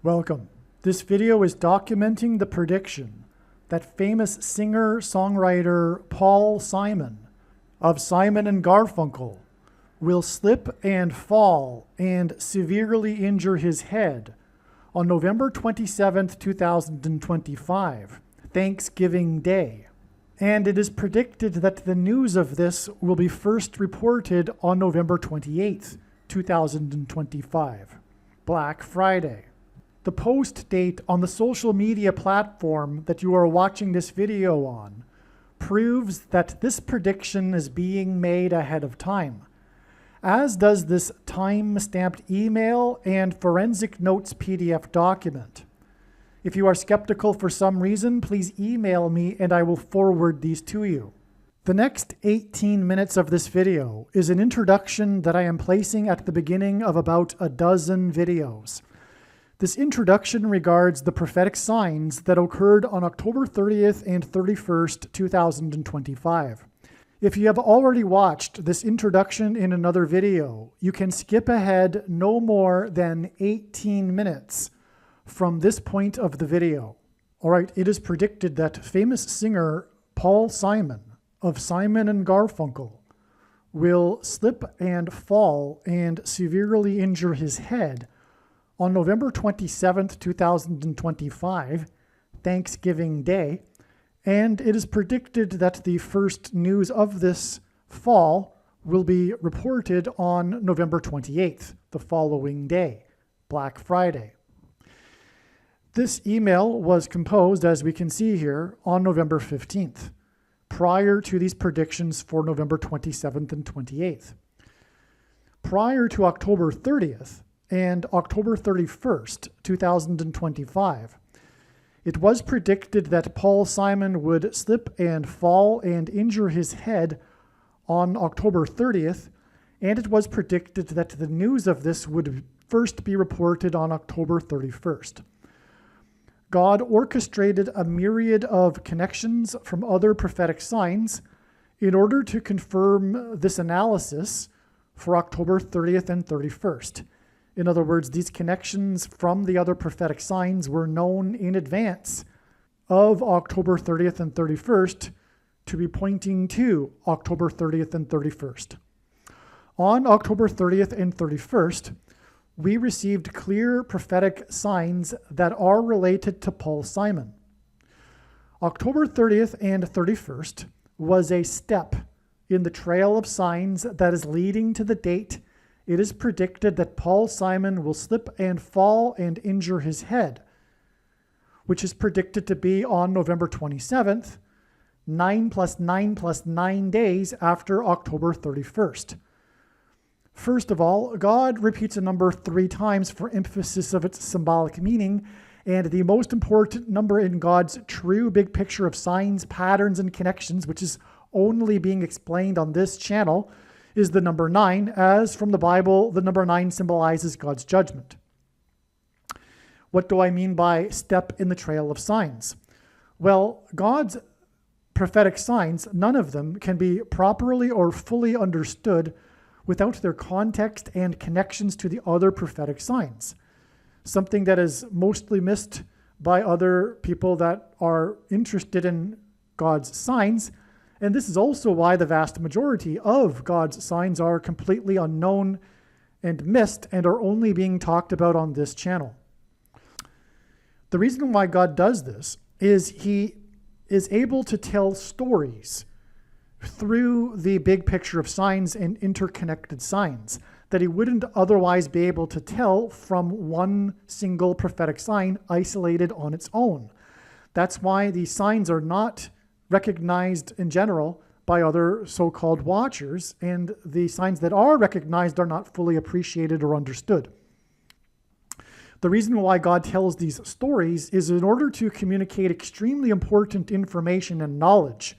Welcome. This video is documenting the prediction that famous singer-songwriter Paul Simon of Simon and Garfunkel will slip and fall and severely injure his head on November 27th, 2025, Thanksgiving Day. And it is predicted that the news of this will be first reported on November 28th, 2025, Black Friday. The post date on the social media platform that you are watching this video on proves that this prediction is being made ahead of time, as does this time-stamped email and forensic notes PDF document. If you are skeptical for some reason, please email me and I will forward these to you. The next 18 minutes of this video is an introduction that I am placing at the beginning of about a dozen videos. This introduction regards the prophetic signs that occurred on October 30th and 31st, 2025. If you have already watched this introduction in another video, you can skip ahead no more than 18 minutes from this point of the video. All right, it is predicted that famous singer Paul Simon of Simon and Garfunkel will slip and fall and severely injure his head on November 27th, 2025, Thanksgiving Day, and it is predicted that the first news of this fall will be reported on November 28th, the following day, Black Friday. This email was composed, as we can see here, on November 15th, prior to these predictions for November 27th and 28th. Prior to October 30th, and October 31st, 2025. It was predicted that Paul Simon would slip and fall and injure his head on October 30th, and it was predicted that the news of this would first be reported on October 31st. God orchestrated a myriad of connections from other prophetic signs in order to confirm this analysis for October 30th and 31st. In other words, these connections from the other prophetic signs were known in advance of October 30th and 31st to be pointing to October 30th and 31st. On October 30th and 31st, we received clear prophetic signs that are related to Paul Simon. October 30th and 31st was a step in the trail of signs that is leading to the date it is predicted that Paul Simon will slip and fall and injure his head, which is predicted to be on November 27th, 9 + 9 + 9 days after October 31st. First of all, God repeats a number 3 times for emphasis of its symbolic meaning, and the most important number in God's true big picture of signs, patterns, and connections, which is only being explained on this channel, is the number 9, as from the Bible, the number 9 symbolizes God's judgment. What do I mean by step in the trail of signs? Well, God's prophetic signs, none of them can be properly or fully understood without their context and connections to the other prophetic signs, something that is mostly missed by other people that are interested in God's signs. And this is also why the vast majority of God's signs are completely unknown and missed and are only being talked about on this channel. The reason why God does this is He is able to tell stories through the big picture of signs and interconnected signs that He wouldn't otherwise be able to tell from one single prophetic sign isolated on its own. That's why these signs are not recognized in general by other so-called watchers, and the signs that are recognized are not fully appreciated or understood. The reason why God tells these stories is in order to communicate extremely important information and knowledge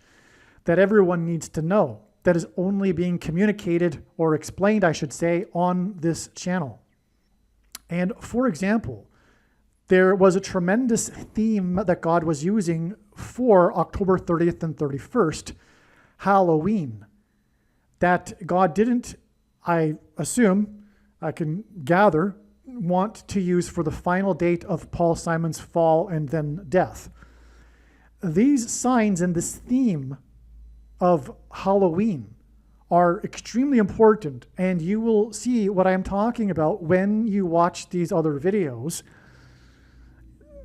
that everyone needs to know, that is only being communicated or explained, I should say, on this channel. And for example, there was a tremendous theme that God was using for October 30th and 31st, Halloween, that God didn't, I assume, I can gather, want to use for the final date of Paul Simon's fall and then death. These signs and this theme of Halloween are extremely important, and you will see what I'm talking about when you watch these other videos,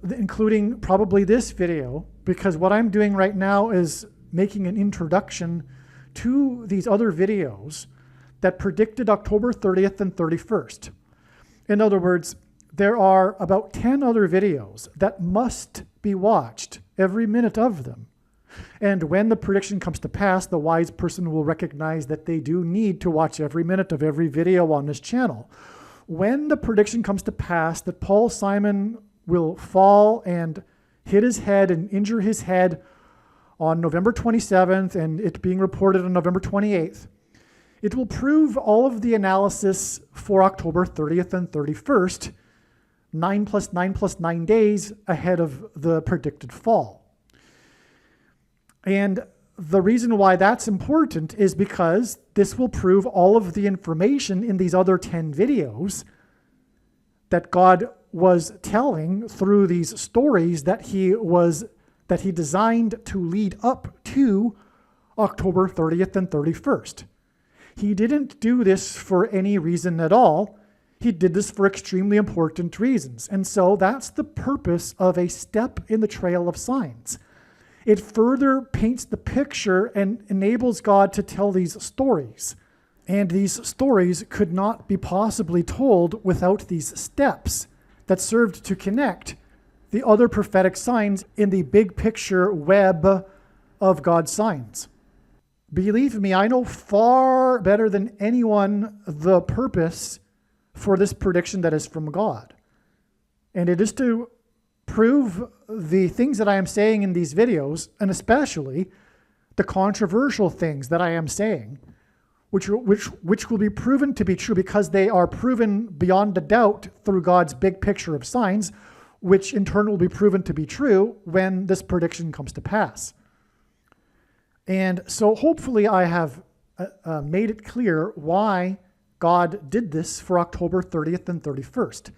including probably this video, because what I'm doing right now is making an introduction to these other videos that predicted October 30th and 31st. In other words, there are about 10 other videos that must be watched, every minute of them. And when the prediction comes to pass, the wise person will recognize that they do need to watch every minute of every video on this channel. When the prediction comes to pass that Paul Simon will fall and hit his head and injure his head on November 27th, and it being reported on November 28th, it will prove all of the analysis for October 30th and 31st, 9 plus 9 plus 9 days ahead of the predicted fall. And the reason why that's important is because this will prove all of the information in these other 10 videos that God was telling through these stories that he designed to lead up to October 30th and 31st. He didn't do this for any reason at all. He did this for extremely important reasons. And so that's the purpose of a step in the trail of signs. It further paints the picture and enables God to tell these stories. And these stories could not be possibly told without these steps that served to connect the other prophetic signs in the big picture web of God's signs. Believe me, I know far better than anyone the purpose for this prediction that is from God. And it is to prove the things that I am saying in these videos, and especially the controversial things that I am saying, which will be proven to be true because they are proven beyond a doubt through God's big picture of signs, which in turn will be proven to be true when this prediction comes to pass. And so hopefully I have made it clear why God did this for October 30th and 31st.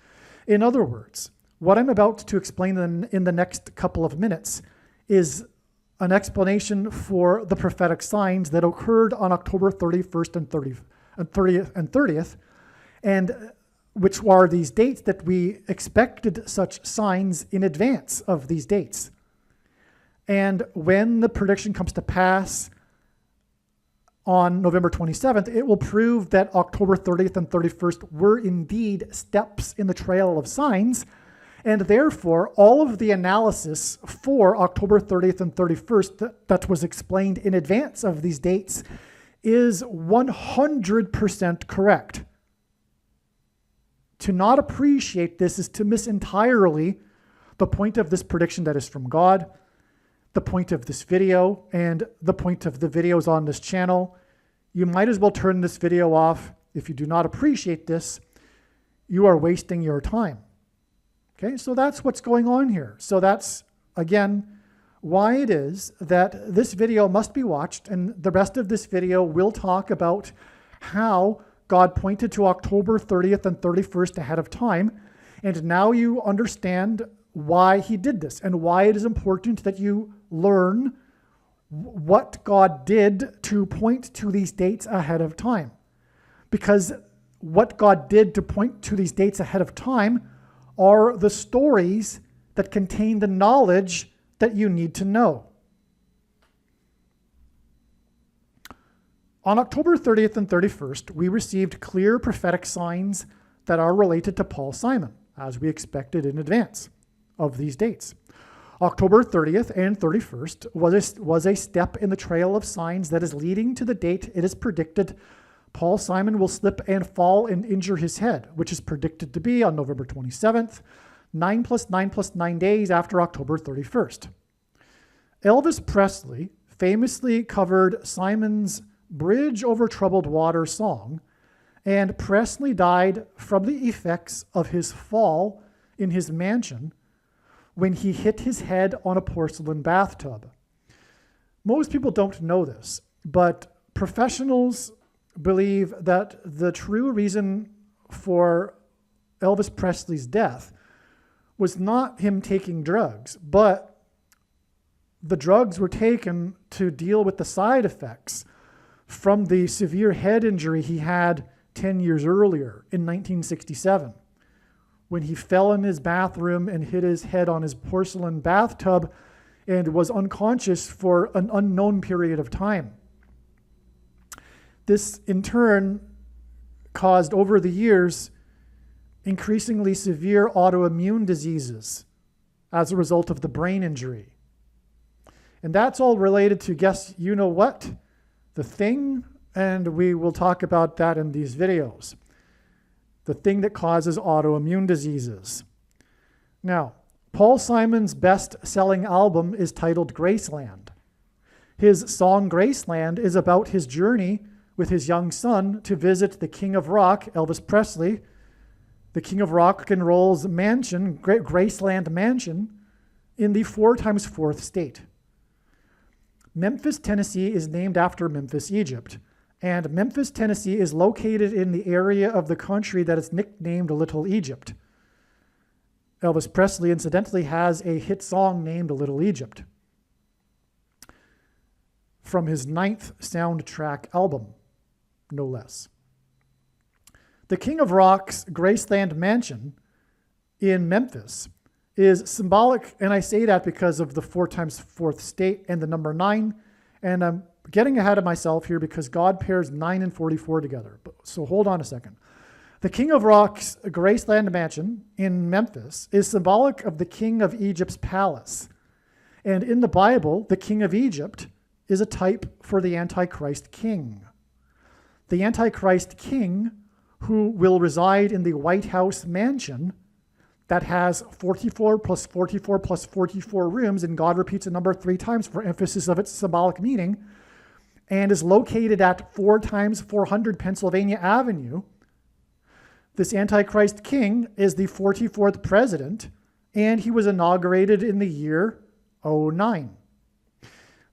In other words, what I'm about to explain in the next couple of minutes is an explanation for the prophetic signs that occurred on October 31st and 30th, and which are these dates that we expected such signs in advance of these dates. And when the prediction comes to pass on November 27th, it will prove that October 30th and 31st were indeed steps in the trail of signs, and therefore all of the analysis for October 30th and 31st that was explained in advance of these dates is 100% correct. To not appreciate this is to miss entirely the point of this prediction that is from God, the point of this video, and the point of the videos on this channel. You might as well turn this video off. If you do not appreciate this, you are wasting your time. Okay, so that's what's going on here. So that's, again, why it is that this video must be watched, and the rest of this video will talk about how God pointed to October 30th and 31st ahead of time, and now you understand why he did this and why it is important that you learn what God did to point to these dates ahead of time. Because what God did to point to these dates ahead of time are the stories that contain the knowledge that you need to know. On October 30th and 31st, we received clear prophetic signs that are related to Paul Simon, as we expected in advance of these dates. October 30th and 31st was a step in the trail of signs that is leading to the date it is predicted Paul Simon will slip and fall and injure his head, which is predicted to be on November 27th, 9 plus 9 plus 9 days after October 31st. Elvis Presley famously covered Simon's Bridge Over Troubled Water song, and Presley died from the effects of his fall in his mansion when he hit his head on a porcelain bathtub. Most people don't know this, but professionals believe that the true reason for Elvis Presley's death was not him taking drugs, but the drugs were taken to deal with the side effects from the severe head injury he had 10 years earlier in 1967, when he fell in his bathroom and hit his head on his porcelain bathtub and was unconscious for an unknown period of time. This, in turn, caused over the years increasingly severe autoimmune diseases as a result of the brain injury. And that's all related to, guess you know what? The Thing, and we will talk about that in these videos. The thing that causes autoimmune diseases. Now, Paul Simon's best-selling album is titled Graceland. His song Graceland is about his journey with his young son to visit the King of Rock, Elvis Presley, the King of Rock and Roll's mansion, Graceland Mansion, in the 4x4th state. Memphis, Tennessee is named after Memphis, Egypt, and Memphis, Tennessee is located in the area of the country that is nicknamed Little Egypt. Elvis Presley, incidentally, has a hit song named Little Egypt from his 9th soundtrack album, no less. The King of Rock's Graceland Mansion in Memphis is symbolic, and I say that because of the 4x4th state and the number 9, and I'm getting ahead of myself here because God pairs 9 and 44 together. So hold on a second. The King of Rock's Graceland Mansion in Memphis is symbolic of the King of Egypt's palace. And in the Bible, the King of Egypt is a type for the Antichrist king. The Antichrist king, who will reside in the White House mansion that has 44 plus 44 plus 44 rooms, and God repeats the number 3 times for emphasis of its symbolic meaning, and is located at 4x400 Pennsylvania Avenue. This Antichrist king is the 44th president, and he was inaugurated in the year 09.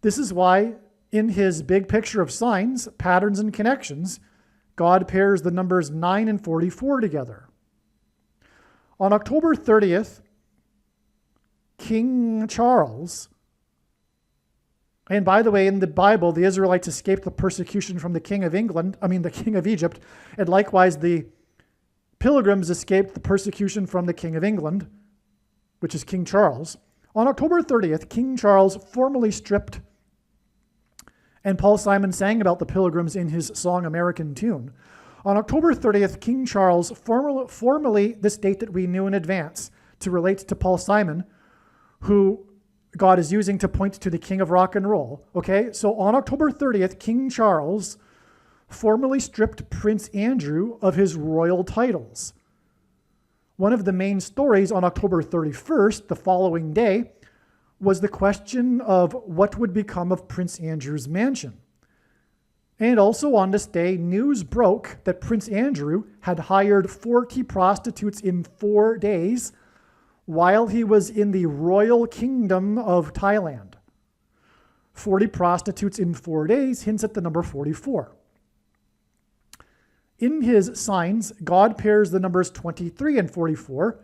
This is why in his big picture of signs, patterns, and connections, God pairs the numbers 9 and 44 together. On October 30th, King Charles, and by the way, in the Bible, the Israelites escaped the persecution from the King of the King of Egypt, and likewise the Pilgrims escaped the persecution from the King of England, which is King Charles. On October 30th, King Charles formally stripped, and Paul Simon sang about the Pilgrims in his song American Tune. On October 30th, King Charles formally, this date that we knew in advance to relate to Paul Simon, who God is using to point to the King of Rock and Roll. Okay, so on October 30th, King Charles formally stripped Prince Andrew of his royal titles. One of the main stories on October 31st, the following day, was the question of what would become of Prince Andrew's mansion. And also on this day, news broke that Prince Andrew had hired 40 prostitutes in 4 days while he was in the royal kingdom of Thailand. 40 prostitutes in 4 days hints at the number 44. In his signs, God pairs the numbers 23 and 44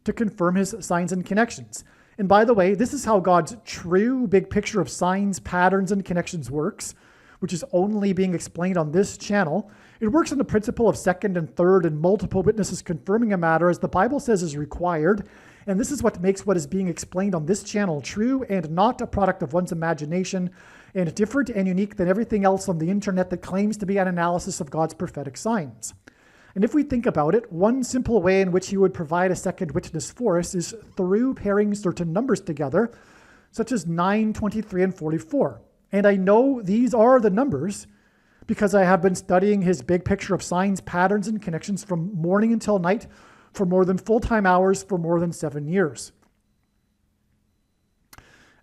to confirm his signs and connections. And by the way, this is how God's true big picture of signs, patterns, and connections works, which is only being explained on this channel. It works on the principle of second and third and multiple witnesses confirming a matter as the Bible says is required. And this is what makes what is being explained on this channel true and not a product of one's imagination, and different and unique than everything else on the internet that claims to be an analysis of God's prophetic signs. And if we think about it, one simple way in which he would provide a second witness for us is through pairing certain numbers together, such as 9, 23, and 44. And I know these are the numbers because I have been studying his big picture of signs, patterns, and connections from morning until night for more than full-time hours for more than 7 years.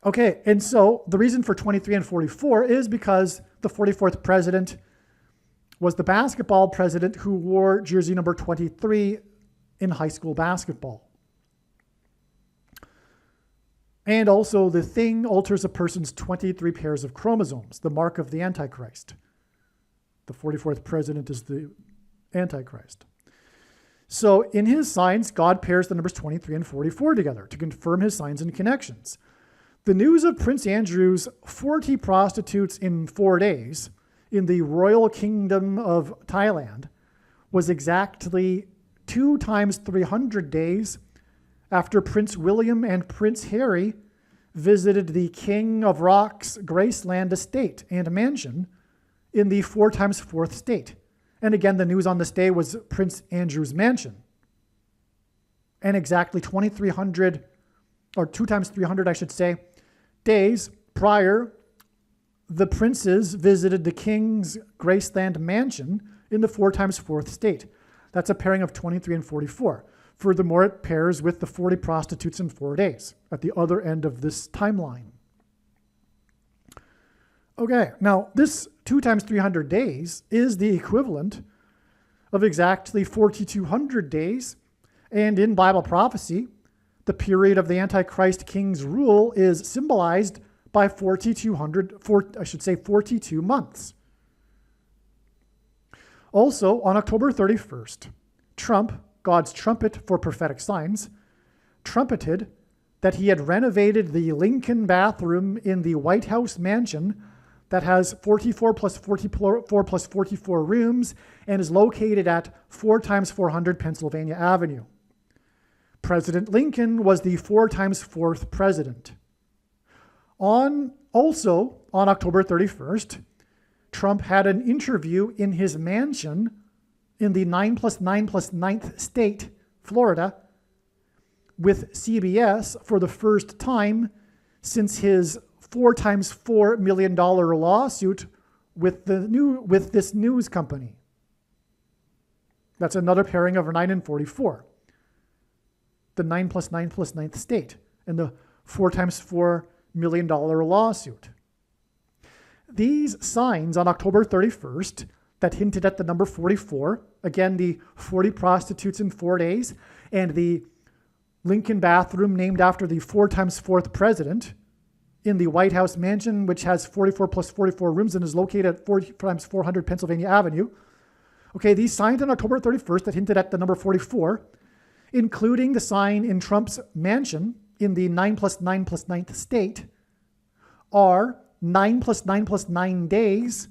Okay, and so the reason for 23 and 44 is because the 44th president was the basketball president who wore jersey number 23 in high school basketball. And also the thing alters a person's 23 pairs of chromosomes, the mark of the Antichrist. The 44th president is the Antichrist. So in his signs, God pairs the numbers 23 and 44 together to confirm his signs and connections. The news of Prince Andrew's 40 prostitutes in 4 days in the Royal Kingdom of Thailand was exactly 2 times 300 days after Prince William and Prince Harry visited the King of Rock's Graceland estate and mansion in the 4 times 4th state. And again, the news on this day was Prince Andrew's mansion. And exactly 2,300, or 2 times 300, I should say, days prior, the princes visited the King's Graceland mansion in the 4 times 4th state. That's a pairing of 23 and 44. Furthermore, it pairs with the 40 prostitutes in 4 days at the other end of this timeline. Okay, now this 2 times 300 days is the equivalent of exactly 4,200 days. And in Bible prophecy, the period of the Antichrist king's rule is symbolized by 42 months. Also, on October 31st, Trump, God's trumpet for prophetic signs, trumpeted that he had renovated the Lincoln bathroom in the White House mansion that has 44 plus 44 plus 44 rooms and is located at 4 times 400 Pennsylvania Avenue. President Lincoln was the 4 times 4th president. Also, on October 31st, Trump had an interview in his mansion in the 9 plus 9 plus 9th state, Florida, with CBS for the first time since his $4 times $4 million lawsuit with this news company. That's another pairing of 9 and 44. The 9 plus 9 plus 9th state and the $4 times $4 million lawsuit. These signs on October 31st that hinted at the number 44, again, the 40 prostitutes in 4 days, and the Lincoln bathroom named after the 4 times 4th president in the White House mansion, which has 44 plus 44 rooms and is located at 4 times 400 Pennsylvania Avenue. Okay, these signs on October 31st that hinted at the number 44, including the sign in Trump's mansion in the 9 plus 9 plus 9th state, are 9 plus 9 plus 9 days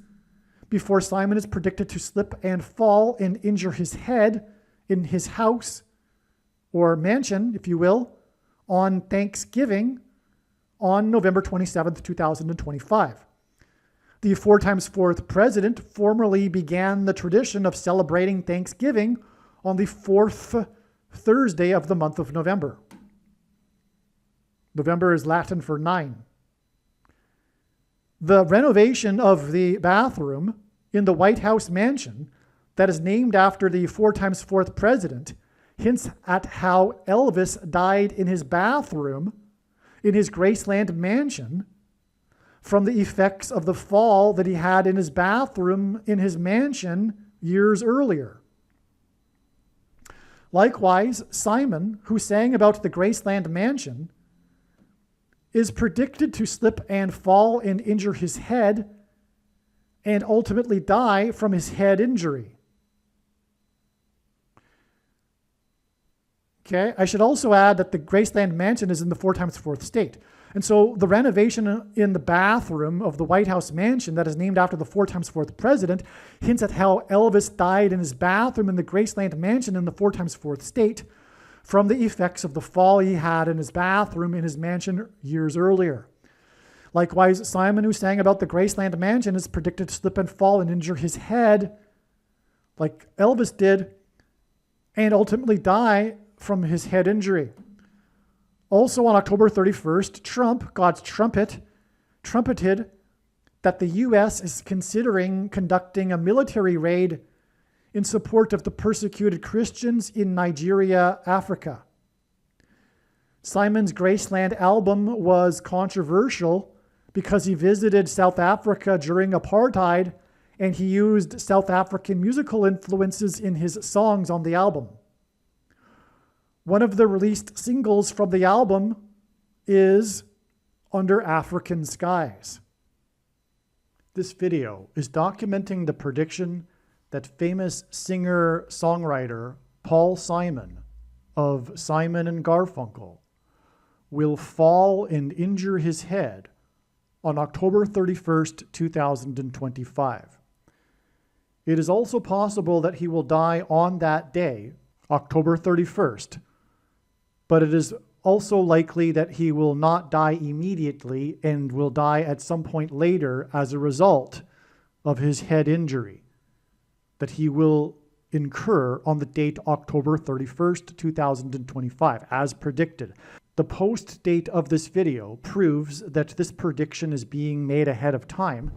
before Simon is predicted to slip and fall and injure his head in his house or mansion, if you will, on Thanksgiving on November 27th, 2025. The 4 times 4th president formally began the tradition of celebrating Thanksgiving on the 4th Thursday of the month of November. November is Latin for 9. The renovation of the bathroom in the White House mansion that is named after the 4 times 4th president hints at how Elvis died in his bathroom in his Graceland mansion from the effects of the fall that he had in his bathroom in his mansion years earlier. Likewise, Simon, who sang about the Graceland mansion, is predicted to slip and fall and injure his head and ultimately die from his head injury. Okay, I should also add that the Graceland mansion is in the 4 times 4th state. And so the renovation in the bathroom of the White House mansion that is named after the 4 times 4th president hints at how Elvis died in his bathroom in the Graceland mansion in the 4 times 4th state from the effects of the fall he had in his bathroom in his mansion years earlier. Likewise, Simon, who sang about the Graceland mansion, is predicted to slip and fall and injure his head like Elvis did and ultimately die from his head injury. Also on October 31st, Trump, God's trumpet, trumpeted that the U.S. is considering conducting a military raid in support of the persecuted Christians in Nigeria, Africa. Simon's Graceland album was controversial because he visited South Africa during apartheid and he used South African musical influences in his songs on the album. One of the released singles from the album is Under African Skies. This video is documenting the prediction that famous singer-songwriter Paul Simon of Simon and Garfunkel will fall and injure his head on October 31st, 2025. It is also possible that he will die on that day, October 31st, but it is also likely that he will not die immediately and will die at some point later as a result of his head injury that he will incur on the date October 31st, 2025, as predicted. The post date of this video proves that this prediction is being made ahead of time,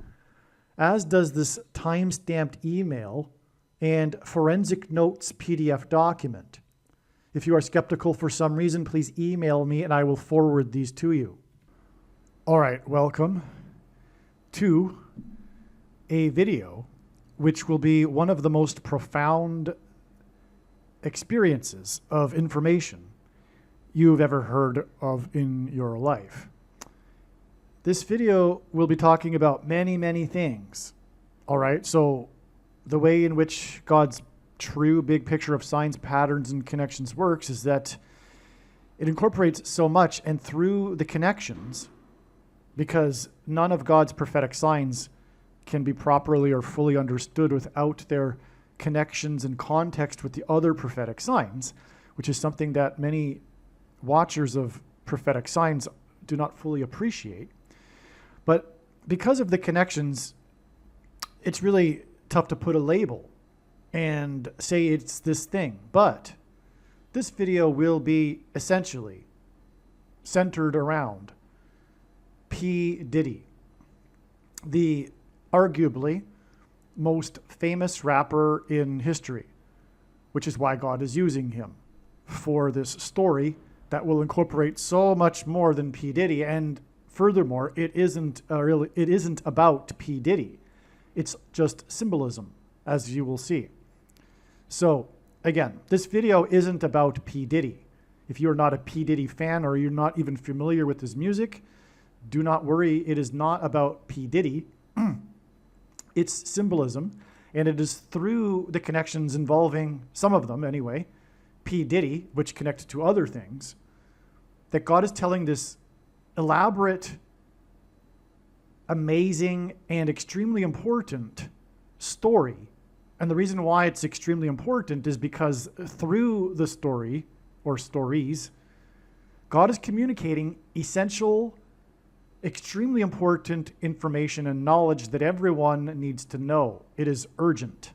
as does this time-stamped email and forensic notes PDF document. If you are skeptical for some reason, please email me and I will forward these to you. All right, welcome to a video which will be one of the most profound experiences of information you've ever heard of in your life. This video will be talking about many, many things. All right, so the way in which God's true big picture of signs, patterns, and connections works is that it incorporates so much, and through the connections, because none of God's prophetic signs can be properly or fully understood without their connections and context with the other prophetic signs, which is something that many watchers of prophetic signs do not fully appreciate. But because of the connections, it's really tough to put a label and say it's this thing. But this video will be essentially centered around P Diddy, the arguably most famous rapper in history, which is why God is using him for this story that will incorporate so much more than P Diddy. And furthermore, it isn't about P Diddy. It's just symbolism, as you will see. So again, this video isn't about P Diddy. If you're not a P Diddy fan or you're not even familiar with his music, do not worry. It is not about P Diddy. It's symbolism, and it is through the connections involving, some of them anyway, P Diddy, which connect to other things, that God is telling this elaborate, amazing, and extremely important story. And the reason why it's extremely important is because through the story, or stories, God is communicating essential, extremely important information and knowledge that everyone needs to know. It is urgent.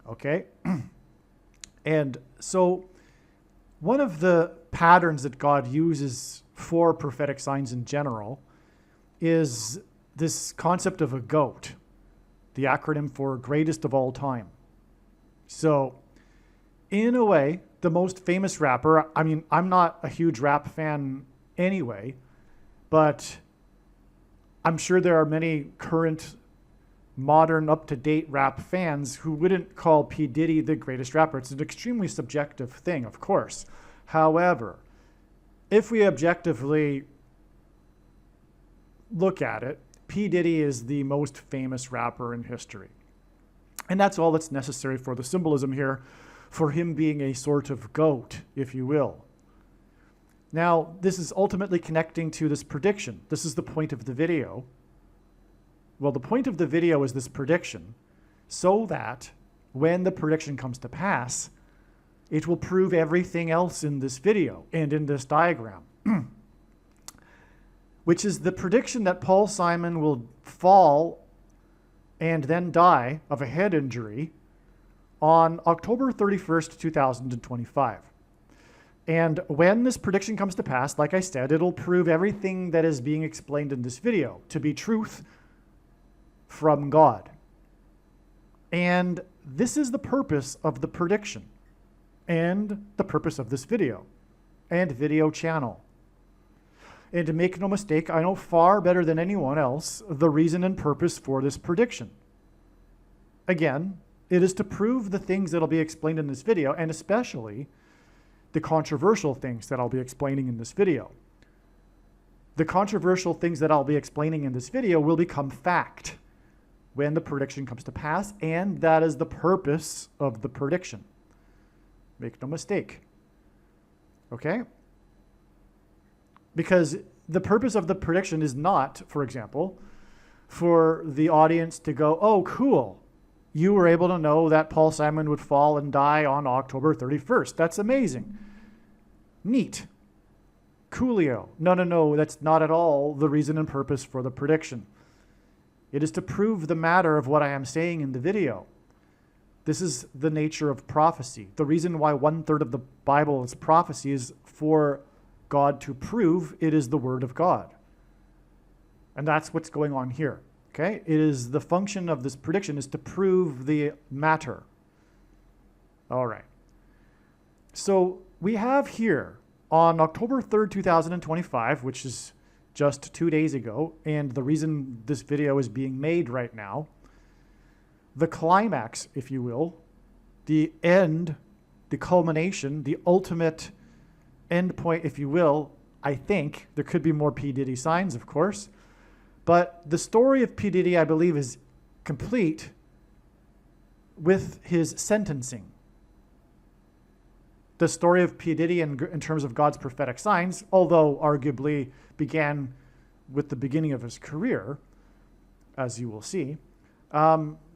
Okay? And so one of the patterns that God uses for prophetic signs in general is this concept of a GOAT, the acronym for greatest of all time. So in a way, the most famous rapper, I mean, I'm not a huge rap fan anyway, but I'm sure there are many current, modern, up-to-date rap fans who wouldn't call P. Diddy the greatest rapper. It's an extremely subjective thing, of course. However, if we objectively look at it, P. Diddy is the most famous rapper in history. And that's all that's necessary for the symbolism here, for him being a sort of GOAT, if you will. Now, this is ultimately connecting to this prediction. This is the point of the video. Well, the point of the video is this prediction, so that when the prediction comes to pass, it will prove everything else in this video and in this diagram, which is the prediction that Paul Simon will fall and then die of a head injury on October 31st, 2025. And when this prediction comes to pass, like I said, it'll prove everything that is being explained in this video to be truth from God. And this is the purpose of the prediction and the purpose of this video and video channel. And to make no mistake, I know far better than anyone else the reason and purpose for this prediction. Again, it is to prove the things that'll be explained in this video, and especially the controversial things that I'll be explaining in this video. The controversial things that I'll be explaining in this video will become fact when the prediction comes to pass, and that is the purpose of the prediction. Make no mistake. Okay? Because the purpose of the prediction is not, for example, for the audience to go, oh, cool. You were able to know that Paul Simon would fall and die on October 31st. That's amazing. Neat. Coolio. No, that's not at all the reason and purpose for the prediction. It is to prove the matter of what I am saying in the video. This is the nature of prophecy. The reason why 1/3 of the Bible is prophecy is for God to prove it is the Word of God. And that's what's going on here. Okay? It is the function of this prediction is to prove the matter. All right. So we have here on October 3rd, 2025, which is just 2 days ago, and the reason this video is being made right now, the climax, if you will, the end, the culmination, the ultimate end point, if you will, I think. There could be more P Diddy signs, of course. But the story of P Diddy, I believe, is complete with his sentencing. The story of P Diddy in terms of God's prophetic signs, although arguably began with the beginning of his career, as you will see,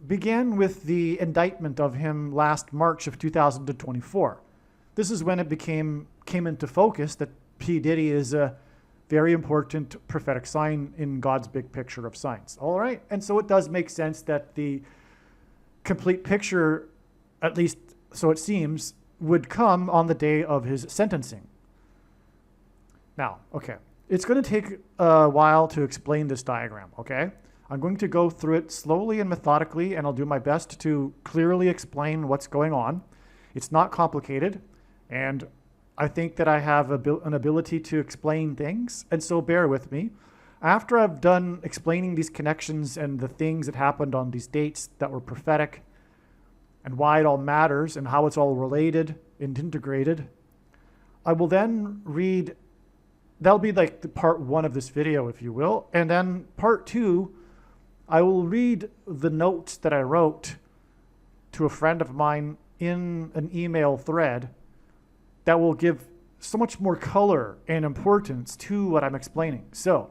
began with the indictment of him last March of 2024. This is when it came into focus that P Diddy is a very important prophetic sign in God's big picture of signs. All right? And so it does make sense that the complete picture, at least so it seems, would come on the day of his sentencing. Now, okay, it's going to take a while to explain this diagram, okay? I'm going to go through it slowly and methodically, and I'll do my best to clearly explain what's going on. It's not complicated, and I think that I have an ability to explain things, and so bear with me. After I've done explaining these connections and the things that happened on these dates that were prophetic, and why it all matters and how it's all related and integrated, I will then read, that'll be like the part 1 of this video, if you will, and then part 2, I will read the notes that I wrote to a friend of mine in an email thread that will give so much more color and importance to what I'm explaining. So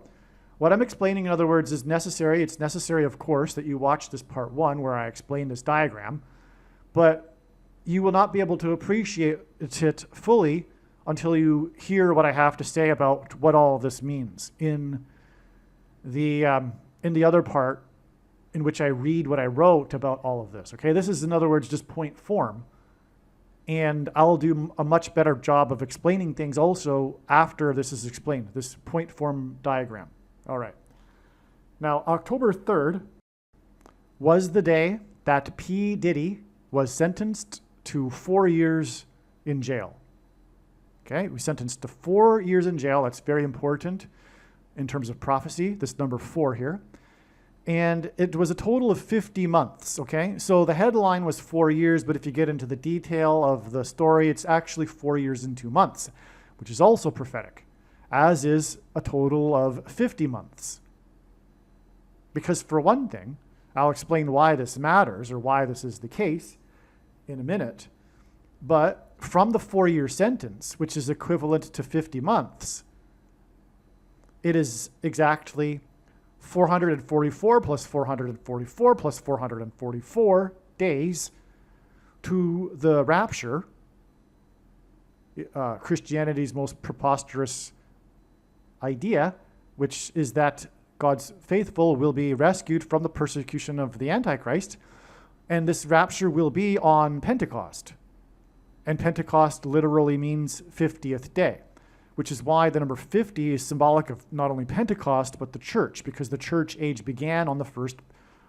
what I'm explaining, in other words, is necessary. It's necessary, of course, that you watch this part 1 where I explain this diagram, but you will not be able to appreciate it fully until you hear what I have to say about what all of this means in the other part in which I read what I wrote about all of this. Okay, this is, in other words, just point form. And I'll do a much better job of explaining things also after this is explained, this point form diagram. All right. Now, October 3rd was the day that P Diddy was sentenced to 4 years in jail. Okay, we sentenced to 4 years in jail. That's very important in terms of prophecy, this number 4 here. And it was a total of 50 months, okay? So the headline was 4 years, but if you get into the detail of the story, it's actually 4 years and 2 months, which is also prophetic, as is a total of 50 months. Because for one thing, I'll explain why this matters or why this is the case in a minute, but from the 4-year sentence, which is equivalent to 50 months, it is exactly 444 plus 444 plus 444 days to the rapture, Christianity's most preposterous idea, which is that God's faithful will be rescued from the persecution of the Antichrist, and this rapture will be on Pentecost. And Pentecost literally means 50th day, which is why the number 50 is symbolic of not only Pentecost, but the church, because the church age began on the first,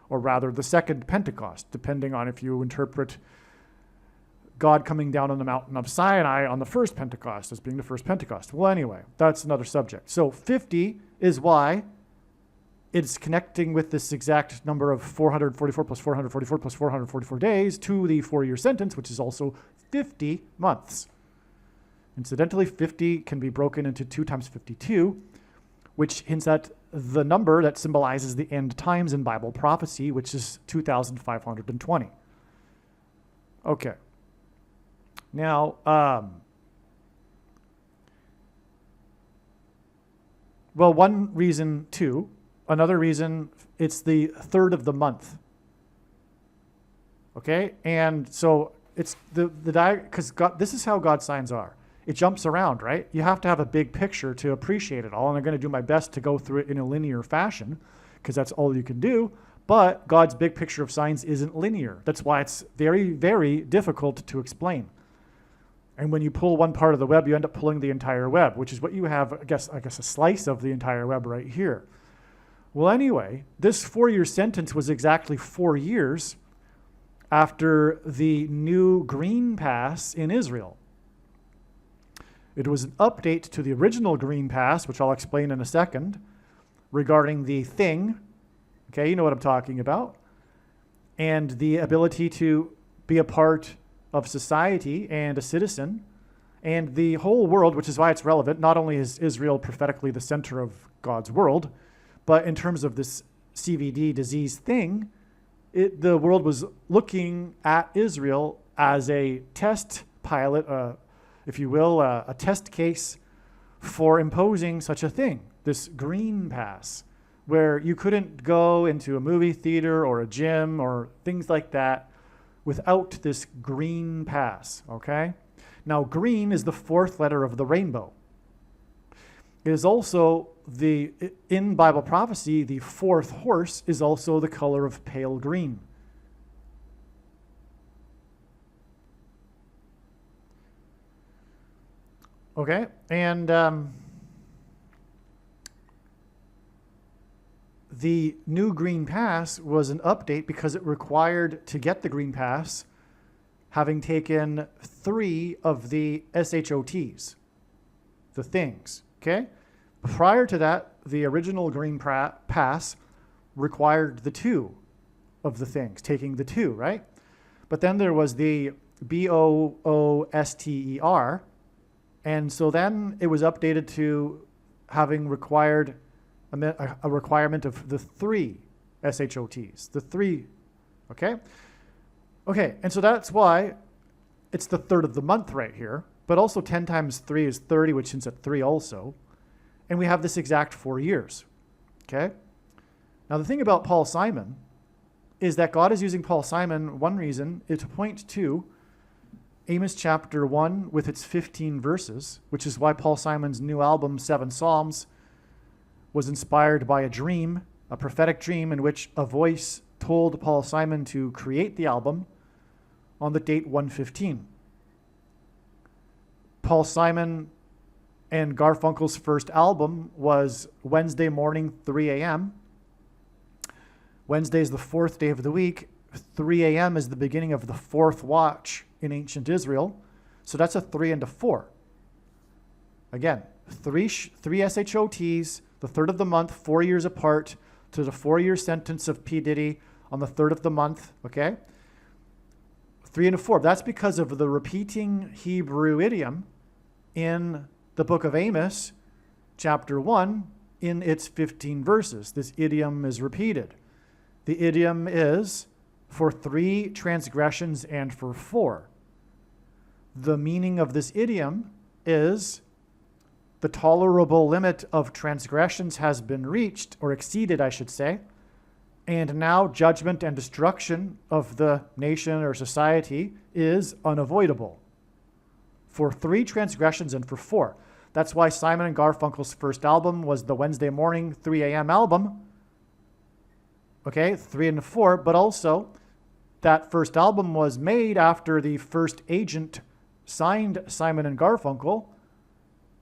or rather the second Pentecost, depending on if you interpret God coming down on the mountain of Sinai on the first Pentecost as being the first Pentecost. Well, anyway, that's another subject. So 50 is why it's connecting with this exact number of 444 plus 444 plus 444 days to the 4-year sentence, which is also 50 months. Incidentally, 50 can be broken into 2 times 52, which hints at the number that symbolizes the end times in Bible prophecy, which is 2,520. Okay. Now, well, one reason too, another reason, it's the third of the month. Okay, and so it's because God, this is how God's signs are. It jumps around, right? You have to have a big picture to appreciate it all, and I'm going to do my best to go through it in a linear fashion, because that's all you can do. But God's big picture of signs isn't linear. That's why it's very, very difficult to explain. And when you pull one part of the web, you end up pulling the entire web, which is what you have, I guess a slice of the entire web right here. Well, anyway, this 4-year sentence was exactly 4 years after the new green pass in Israel. It was an update to the original green pass, which I'll explain in a second, regarding the thing. Okay, you know what I'm talking about. And the ability to be a part of society and a citizen and the whole world, which is why it's relevant. Not only is Israel prophetically the center of God's world, but in terms of this CVD disease thing, the world was looking at Israel as a test pilot, if you will, a test case for imposing such a thing, this green pass, where you couldn't go into a movie theater or a gym or things like that without this green pass, okay? Now, green is the 4th letter of the rainbow. It is also in Bible prophecy, the 4th horse is also the color of pale green. Okay, and the new green pass was an update because it required, to get the green pass, having taken 3 of the SHOTs, the things, okay? Prior to that, the original green pass required the 2 of the things, taking the 2, right? But then there was the BOOSTER, and so then it was updated to having required a requirement of the 3 SHOTs, the 3, okay? Okay, and so that's why it's the 3rd of the month right here, but also 10 times 3 is 30, which hints at 3 also. And we have this exact 4 years, okay? Now, the thing about Paul Simon is that God is using Paul Simon, one reason, is to point to Amos chapter 1 with its 15 verses, which is why Paul Simon's new album, 7 Psalms, was inspired by a dream, a prophetic dream in which a voice told Paul Simon to create the album on the date 115. Paul Simon and Garfunkel's first album was Wednesday morning, 3 a.m. Wednesday is the 4th day of the week. 3 a.m. is the beginning of the 4th watch in ancient Israel. So that's a 3 and a 4. Again, three SHOTs, the 3rd of the month, 4 years apart, to the 4-year sentence of P Diddy on the 3rd of the month, okay? 3 and a 4. That's because of the repeating Hebrew idiom in the book of Amos, chapter 1, in its 15 verses. This idiom is repeated. The idiom is for 3 transgressions and for 4. The meaning of this idiom is the tolerable limit of transgressions has been reached, or exceeded, I should say, and now judgment and destruction of the nation or society is unavoidable. For 3 transgressions and for 4. That's why Simon and Garfunkel's first album was the Wednesday morning, 3 a.m. album. Okay, 3 and 4, but also that first album was made after the first agent signed Simon and Garfunkel,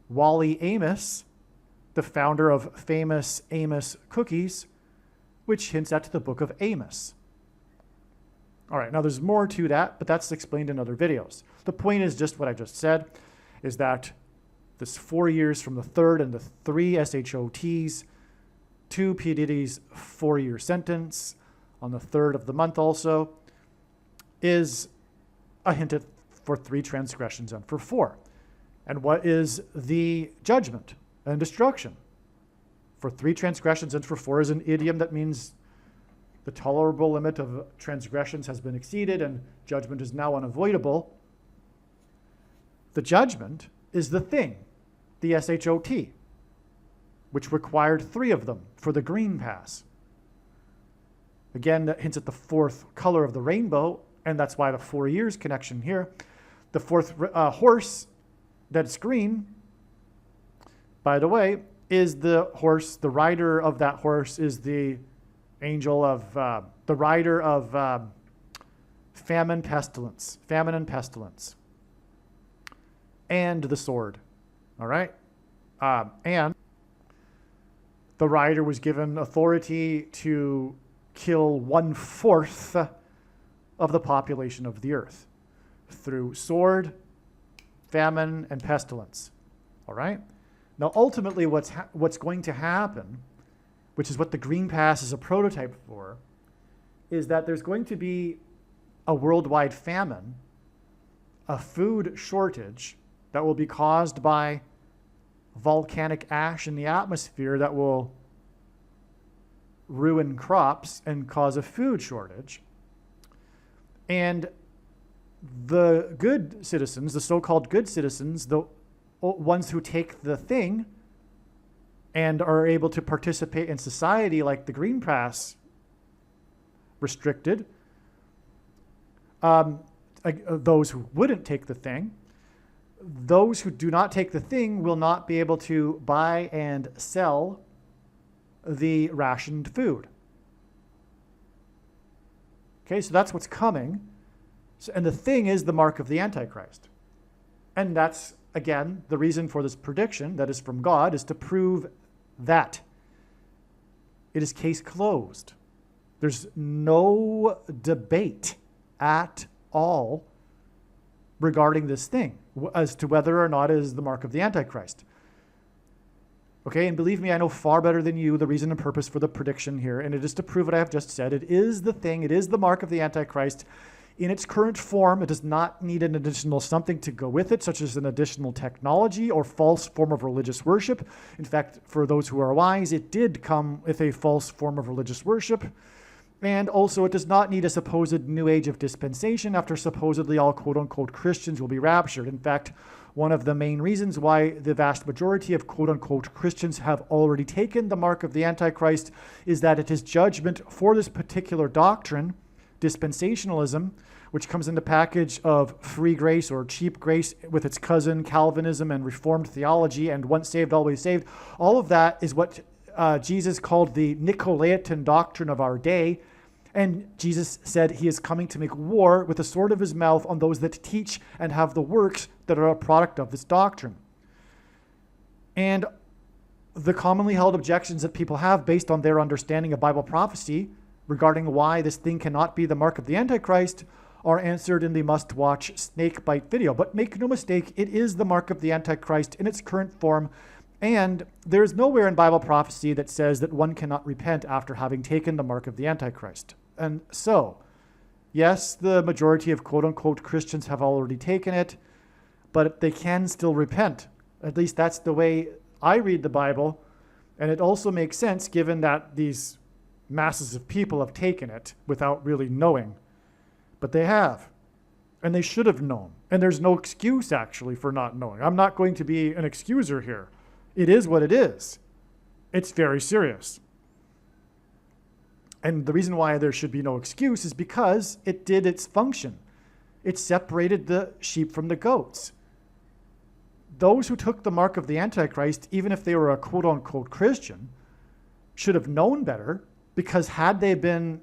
Wally Amos, the founder of famous Amos cookies, which hints at the book of Amos. All right, now there's more to that, but that's explained in other videos. The point is just what I just said, is that this 4 years from the 3rd and the 3 SHOTs to P Diddy's 4-year sentence on the 3rd of the month also is a hint for 3 transgressions and for 4. And what is the judgment and destruction? For 3 transgressions and for 4 is an idiom that means the tolerable limit of transgressions has been exceeded and judgment is now unavoidable. The judgment is the thing, the SHOT, which required 3 of them for the green pass. Again, that hints at the 4th color of the rainbow, and that's why the 4 years connection here. The 4th horse that's green, by the way, is the horse. The rider of that horse is the angel of, the rider of famine and pestilence, and the sword. All right? And the rider was given authority to kill 1/4 of the population of the earth through sword, famine, and pestilence. All right? Now, ultimately, what's going to happen, which is what the Green Pass is a prototype for, is that there's going to be a worldwide famine, a food shortage that will be caused by volcanic ash in the atmosphere that will ruin crops and cause a food shortage. And the good citizens, the so-called good citizens, the ones who take the thing and are able to participate in society like the Green Pass restricted, those who wouldn't take the thing, those who do not take the thing will not be able to buy and sell the rationed food. Okay, so that's what's coming. And the thing is the mark of the Antichrist. And that's, again, the reason for this prediction that is from God is to prove that. It is case closed. There's no debate at all regarding this thing as to whether or not it is the mark of the Antichrist. Okay, and believe me, I know far better than you the reason and purpose for the prediction here, and it is to prove what I have just said. It is the thing, it is the mark of the Antichrist. In its current form, it does not need an additional something to go with it, such as an additional technology or false form of religious worship. In fact, for those who are wise, it did come with a false form of religious worship. And also, it does not need a supposed new age of dispensation after supposedly all quote-unquote Christians will be raptured. In fact, one of the main reasons why the vast majority of quote-unquote Christians have already taken the mark of the Antichrist is that it is judgment for this particular doctrine, dispensationalism, which comes in the package of free grace or cheap grace with its cousin Calvinism and Reformed theology and once saved, always saved. All of that is what Jesus called the Nicolaitan doctrine of our day. And Jesus said he is coming to make war with the sword of his mouth on those that teach and have the works that are a product of this doctrine. And the commonly held objections that people have based on their understanding of Bible prophecy regarding why this thing cannot be the mark of the Antichrist are answered in the must-watch snake bite video. But make no mistake, it is the mark of the Antichrist in its current form. And there is nowhere in Bible prophecy that says that one cannot repent after having taken the mark of the Antichrist. And so, yes, the majority of quote-unquote Christians have already taken it, but they can still repent. At least that's the way I read the Bible. And it also makes sense given that these masses of people have taken it without really knowing. But they have. And they should have known. And there's no excuse, actually, for not knowing. I'm not going to be an excuser here. It is what it is. It's very serious. And the reason why there should be no excuse is because it did its function. It separated the sheep from the goats. Those who took the mark of the Antichrist, even if they were a quote-unquote Christian, should have known better, because had they been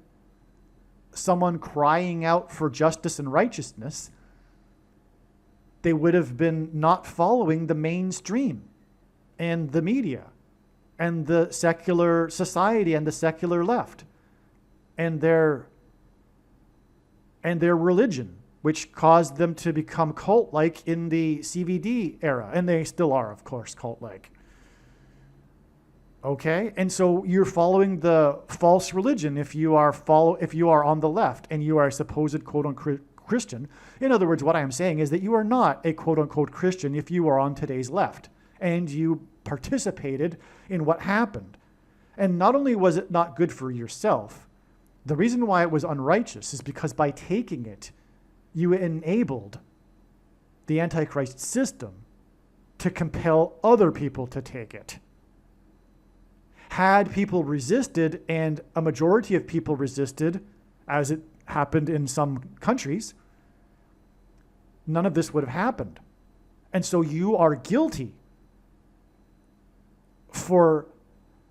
someone crying out for justice and righteousness, they would have been not following the mainstream and the media and the secular society and the secular left and their religion, which caused them to become cult-like in the CVD era. And they still are, of course, cult-like. Okay? And so you're following the false religion if you are on the left and you are a supposed quote-unquote Christian. In other words, what I am saying is that you are not a quote-unquote Christian if you are on today's left and you participated in what happened. And not only was it not good for yourself, the reason why it was unrighteous is because by taking it, you enabled the Antichrist system to compel other people to take it. Had people resisted, and a majority of people resisted, as it happened in some countries, none of this would have happened. And so you are guilty for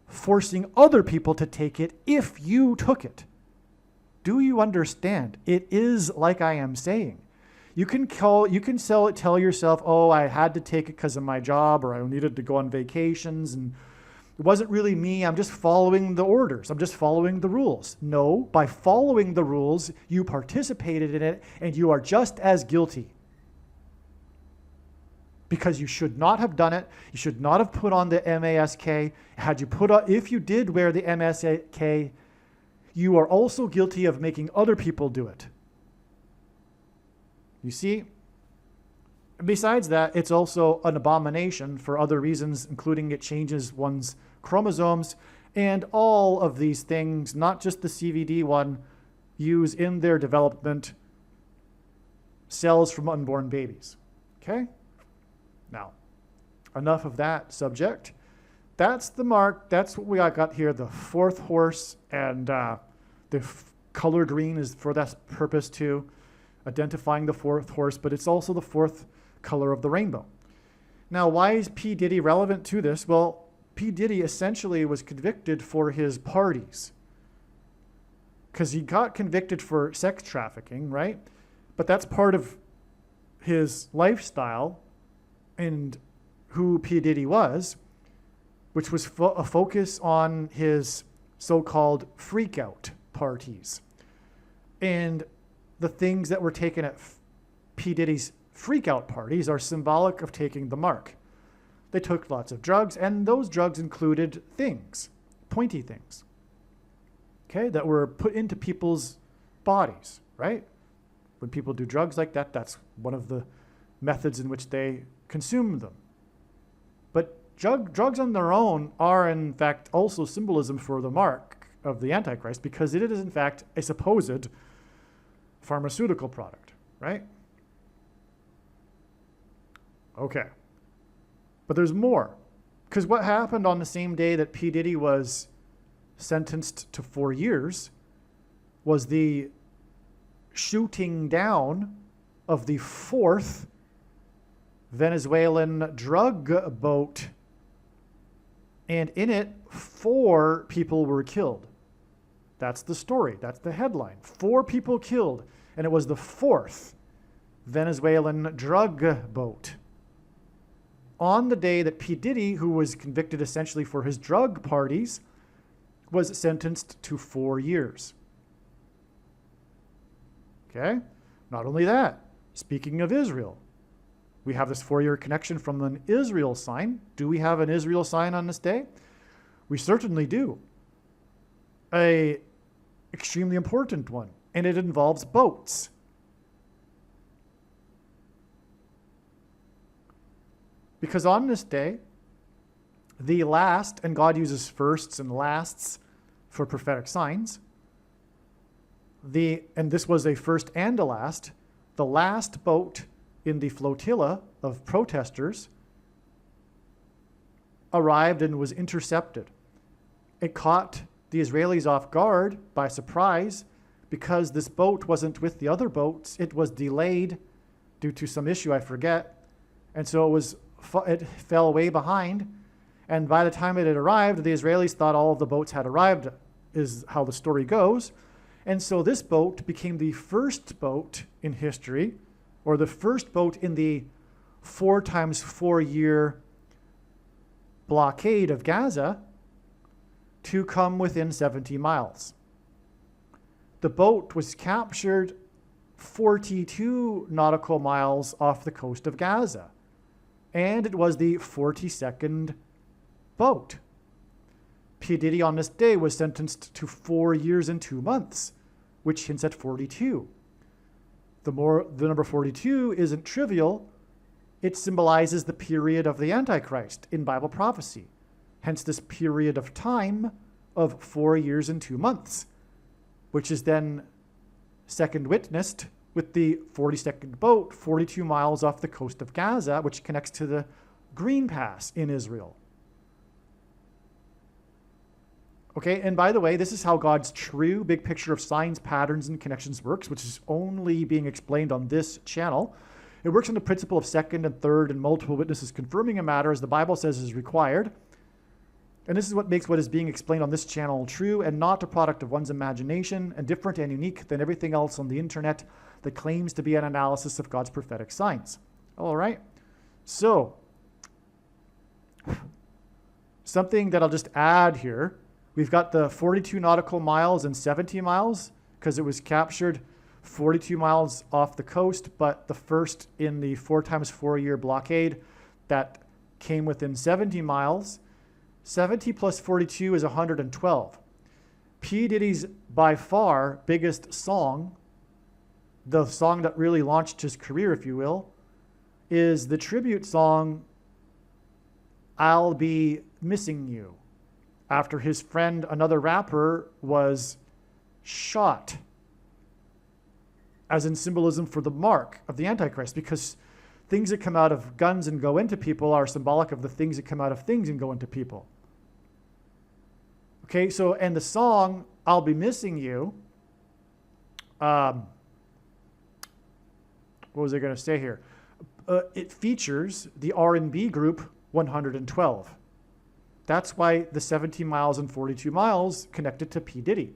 forcing other people to take it if you took it. Do you understand? It is like I am saying. You can tell yourself, oh, I had to take it because of my job, or I needed to go on vacations, and it wasn't really me. I'm just following the orders. I'm just following the rules. No, by following the rules, you participated in it, and you are just as guilty. Because you should not have done it. You should not have put on the mask. If you did wear the mask, you are also guilty of making other people do it. You see? Besides that, it's also an abomination for other reasons, including it changes one's chromosomes, and all of these things, not just the CVD one, use in their development cells from unborn babies. Okay? Now, enough of that subject. That's the mark. That's what we got here, the fourth horse, and the color green is for that purpose too, identifying the fourth horse, but it's also the fourth color of the rainbow. Now, why is P Diddy relevant to this? Well, P Diddy essentially was convicted for his parties, because he got convicted for sex trafficking, right? But that's part of his lifestyle and who P Diddy was, which was a focus on his so-called freak-out parties. And the things that were taken at P Diddy's freak-out parties are symbolic of taking the mark. They took lots of drugs, and those drugs included things, pointy things, okay, that were put into people's bodies, right? When people do drugs like that, that's one of the methods in which they consume them. But drugs on their own are, in fact, also symbolism for the mark of the Antichrist, because it is, in fact, a supposed pharmaceutical product, right? Okay. But there's more. Because what happened on the same day that P. Diddy was sentenced to 4 years was the shooting down of the fourth Venezuelan drug boat. And in it, 4 people were killed. That's the story. That's the headline. 4 people killed. And it was the fourth Venezuelan drug boat. On the day that P. Diddy, who was convicted essentially for his drug parties, was sentenced to 4 years. Okay? Not only that, speaking of Israel, we have this 4-year connection from an Israel sign. Do we have an Israel sign on this day? We certainly do. An extremely important one, and it involves boats. Because on this day, the last, and God uses firsts and lasts for prophetic signs, and this was a first and a last, the last boat in the flotilla of protesters arrived and was intercepted. It caught the Israelis off guard by surprise because this boat wasn't with the other boats. It was delayed due to some issue, I forget. And so it fell way behind. And by the time it had arrived, the Israelis thought all of the boats had arrived, is how the story goes. And so this boat became the first boat in history, or the first boat in the 4 times 4 year blockade of Gaza, to come within 70 miles. The boat was captured 42 nautical miles off the coast of Gaza, and it was the 42nd boat. P. Diddy on this day was sentenced to 4 years and 2 months, which hints at 42. The number 42 isn't trivial. It symbolizes the period of the Antichrist in Bible prophecy. Hence this period of time of 4 years and 2 months, which is then second witnessed with the 42nd boat 42 miles off the coast of Gaza, which connects to the Green Pass in Israel. Okay, and by the way, this is how God's true big picture of signs, patterns, and connections works, which is only being explained on this channel. It works on the principle of second and third and multiple witnesses confirming a matter as the Bible says is required. And this is what makes what is being explained on this channel true and not a product of one's imagination and different and unique than everything else on the internet that claims to be an analysis of God's prophetic signs. All right, so something that I'll just add here. We've got the 42 nautical miles and 70 miles because it was captured 42 miles off the coast, but the first in the 4 times 4 year blockade that came within 70 miles. 70 plus 42 is 112. P Diddy's by far biggest song, the song that really launched his career, if you will, is the tribute song, I'll Be Missing You, after his friend, another rapper, was shot, as in symbolism for the mark of the Antichrist, because things that come out of guns and go into people are symbolic of the things that come out of things and go into people. Okay, so, and the song, I'll Be Missing You, what was I going to say here? It features the R&B group 112. That's why the 17 miles and 42 miles connected to P Diddy.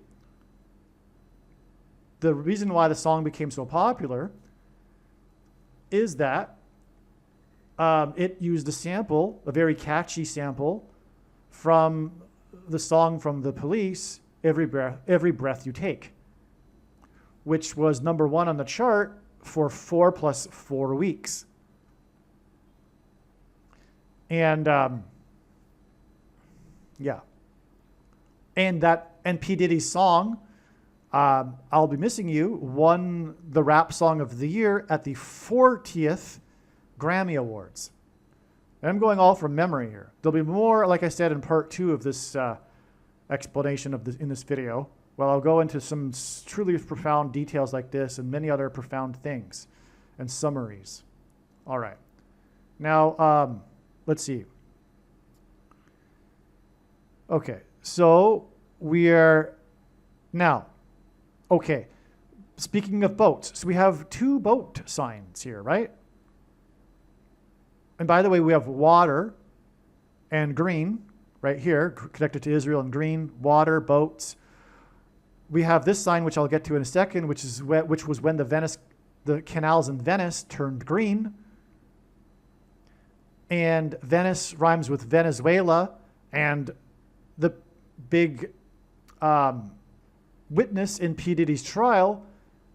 The reason why the song became so popular is that it used a sample, a very catchy sample, from the song from The Police, Every Breath You Take, which was #1 on the chart for 4 plus 4 weeks. And yeah. And P Diddy's song, I'll Be Missing You, won the rap song of the year at the 40th Grammy Awards. And I'm going all from memory here. There'll be more, like I said, in part 2 of this explanation of in this video. Well, I'll go into some truly profound details like this and many other profound things and summaries. All right. Now, let's see. Okay, so we are now, okay, speaking of boats, so we have 2 boat signs here, right? And by the way, we have water and green right here, connected to Israel and green, water, boats. We have this sign, which I'll get to in a second, which was when the canals in Venice turned green. And Venice rhymes with Venezuela, and the big witness in P Diddy's trial,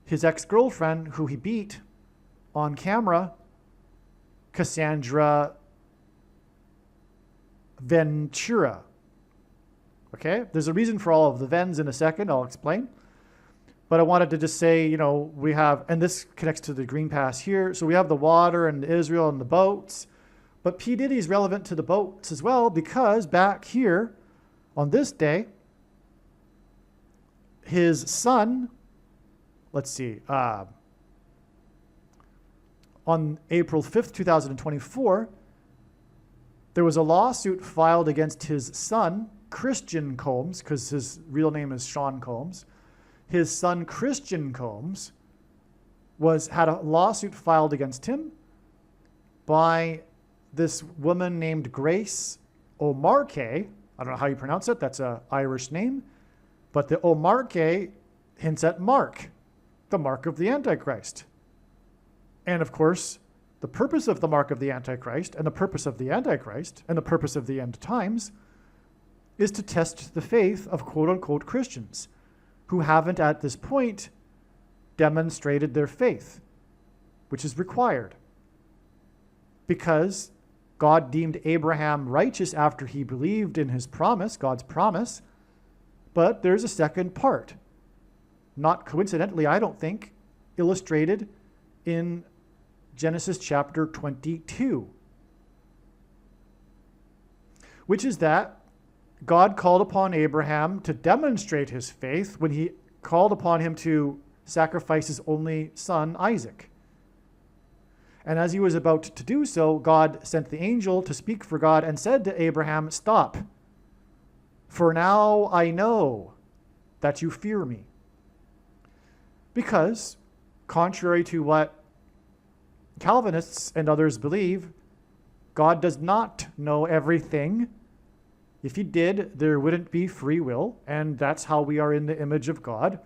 his ex-girlfriend, who he beat on camera, Cassandra Ventura. Okay, there's a reason for all of the Vens in a second, I'll explain. But I wanted to just say, you know, we have, and this connects to the Green Pass here, so we have the water and Israel and the boats. But P Diddy is relevant to the boats as well, because back here on this day, his son, let's see, on April 5th, 2024, there was a lawsuit filed against his son, Christian Combs, because his real name is Sean Combs. His son, Christian Combs, had a lawsuit filed against him by this woman named Grace O'Marcaigh. I don't know how you pronounce it. That's an Irish name. But the O'Marcaigh hints at Mark, the mark of the Antichrist. And of course, the purpose of the mark of the Antichrist and the purpose of the Antichrist and the purpose of the end times is to test the faith of quote-unquote Christians who haven't at this point demonstrated their faith, which is required. Because God deemed Abraham righteous after he believed in his promise, God's promise, but there's a second part, not coincidentally, I don't think, illustrated in Genesis chapter 22, which is that God called upon Abraham to demonstrate his faith when he called upon him to sacrifice his only son, Isaac. And as he was about to do so, God sent the angel to speak for God and said to Abraham, "Stop, for now I know that you fear me." Because, contrary to what Calvinists and others believe, God does not know everything. If he did, there wouldn't be free will, and that's how we are in the image of God.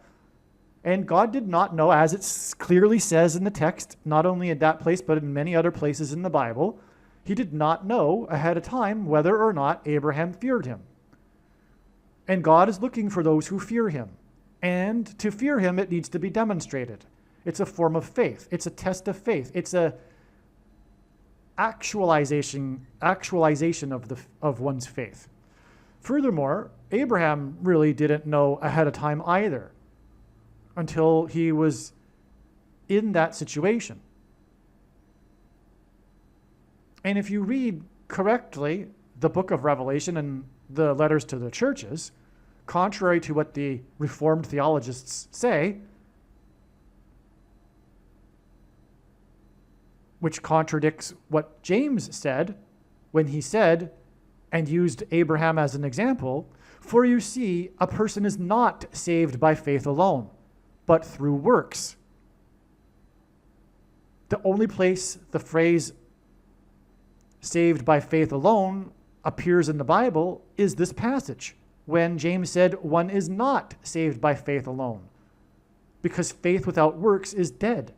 And God did not know, as it clearly says in the text, not only in that place, but in many other places in the Bible, he did not know ahead of time whether or not Abraham feared him. And God is looking for those who fear him. And to fear him, it needs to be demonstrated. It's a form of faith. It's a test of faith. It's a actualization of one's faith. Furthermore, Abraham really didn't know ahead of time either, until he was in that situation. And if you read correctly the book of Revelation and the letters to the churches, contrary to what the Reformed theologists say, which contradicts what James said when he said, and used Abraham as an example, "For you see, a person is not saved by faith alone, but through works." The only place the phrase "saved by faith alone" appears in the Bible is this passage, when James said one is not saved by faith alone, because faith without works is dead.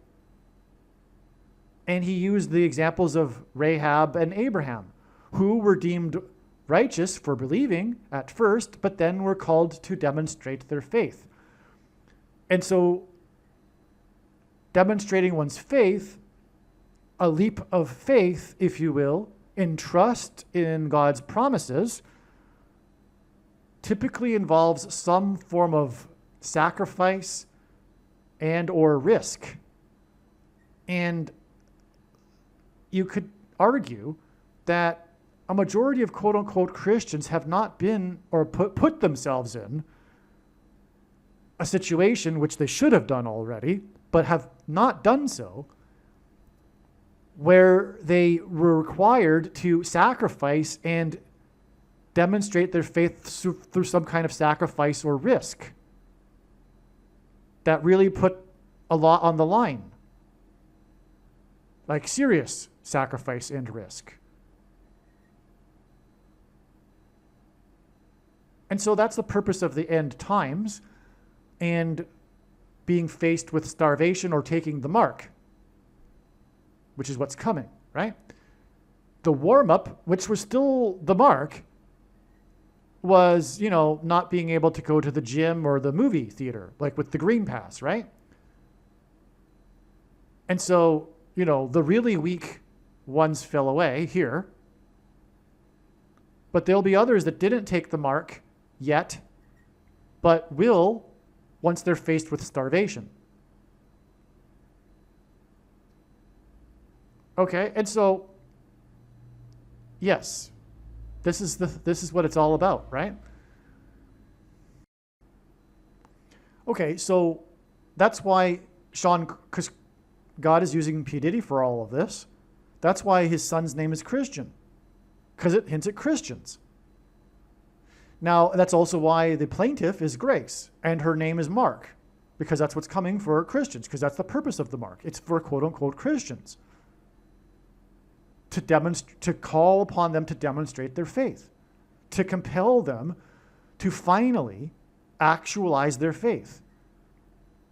And he used the examples of Rahab and Abraham, who were deemed righteous for believing at first, but then were called to demonstrate their faith. And so, demonstrating one's faith, a leap of faith, if you will, in trust in God's promises, typically involves some form of sacrifice and or risk. And you could argue that a majority of quote-unquote Christians have not been or put themselves in a situation which they should have done already, but have not done so, where they were required to sacrifice and demonstrate their faith through some kind of sacrifice or risk that really put a lot on the line, like serious sacrifice and risk. And so that's the purpose of the end times and being faced with starvation or taking the mark, which is what's coming, right? The warm-up, which was still the mark, was, not being able to go to the gym or the movie theater, like with the Green Pass, right? And so, the really weak ones fell away here, but there'll be others that didn't take the mark yet, but will once they're faced with starvation. Okay, and so, yes, this is what it's all about, right? Okay, so that's why because God is using P Diddy for all of this. That's why his son's name is Christian, because it hints at Christians. Now, that's also why the plaintiff is Grace, and her name is Mark, because that's what's coming for Christians, because that's the purpose of the mark. It's for quote-unquote Christians, to call upon them to demonstrate their faith, to compel them to finally actualize their faith,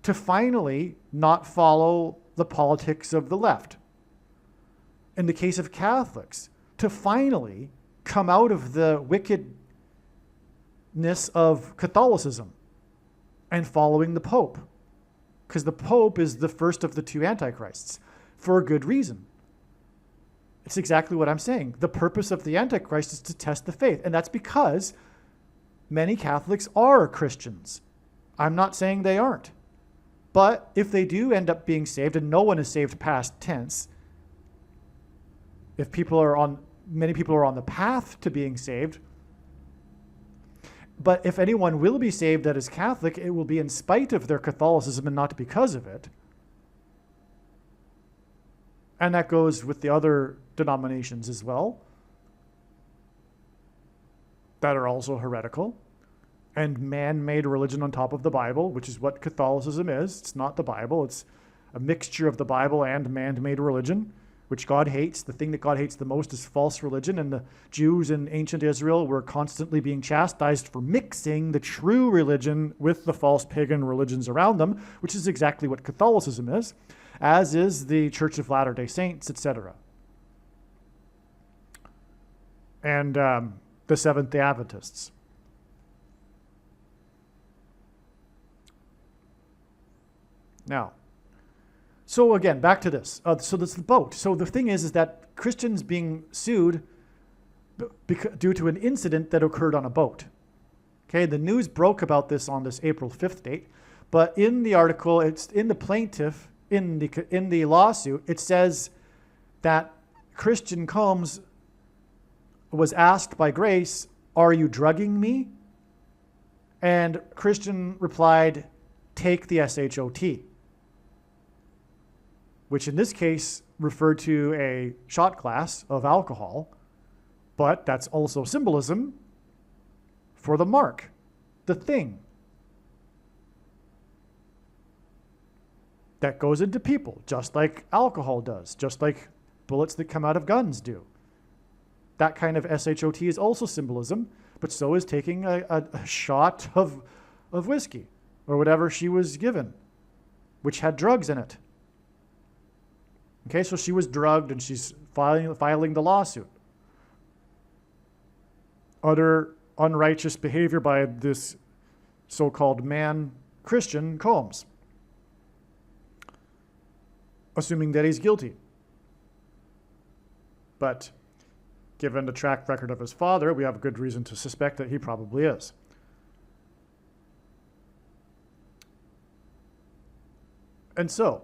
to finally not follow the politics of the left. In the case of Catholics, to finally come out of the wickedness of Catholicism and following the Pope, because the Pope is the first of the two antichrists, for a good reason. It's exactly what I'm saying. The purpose of the Antichrist is to test the faith, and that's because many Catholics are Christians. I'm not saying they aren't. But if they do end up being saved, and no one is saved past tense, if many people are on the path to being saved, But if anyone will be saved that is Catholic, it will be in spite of their Catholicism and not because of it. And that goes with the other denominations as well that are also heretical and man-made religion on top of the Bible, which is what Catholicism is. It's not the Bible. It's a mixture of the Bible and man-made religion, which God hates. The thing that God hates the most is false religion, and the Jews in ancient Israel were constantly being chastised for mixing the true religion with the false pagan religions around them, which is exactly what Catholicism is, as is the Church of Latter-day Saints, etc. And the Seventh-day Adventists. Now, so again, back to this. So this is the boat. So the thing is that Christians being sued due to an incident that occurred on a boat. Okay, the news broke about this on this April 5th date, but in the article, it's in the plaintiff, in the lawsuit, it says that Christian Combs was asked by Grace, "Are you drugging me?" And Christian replied, "Take the SHOT." Which in this case referred to a shot glass of alcohol, but that's also symbolism for the mark, the thing that goes into people, just like alcohol does, just like bullets that come out of guns do. That kind of SHOT is also symbolism, but so is taking a shot of whiskey or whatever she was given, which had drugs in it. Okay, so she was drugged and she's filing the lawsuit. Utter unrighteous behavior by this so-called man, Christian Combs, assuming that he's guilty. But given the track record of his father, we have good reason to suspect that he probably is. And so,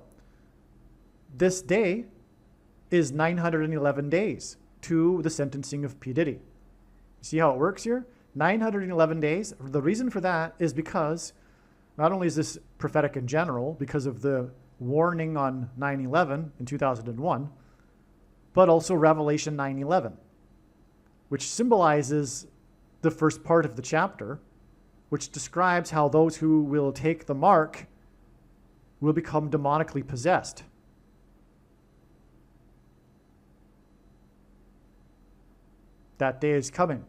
this day is 911 days to the sentencing of P Diddy. See how it works here? 911 days. The reason for that is because not only is this prophetic in general, because of the warning on 9/11 in 2001, but also Revelation 9/11, which symbolizes the first part of the chapter, which describes how those who will take the mark will become demonically possessed. That day is coming.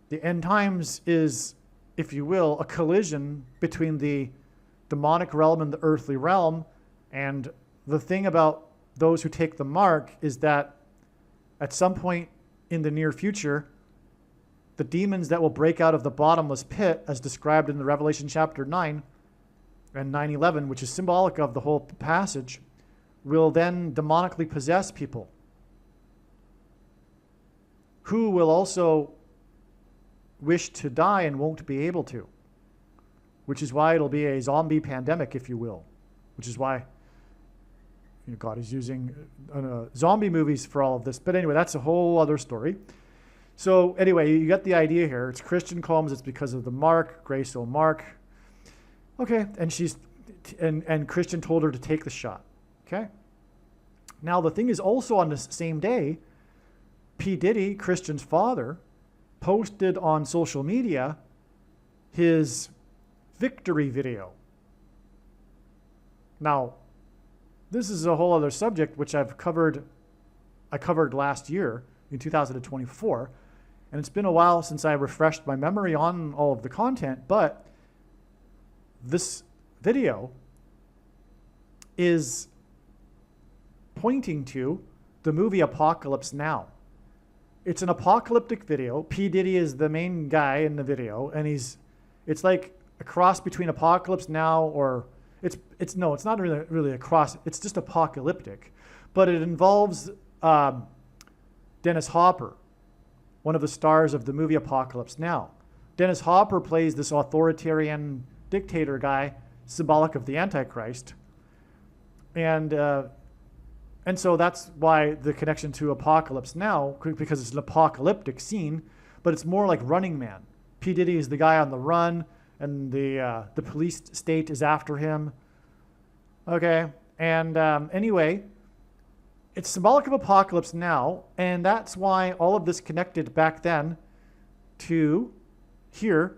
The end times is, if you will, a collision between the demonic realm and the earthly realm. And the thing about those who take the mark is that at some point in the near future, the demons that will break out of the bottomless pit, as described in the Revelation chapter 9 and 9/11, which is symbolic of the whole passage, will then demonically possess people, who will also wish to die and won't be able to, which is why it'll be a zombie pandemic, if you will, which is why God is using zombie movies for all of this. But anyway, that's a whole other story. So anyway, you get the idea here. It's Christian Combs. It's because of the mark, Grace O'Mark. Okay, and Christian told her to take the shot. Okay. Now the thing is, also on this same day, P Diddy, Christian's father, posted on social media his victory video. Now, this is a whole other subject which I covered last year in 2024, and it's been a while since I refreshed my memory on all of the content, but this video is pointing to the movie Apocalypse Now. It's an apocalyptic video. P Diddy is the main guy in the video, and it's like a cross between Apocalypse Now or it's not really a cross. It's just apocalyptic, but it involves Dennis Hopper, one of the stars of the movie Apocalypse Now. Dennis Hopper plays this authoritarian dictator guy, symbolic of the Antichrist, and so that's why the connection to Apocalypse Now, because it's an apocalyptic scene, but it's more like Running Man. P Diddy is the guy on the run, and the police state is after him. Okay, and anyway, it's symbolic of apocalypse now, and that's why all of this connected back then to here,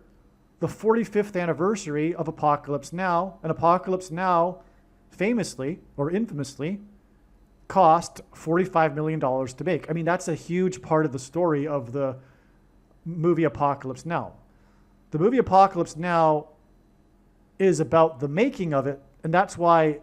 the 45th anniversary of Apocalypse Now. And Apocalypse Now, famously or infamously, cost $45 million to make. I mean, that's a huge part of the story of the movie Apocalypse Now. The movie Apocalypse Now is about the making of it, and that's why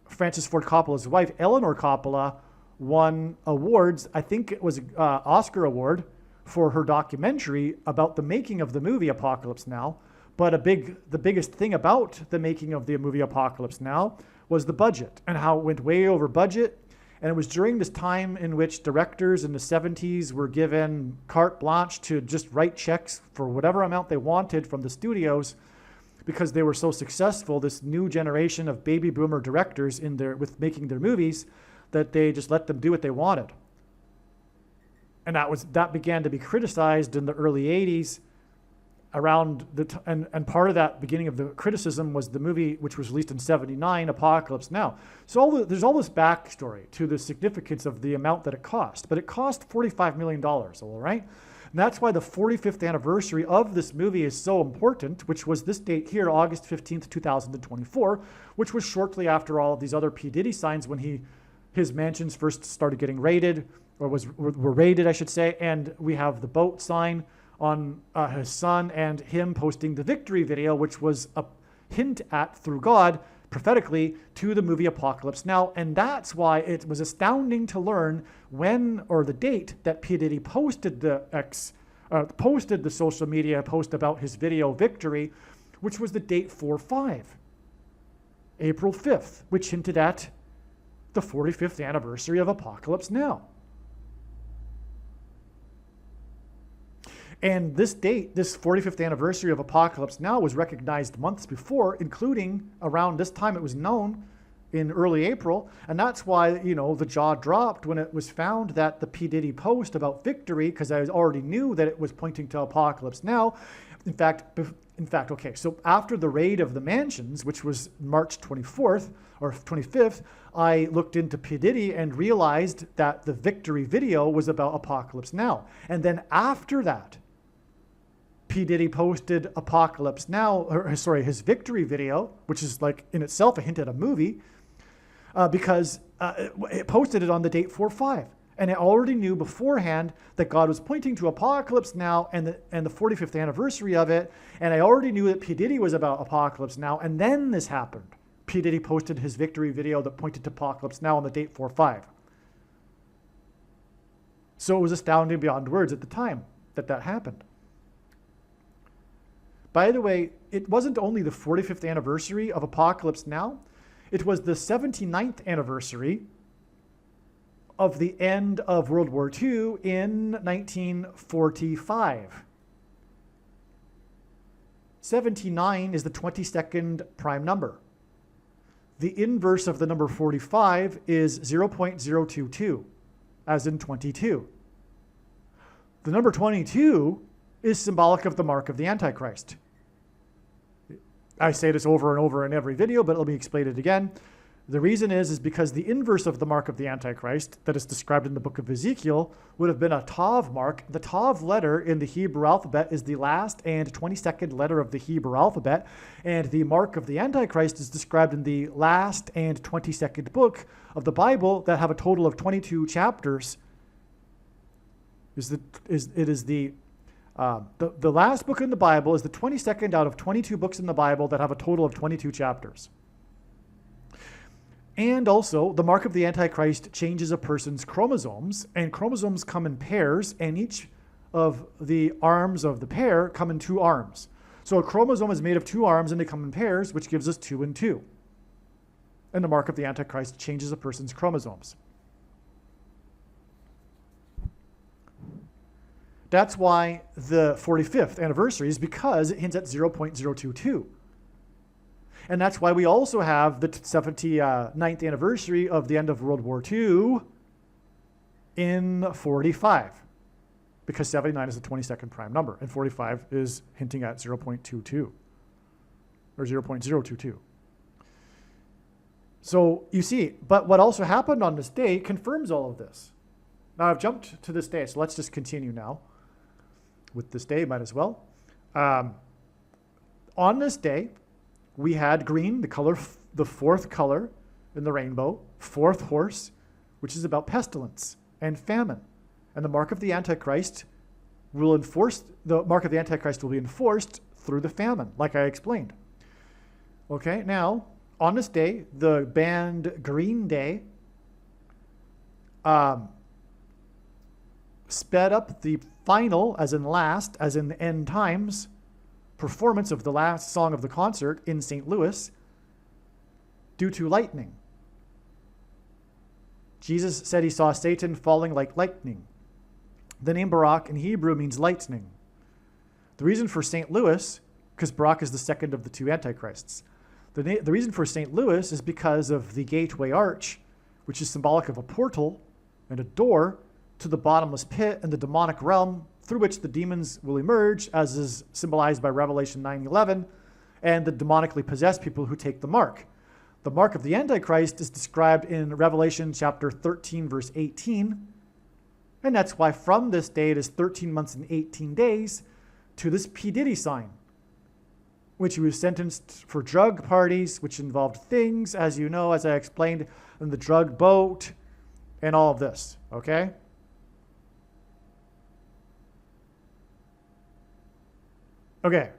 Francis Ford Coppola's wife, Eleanor Coppola, won awards. I think it was an Oscar award for her documentary about the making of the movie Apocalypse Now. But the biggest thing about the making of the movie Apocalypse Now was the budget and how it went way over budget. And it was during this time in which directors in the 70s were given carte blanche to just write checks for whatever amount they wanted from the studios because they were so successful, this new generation of baby boomer directors with making their movies, that they just let them do what they wanted. And that began to be criticized in the early 80s and part of that beginning of the criticism was the movie, which was released in 79, Apocalypse Now. So there's all this backstory to the significance of the amount that it cost. But it cost $45 million, all right? And that's why the 45th anniversary of this movie is so important, which was this date here, August 15th, 2024, which was shortly after all of these other P. Diddy signs when his mansions first started getting raided, or were raided, I should say, and we have the boat sign on his son and him posting the victory video, which was a hint at, through God, prophetically, to the movie Apocalypse Now. And that's why it was astounding to learn when, or the date, that P. Diddy posted the social media post about his video victory, which was the date 4/5, April 5th, which hinted at the 45th anniversary of Apocalypse Now. And this date, this 45th anniversary of Apocalypse Now, was recognized months before, including around this time it was known in early April. And that's why, the jaw dropped when it was found that the P. Diddy post about victory, because I already knew that it was pointing to Apocalypse Now. In fact, okay, so after the raid of the mansions, which was March 24th or 25th, I looked into P. Diddy and realized that the victory video was about Apocalypse Now. And then after that, P. Diddy posted Apocalypse Now, his victory video, which is like in itself a hint at a movie, because it posted it on the date 4/5. And I already knew beforehand that God was pointing to Apocalypse Now and the 45th anniversary of it. And I already knew that P. Diddy was about Apocalypse Now. And then this happened. P. Diddy posted his victory video that pointed to Apocalypse Now on the date 4/5. So it was astounding beyond words at the time that happened. By the way, it wasn't only the 45th anniversary of Apocalypse Now, it was the 79th anniversary of the end of World War II in 1945. 79 is the 22nd prime number. The inverse of the number 45 is 0.022, as in 22. The number 22 is symbolic of the mark of the Antichrist. I say this over and over in every video, but let me explain it again. The reason is because the inverse of the mark of the Antichrist that is described in the book of Ezekiel would have been a Tav mark. The Tav letter in the Hebrew alphabet is the last and 22nd letter of the Hebrew alphabet, and the mark of the Antichrist is described in the last and 22nd book of the Bible that have a total of 22 chapters. The last book in the Bible is the 22nd out of 22 books in the Bible that have a total of 22 chapters. And also, the mark of the Antichrist changes a person's chromosomes, and chromosomes come in pairs, and each of the arms of the pair come in 2 arms. So a chromosome is made of 2 arms, and they come in pairs, which gives us 2 and 2. And the mark of the Antichrist changes a person's chromosomes. That's why the 45th anniversary is because it hints at 0.022. And that's why we also have the 79th anniversary of the end of World War II in 45. because 79 is the 22nd prime number, and 45 is hinting at 0.22 or 0.022. So you see, but what also happened on this day confirms all of this. Now I've jumped to this day, so let's just continue now with this day, might as well. On this day, we had green, the color, the fourth color in the rainbow, fourth horse, which is about pestilence and famine. And the mark of the Antichrist will be enforced through the famine, like I explained. Okay, now, on this day, the band Green Day sped up the final, as in last, as in the end times, performance of the last song of the concert in St. Louis due to lightning. Jesus said he saw Satan falling like lightning. The name Barak in Hebrew means lightning. The reason for St. Louis, because Barak is the second of the two antichrists, the reason for St. Louis is because of the gateway arch, which is symbolic of a portal and a door to the bottomless pit and the demonic realm through which the demons will emerge, as is symbolized by Revelation 9:11, and the demonically possessed people who take the mark. The mark of the Antichrist is described in Revelation chapter 13, verse 18, and that's why from this day it is 13 months and 18 days to this P Diddy sign, which he was sentenced for drug parties, which involved things, as you know, as I explained, in the drug boat and all of this, okay? Okay,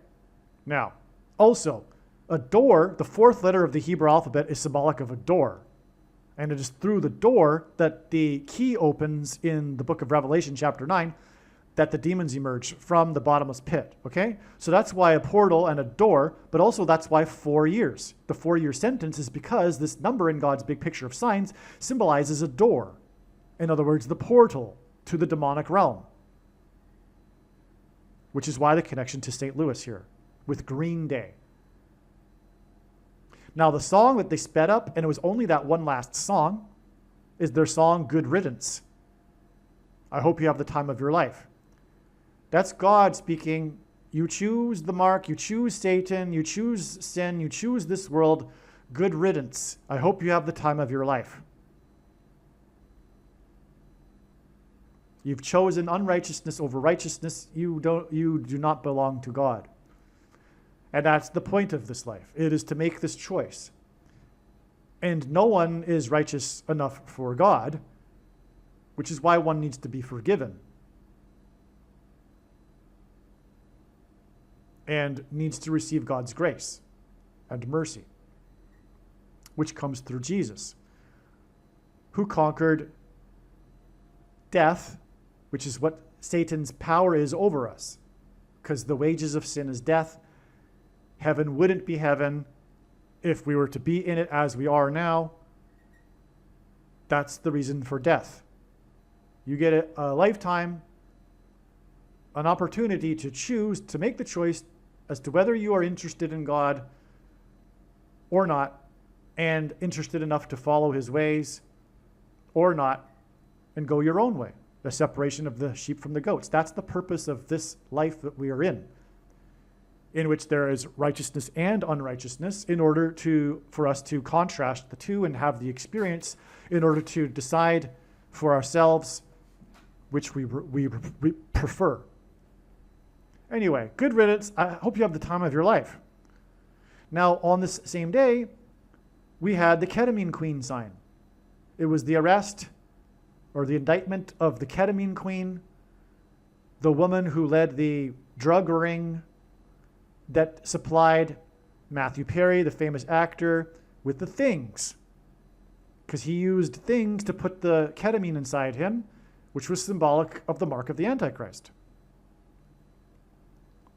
now, also, a door, the fourth letter of the Hebrew alphabet, is symbolic of a door. And it is through the door that the key opens in the book of Revelation, chapter 9, that the demons emerge from the bottomless pit, okay? So that's why a portal and a door, but also that's why 4 years. The 4-year sentence is because this number in God's big picture of signs symbolizes a door. In other words, the portal to the demonic realm, which is why the connection to St. Louis here with Green Day. Now, the song that they sped up, and it was only that one last song, is their song, Good Riddance. I hope you have the time of your life. That's God speaking. You choose the mark, you choose Satan, you choose sin, you choose this world. Good riddance. I hope you have the time of your life. You've chosen unrighteousness over righteousness. You do not belong to God. And that's the point of this life. It is to make this choice. And no one is righteous enough for God, which is why one needs to be forgiven and needs to receive God's grace and mercy, which comes through Jesus, who conquered death, which is what Satan's power is over us, because the wages of sin is death. Heaven wouldn't be heaven if we were to be in it as we are now. That's the reason for death. You get a lifetime, an opportunity to choose, to make the choice as to whether you are interested in God or not, and interested enough to follow his ways or not, and go your own way. The separation of the sheep from the goats. That's the purpose of this life that we are in which there is righteousness and unrighteousness, in order for us to contrast the two and have the experience in order to decide for ourselves which we prefer. Anyway, good riddance. I hope you have the time of your life. Now, on this same day, we had the ketamine queen sign. It was the arrest or the indictment of the ketamine queen, the woman who led the drug ring that supplied Matthew Perry, the famous actor, with the things. Because he used things to put the ketamine inside him, which was symbolic of the mark of the Antichrist.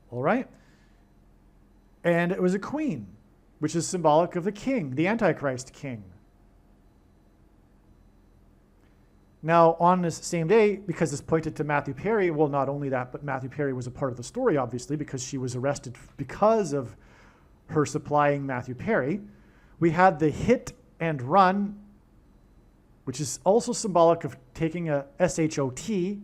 All right? And it was a queen, which is symbolic of the king, the Antichrist king. Now, on this same day, because this pointed to Matthew Perry, well, not only that, but Matthew Perry was a part of the story, obviously, because she was arrested because of her supplying Matthew Perry. We had the hit and run, which is also symbolic of taking a SHOT,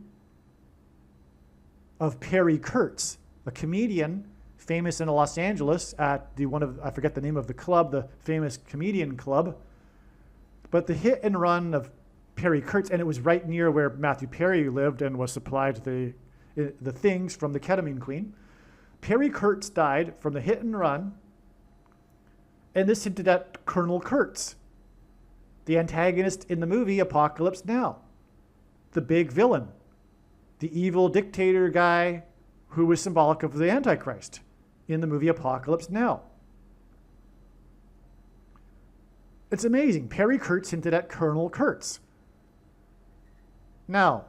of Perry Kurtz, a comedian famous in Los Angeles at I forget the name of the club, the famous comedian club. But the hit and run of Perry Kurtz, and it was right near where Matthew Perry lived and was supplied the things from the ketamine queen. Perry Kurtz died from the hit and run, and this hinted at Colonel Kurtz, the antagonist in the movie Apocalypse Now, the big villain, the evil dictator guy who was symbolic of the Antichrist in the movie Apocalypse Now. It's amazing. Perry Kurtz hinted at Colonel Kurtz. Now,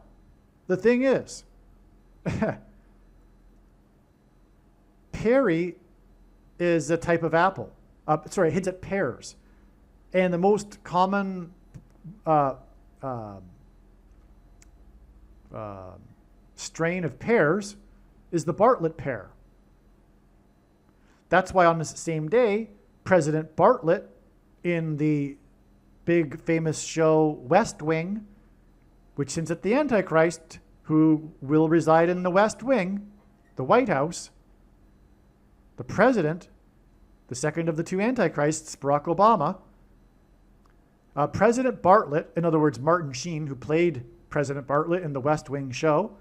the thing is, Perry is a type of apple. It hints at pears. And the most common strain of pears is the Bartlett pear. That's why on this same day, President Bartlett, in the big famous show West Wing, which hints at the Antichrist, who will reside in the West Wing, the White House, the president, the second of the two Antichrists, Barack Obama, President Bartlett, in other words, Martin Sheen, who played President Bartlett in the West Wing show,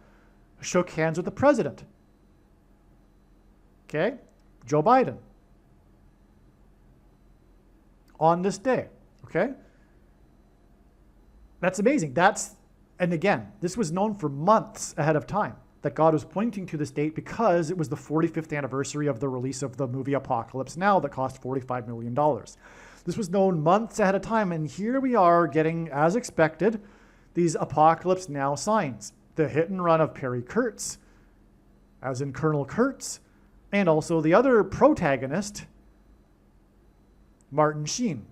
shook hands with the president. Okay? Joe Biden. On this day. Okay? That's amazing. And again, this was known for months ahead of time that God was pointing to this date because it was the 45th anniversary of the release of the movie Apocalypse Now that cost $45 million. This was known months ahead of time, and here we are getting, as expected, these Apocalypse Now signs. The hit and run of Perry Kurtz, as in Colonel Kurtz, and also the other protagonist, Martin Sheen,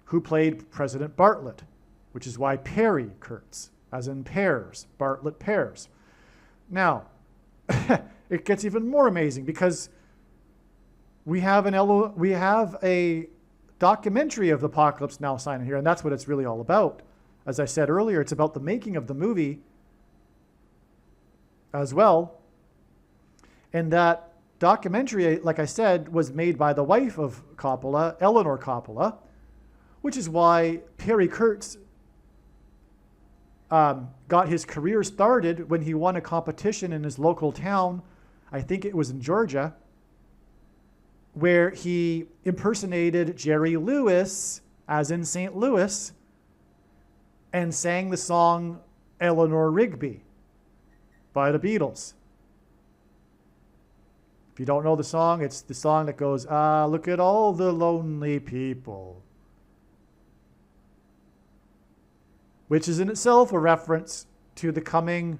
who played President Bartlett, which is why Perry Kurtz, as in pears, Bartlett pears. Now, it gets even more amazing because we have a documentary of the Apocalypse Now sign here, and that's what it's really all about. As I said earlier, it's about the making of the movie as well. And that documentary, like I said, was made by the wife of Coppola, Eleanor Coppola, which is why Perry Kurtz got his career started when he won a competition in his local town. I think it was in Georgia, where he impersonated Jerry Lewis, as in St. Louis, and sang the song Eleanor Rigby by the Beatles. If you don't know the song, it's the song that goes, "Ah, look at all the lonely people," which is in itself a reference to the coming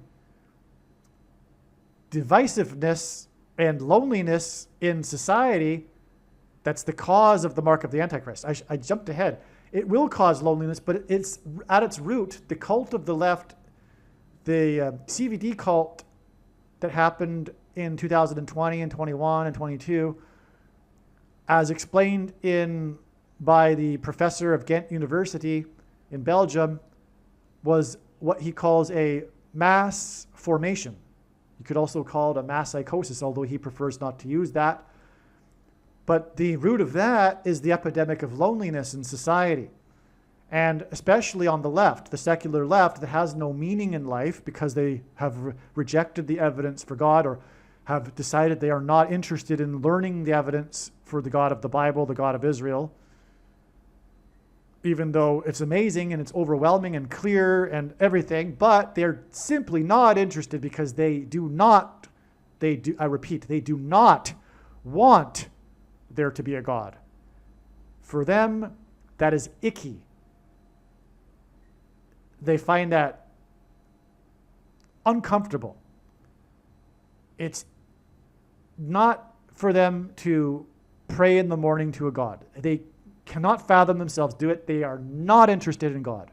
divisiveness and loneliness in society that's the cause of the mark of the Antichrist. I jumped ahead. It will cause loneliness, but it's at its root, the cult of the left, the CVD cult that happened in 2020 and 21 and 22, as explained by the professor of Ghent University in Belgium, was what he calls a mass formation. You could also call it a mass psychosis, although he prefers not to use that. But the root of that is the epidemic of loneliness in society. And especially on the left, the secular left, that has no meaning in life because they have rejected the evidence for God, or have decided they are not interested in learning the evidence for the God of the Bible, the God of Israel, even though it's amazing and it's overwhelming and clear and everything, but they're simply not interested because they do not want there to be a God. For them, that is icky. They find that uncomfortable. It's not for them to pray in the morning to a God. They cannot fathom themselves do it. They are not interested in God.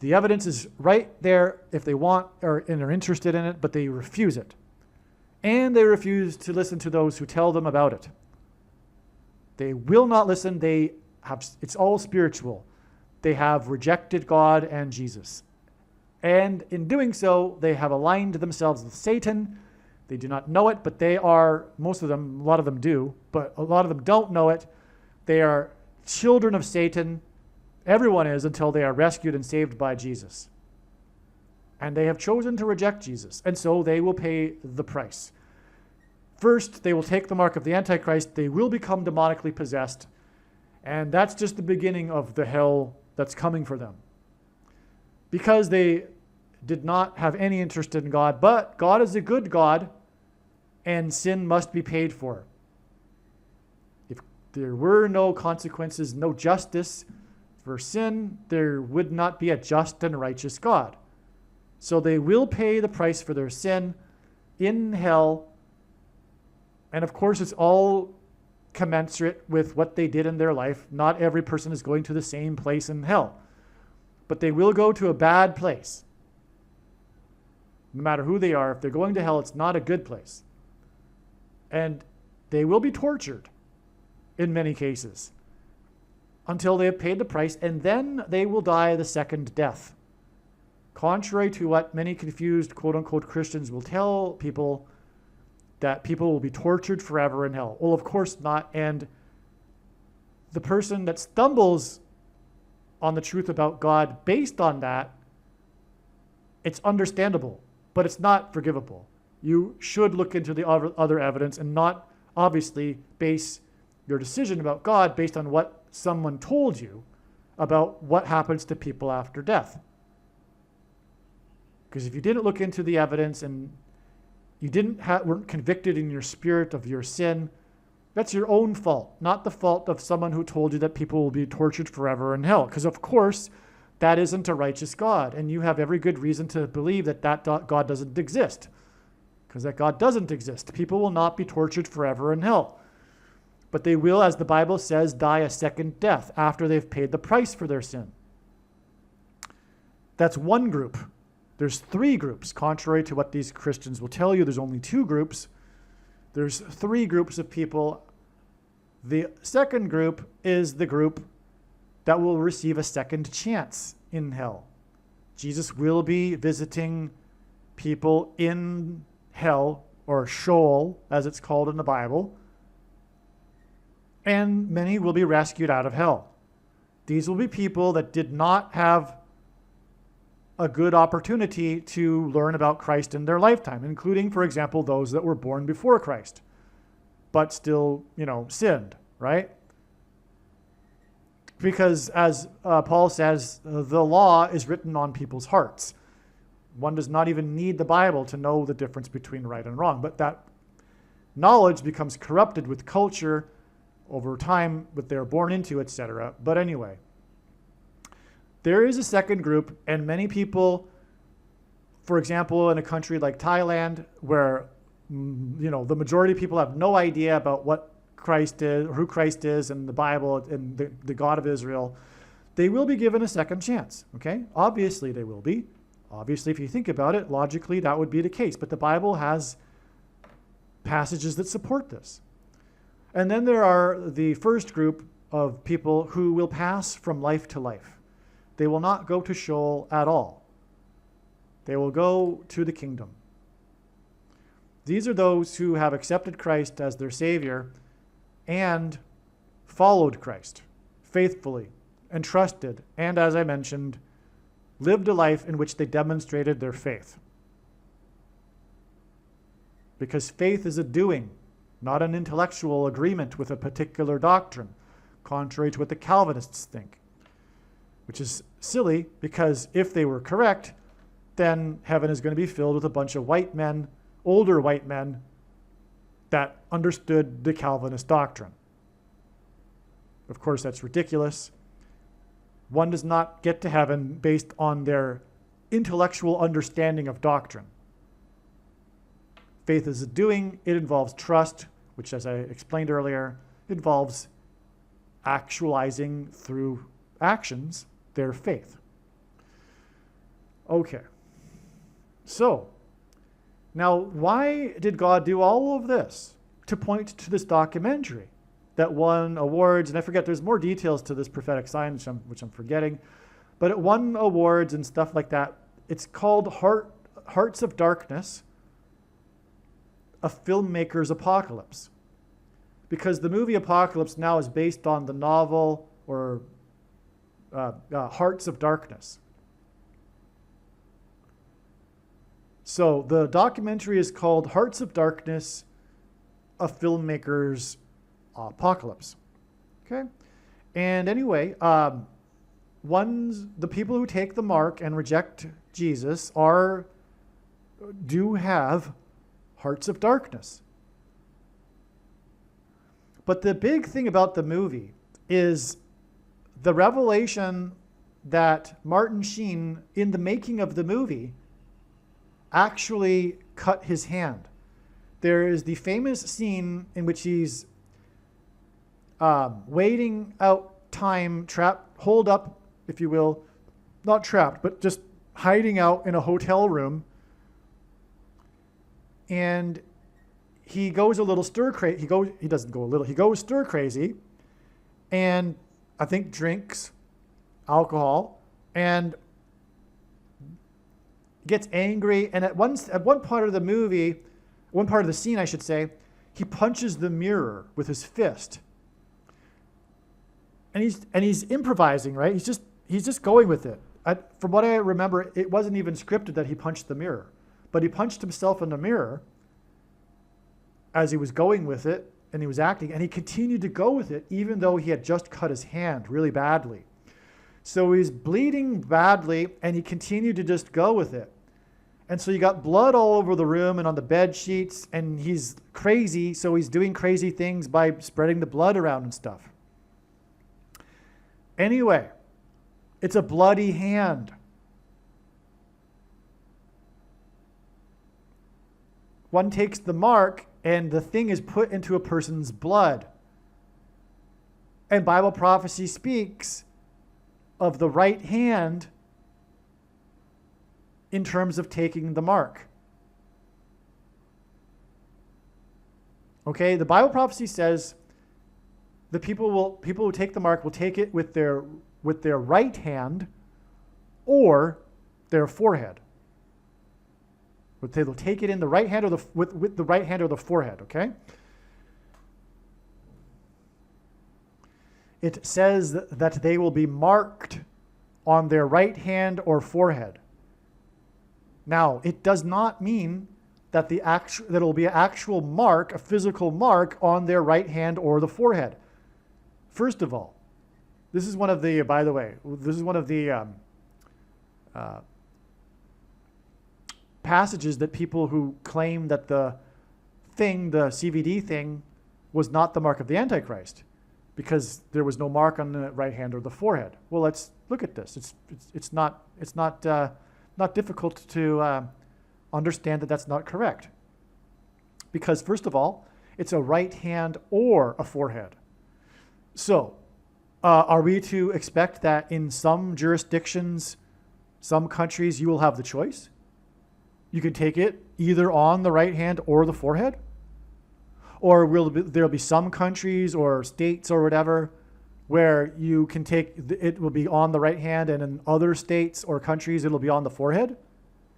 The evidence is right there if they want and are interested in it, but they refuse it. And they refuse to listen to those who tell them about it. They will not listen. It's all spiritual. They have rejected God and Jesus. And in doing so, they have aligned themselves with Satan. They do not know it, but they are, most of them, a lot of them do, but a lot of them don't know it. They are children of Satan. Everyone is, until they are rescued and saved by Jesus. And they have chosen to reject Jesus, and so they will pay the price. First, they will take the mark of the Antichrist. They will become demonically possessed, and that's just the beginning of the hell that's coming for them. Because they did not have any interest in God, but God is a good God, and sin must be paid for. If there were no consequences, no justice for sin, there would not be a just and righteous God. So they will pay the price for their sin in hell. And of course, it's all commensurate with what they did in their life. Not every person is going to the same place in hell. But they will go to a bad place. No matter who they are, if they're going to hell, it's not a good place. And they will be tortured in many cases until they have paid the price, and then they will die the second death. Contrary to what many confused quote-unquote Christians will tell people, that people will be tortured forever in hell. Well, of course not. And the person that stumbles on the truth about God based on that, it's understandable, but it's not forgivable. You should look into the other evidence and not obviously base your decision about God based on what someone told you about what happens to people after death. Because if you didn't look into the evidence and you weren't convicted in your spirit of your sin, that's your own fault, not the fault of someone who told you that people will be tortured forever in hell. Because of course, that isn't a righteous God, and you have every good reason to believe that God doesn't exist. Because that God doesn't exist. People will not be tortured forever in hell. But they will, as the Bible says, die a second death after they've paid the price for their sin. That's one group. There's three groups. Contrary to what these Christians will tell you, there's only two groups. There's three groups of people. The second group is the group that will receive a second chance in hell. Jesus will be visiting people in hell, or Sheol, as it's called in the Bible, and many will be rescued out of hell. These will be people that did not have a good opportunity to learn about Christ in their lifetime, including, for example, those that were born before Christ, but still, sinned, right? Because as Paul says, the law is written on people's hearts. One does not even need the Bible to know the difference between right and wrong, but that knowledge becomes corrupted with culture over time, what they're born into, etc. But anyway, there is a second group, and many people, for example, in a country like Thailand, where the majority of people have no idea about what Christ is, or who Christ is, and the Bible, and the God of Israel, they will be given a second chance. Okay, obviously they will be. Obviously, if you think about it, logically that would be the case. But the Bible has passages that support this. And then there are the first group of people who will pass from life to life. They will not go to Sheol at all. They will go to the kingdom. These are those who have accepted Christ as their Savior and followed Christ faithfully and trusted, and as I mentioned, lived a life in which they demonstrated their faith. Because faith is a doing, not an intellectual agreement with a particular doctrine, contrary to what the Calvinists think. Which is silly, because if they were correct, then heaven is going to be filled with a bunch of white men, older white men, that understood the Calvinist doctrine. Of course, that's ridiculous. One does not get to heaven based on their intellectual understanding of doctrine. Faith is a doing. It involves trust, which, as I explained earlier, involves actualizing through actions their faith. Okay. So, now why did God do all of this? To point to this documentary that won awards, and I forget, there's more details to this prophetic sign, which I'm forgetting, but it won awards and stuff like that. it's called Hearts of Darkness, a filmmaker's apocalypse. Because the movie Apocalypse now is based on the novel or Hearts of Darkness. So the documentary is called Hearts of Darkness, a filmmaker's apocalypse. Okay? And anyway, the people who take the mark and reject Jesus do have hearts of darkness. But the big thing about the movie is the revelation that Martin Sheen, in the making of the movie, actually cut his hand. There is the famous scene in which he's waiting out time, holed up, if you will, not trapped, but just hiding out in a hotel room. And he goes a little stir crazy. He doesn't go a little. He goes stir crazy, and I think drinks alcohol and gets angry. And at one part of the movie, one part of the scene, I should say, he punches the mirror with his fist. And he's improvising, right? He's just going with it. From what I remember, it wasn't even scripted that he punched the mirror, but he punched himself in the mirror as he was going with it, and he was acting, and he continued to go with it even though he had just cut his hand really badly. So he's bleeding badly, and he continued to just go with it. And so you got blood all over the room and on the bed sheets, and he's crazy, so he's doing crazy things by spreading the blood around and stuff. Anyway, it's a bloody hand. One takes the mark, and the thing is put into a person's blood. And Bible prophecy speaks of the right hand in terms of taking the mark. Okay, the Bible prophecy says the people who take the mark will take it with their right hand or their forehead. But they will take it in the right hand or with the right hand or the forehead, okay? It says that they will be marked on their right hand or forehead. Now, it does not mean that that it will be an actual mark, a physical mark on their right hand or the forehead. First of all, this is one of the, by the way, this is one of the passages that people who claim that the CVD thing, was not the mark of the Antichrist, because there was no mark on the right hand or the forehead. Well, let's look at this. It's not difficult to understand that that's not correct. Because first of all, it's a right hand or a forehead. So, are we to expect that in some jurisdictions, some countries, you will have the choice? You can take it either on the right hand or the forehead? Or there'll be some countries or states or whatever where you can take, it will be on the right hand, and in other states or countries it'll be on the forehead?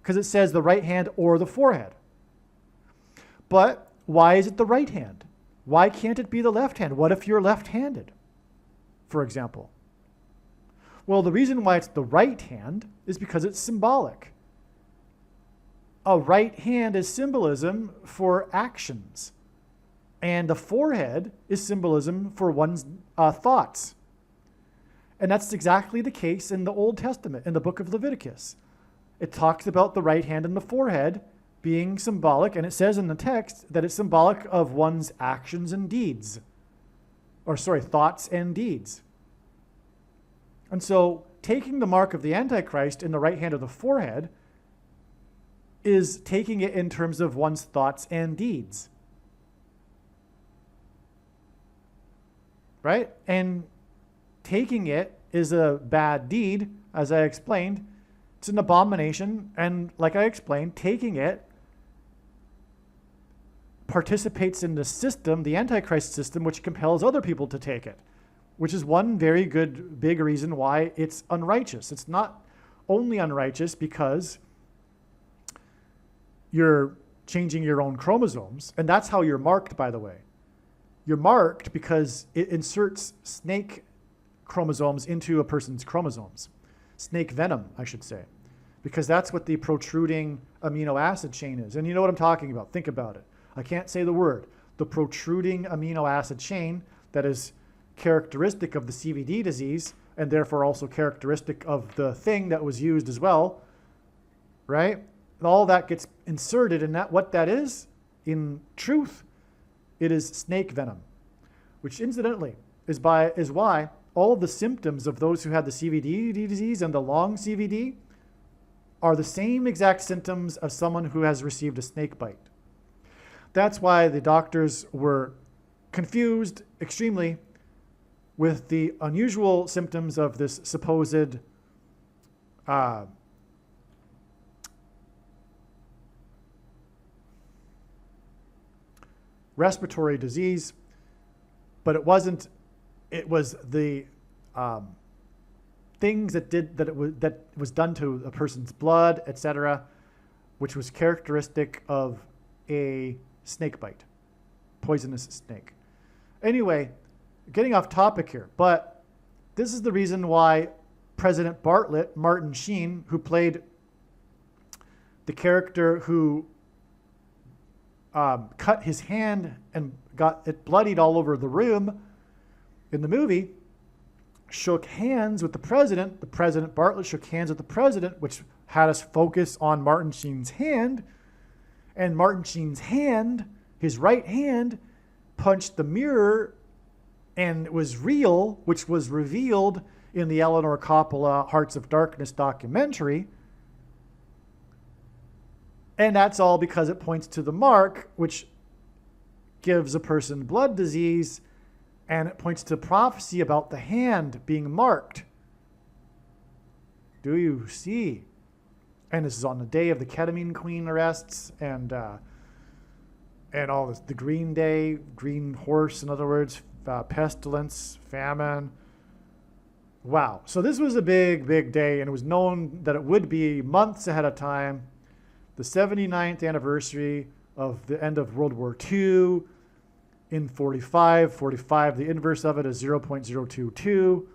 Because it says the right hand or the forehead. But why is it the right hand? Why can't it be the left hand? What if you're left-handed, for example? Well, the reason why it's the right hand is because it's symbolic. A right hand is symbolism for actions, and the forehead is symbolism for one's thoughts. And that's exactly the case in the Old Testament, in the book of Leviticus. It talks about the right hand and the forehead being symbolic, and it says in the text that it's symbolic of one's actions and deeds. Thoughts and deeds. And so taking the mark of the Antichrist in the right hand or the forehead is taking it in terms of one's thoughts and deeds. Right? And taking it is a bad deed, as I explained. It's an abomination, and like I explained, taking it participates in the system, the Antichrist system, which compels other people to take it, which is one very good, big reason why it's unrighteous. It's not only unrighteous because you're changing your own chromosomes. And that's how you're marked, by the way. You're marked because it inserts snake chromosomes into a person's chromosomes. Snake venom, I should say. Because that's what the protruding amino acid chain is. And you know what I'm talking about. Think about it. I can't say the word. The protruding amino acid chain that is characteristic of the CVD disease and therefore also characteristic of the thing that was used as well, right? All that gets inserted, and what that is, in truth, it is snake venom, which incidentally is why all of the symptoms of those who had the CVD disease and the long CVD are the same exact symptoms of someone who has received a snake bite. That's why the doctors were confused extremely with the unusual symptoms of this supposed respiratory disease, but it wasn't. It was the things that was done to a person's blood, etc., which was characteristic of a snake bite, poisonous snake. Anyway, getting off topic here, but this is the reason why President Bartlett, Martin Sheen, who played the character who cut his hand and got it bloodied all over the room in the movie, shook hands with the president. The President Bartlett shook hands with the president, which had us focus on Martin Sheen's hand. And Martin Sheen's hand, his right hand, punched the mirror and it was real, which was revealed in the Eleanor Coppola Hearts of Darkness documentary. And that's all because it points to the mark, which gives a person blood disease, and it points to prophecy about the hand being marked. Do you see? And this is on the day of the ketamine queen arrests and all this, the green day, green horse, in other words, pestilence, famine. Wow. So this was a big, big day, and it was known that it would be months ahead of time. The 79th anniversary of the end of World War II in 45, the inverse of it is 0.022.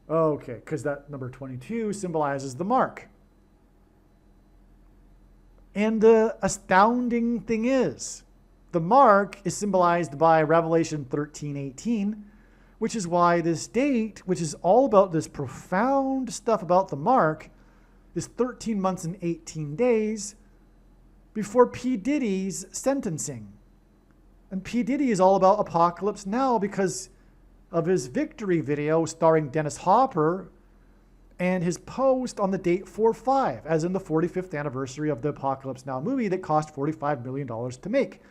Okay, because that number 22 symbolizes the mark. And the astounding thing is, the mark is symbolized by Revelation 13:18, which is why this date, which is all about this profound stuff about the mark, is 13 months and 18 days before P Diddy's sentencing. And P Diddy is all about Apocalypse Now because of his victory video starring Dennis Hopper and his post on the date 4/5, as in the 45th anniversary of the Apocalypse Now movie that cost $45 million to make.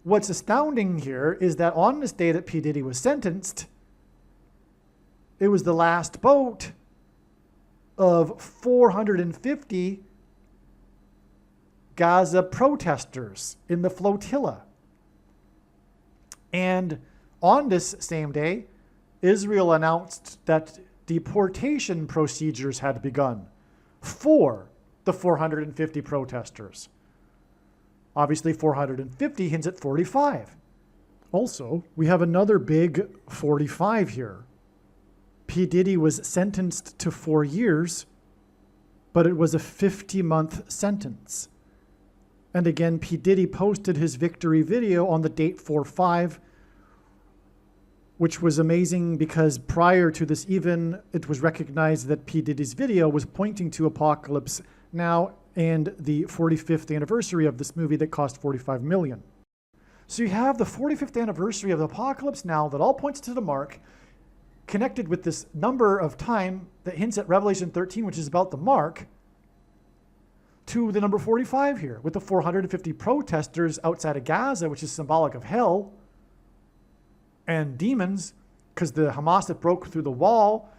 What's astounding here is that on this day that P Diddy was sentenced, it was the last boat of 450 Gaza protesters in the flotilla. And on this same day, Israel announced that deportation procedures had begun for the 450 protesters. Obviously, 450 hints at 45. Also, we have another big 45 here. P. Diddy was sentenced to 4 years, but it was a 50-month sentence. And again, P. Diddy posted his victory video on the date 4/5, which was amazing because prior to this even, it was recognized that P. Diddy's video was pointing to Apocalypse Now and the 45th anniversary of this movie that cost $45 million. So you have the 45th anniversary of Apocalypse Now that all points to the mark, connected with this number of time that hints at Revelation 13, which is about the mark, to the number 45 here, with the 450 protesters outside of Gaza, which is symbolic of hell and demons, because the Hamas that broke through the wall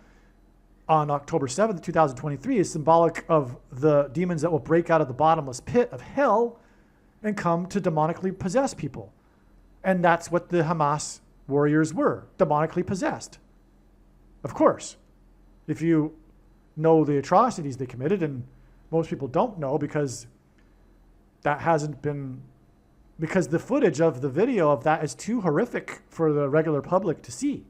on October 7th, 2023 is symbolic of the demons that will break out of the bottomless pit of hell and come to demonically possess people. And that's what the Hamas warriors were, demonically possessed. Of course, if you know the atrocities they committed, and most people don't know because that hasn't been, because the footage of the video of that is too horrific for the regular public to see.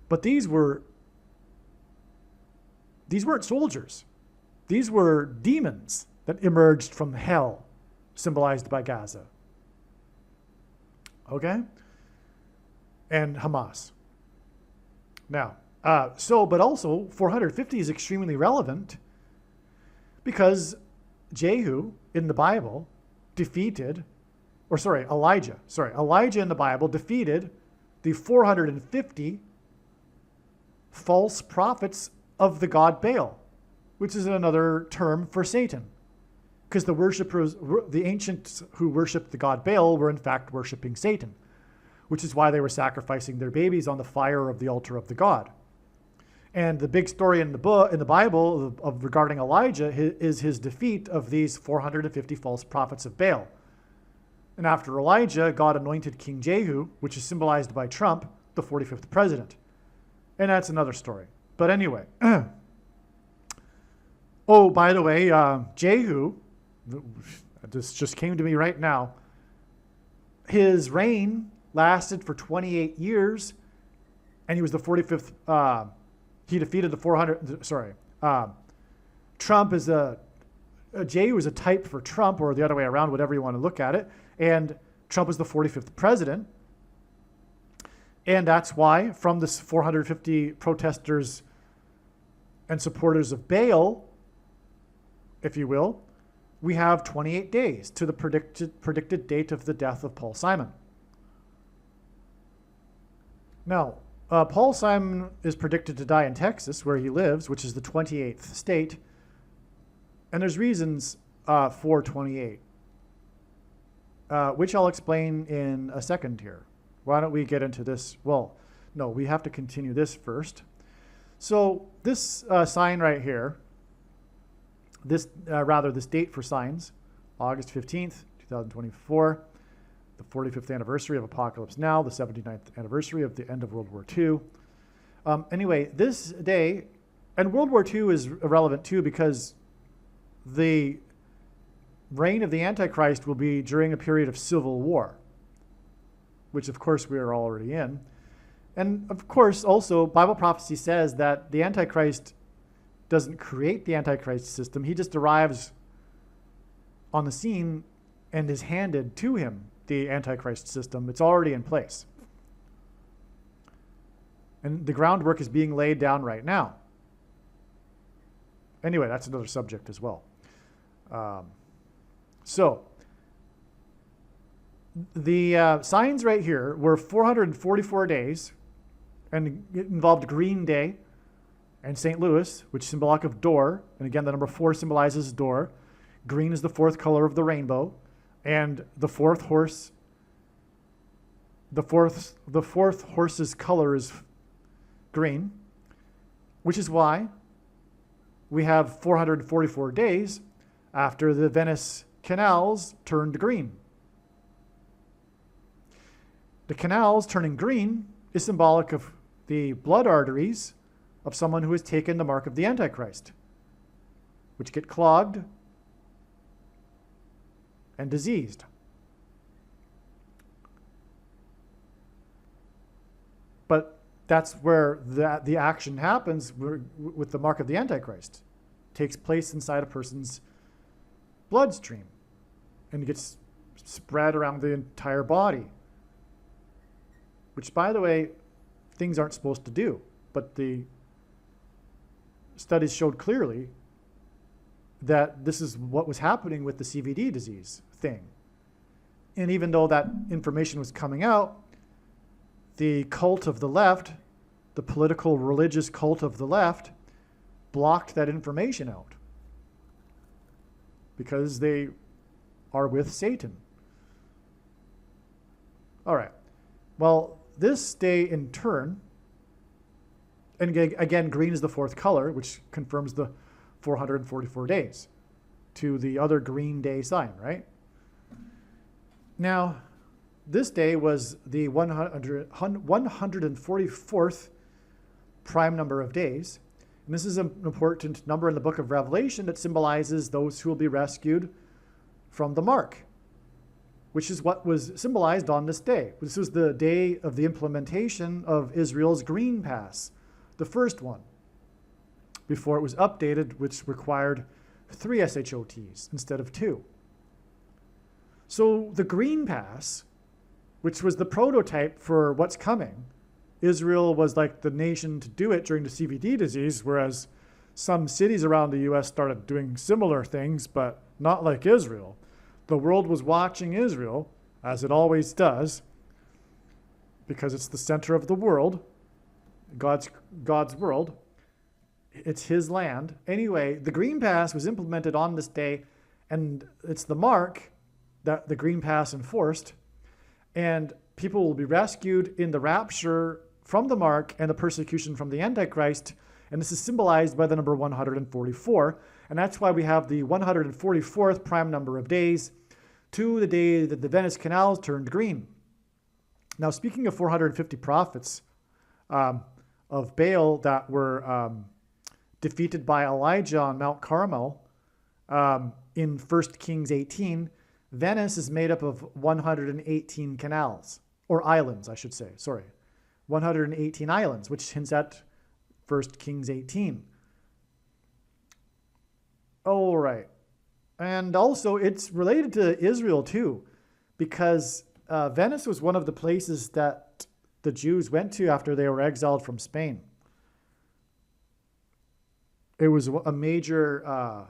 But these weren't soldiers. These were demons that emerged from hell, symbolized by Gaza. Okay? And Hamas. Now, but also 450 is extremely relevant because Elijah in the Bible defeated the 450 false prophets of the god Baal, which is another term for Satan. Because the ancients who worshipped the god Baal were in fact worshipping Satan, which is why they were sacrificing their babies on the fire of the altar of the god. And the big story in the Bible regarding Elijah is his defeat of these 450 false prophets of Baal. And after Elijah, God anointed King Jehu, which is symbolized by Trump, the 45th president. And that's another story. But anyway. Oh, by the way, Jehu, this just came to me right now, his reign lasted for 28 years, and he was the 45th, he defeated the 400, Trump is Jehu is a type for Trump, or the other way around, whatever you want to look at it, and Trump was the 45th president. And that's why, from the 450 protesters and supporters of Baal, if you will, we have 28 days to the predicted date of the death of Paul Simon. Now, Paul Simon is predicted to die in Texas, where he lives, which is the 28th state. And there's reasons for 28, which I'll explain in a second here. Why don't we get into this? Well, no, we have to continue this first. So this sign right here, this date for signs, August 15th, 2024, the 45th anniversary of Apocalypse Now, the 79th anniversary of the end of World War II. Anyway, this day, and World War II is irrelevant too because the reign of the Antichrist will be during a period of civil war, which of course we are already in. And of course also Bible prophecy says that the Antichrist doesn't create the Antichrist system. He just arrives on the scene and is handed to him the Antichrist system. It's already in place. And the groundwork is being laid down right now. Anyway, that's another subject as well. So the signs right here were 444 days, and it involved Green Day and St. Louis, which is symbolic of door. And again, the number 4 symbolizes door. Green is the 4th color of the rainbow. And the fourth horse's color is green, which is why we have 444 days after the Venice canals turned green. The canals turning green is symbolic of the blood arteries of someone who has taken the mark of the Antichrist, which get clogged and diseased. But that's where the action happens with the mark of the Antichrist. It takes place inside a person's bloodstream and gets spread around the entire body, which, by the way, things aren't supposed to do. But the studies showed clearly that this is what was happening with the CVD disease thing. And even though that information was coming out, the cult of the left, the political religious cult of the left, blocked that information out because they are with Satan. All right. Well, this day in turn, and again, green is the 4th color, which confirms the 444 days to the other Green Day sign, right? Now, this day was the 144th prime number of days, And this is an important number in the book of Revelation that symbolizes those who will be rescued from the mark, which is what was symbolized on this day. This was the day of the implementation of Israel's Green Pass, the first one, before it was updated, which required 3 SHOTs instead of 2. So the Green Pass, which was the prototype for what's coming, Israel was like the nation to do it during the CVD disease, whereas some cities around the US started doing similar things, but not like Israel. The world was watching Israel, as it always does, because it's the center of the world, God's world. It's his land. Anyway, the Green Pass was implemented on this day, and it's the mark that the Green Pass enforced, and people will be rescued in the rapture from the mark and the persecution from the Antichrist, and this is symbolized by the number 144, and that's why we have the 144th prime number of days to the day that the Venice canals turned green. Now, speaking of 450 prophets of Baal that were defeated by Elijah on Mount Carmel in 1 Kings 18, Venice is made up of 118 canals, or islands, I should say, 118 islands, which hints at 1 Kings 18. All right. And also, it's related to Israel, too, because Venice was one of the places that the Jews went to after they were exiled from Spain. It was a major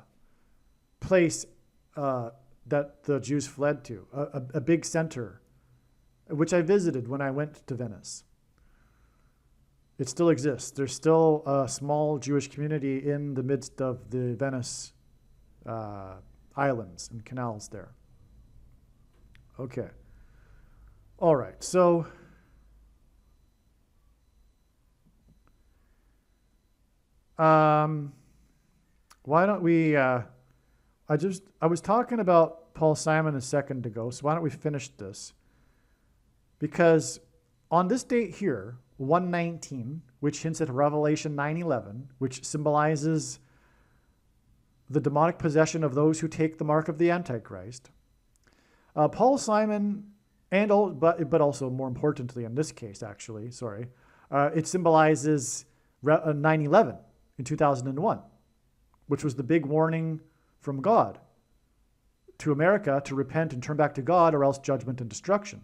place that the Jews fled to, a big center, which I visited when I went to Venice. It still exists. There's still a small Jewish community in the midst of the Venice islands and canals there. Okay. All right. So why don't we I was talking about Paul Simon a second ago, so why don't we finish this? Because on this date here, 119, which hints at Revelation 9:11, which symbolizes the demonic possession of those who take the mark of the Antichrist, Paul Simon, but also more importantly in this case, actually, it symbolizes 9/11 in 2001, which was the big warning from God to America to repent and turn back to God, or else judgment and destruction.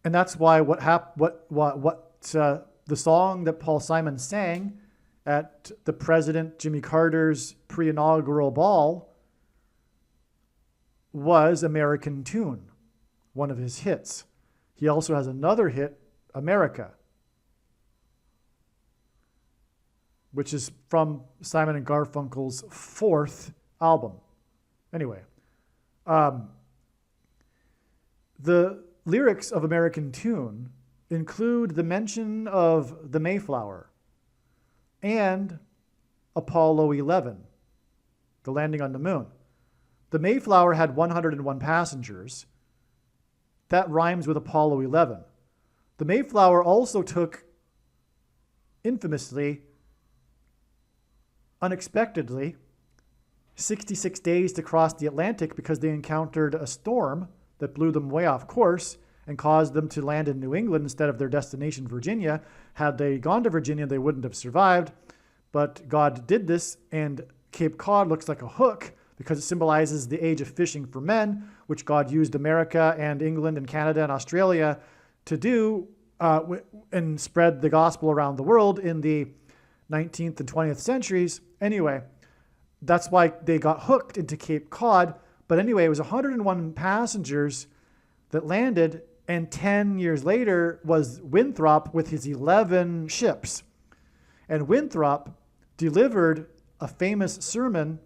And that's why the song that Paul Simon sang at the President Jimmy Carter's pre-inaugural ball was American Tune, one of his hits. He also has another hit, America, which is from Simon and Garfunkel's 4th album. Anyway, the lyrics of American Tune include the mention of the Mayflower and Apollo 11, the landing on the moon. The Mayflower had 101 passengers. That rhymes with Apollo 11. The Mayflower also took, infamously, unexpectedly, 66 days to cross the Atlantic because they encountered a storm that blew them way off course and caused them to land in New England instead of their destination, Virginia. Had they gone to Virginia, they wouldn't have survived. But God did this, and Cape Cod looks like a hook because it symbolizes the age of fishing for men, which God used America and England and Canada and Australia to do and spread the gospel around the world in the 19th and 20th centuries. Anyway, that's why they got hooked into Cape Cod. But anyway, it was 101 passengers that landed, and 10 years later was Winthrop with his 11 ships. And Winthrop delivered a famous sermon,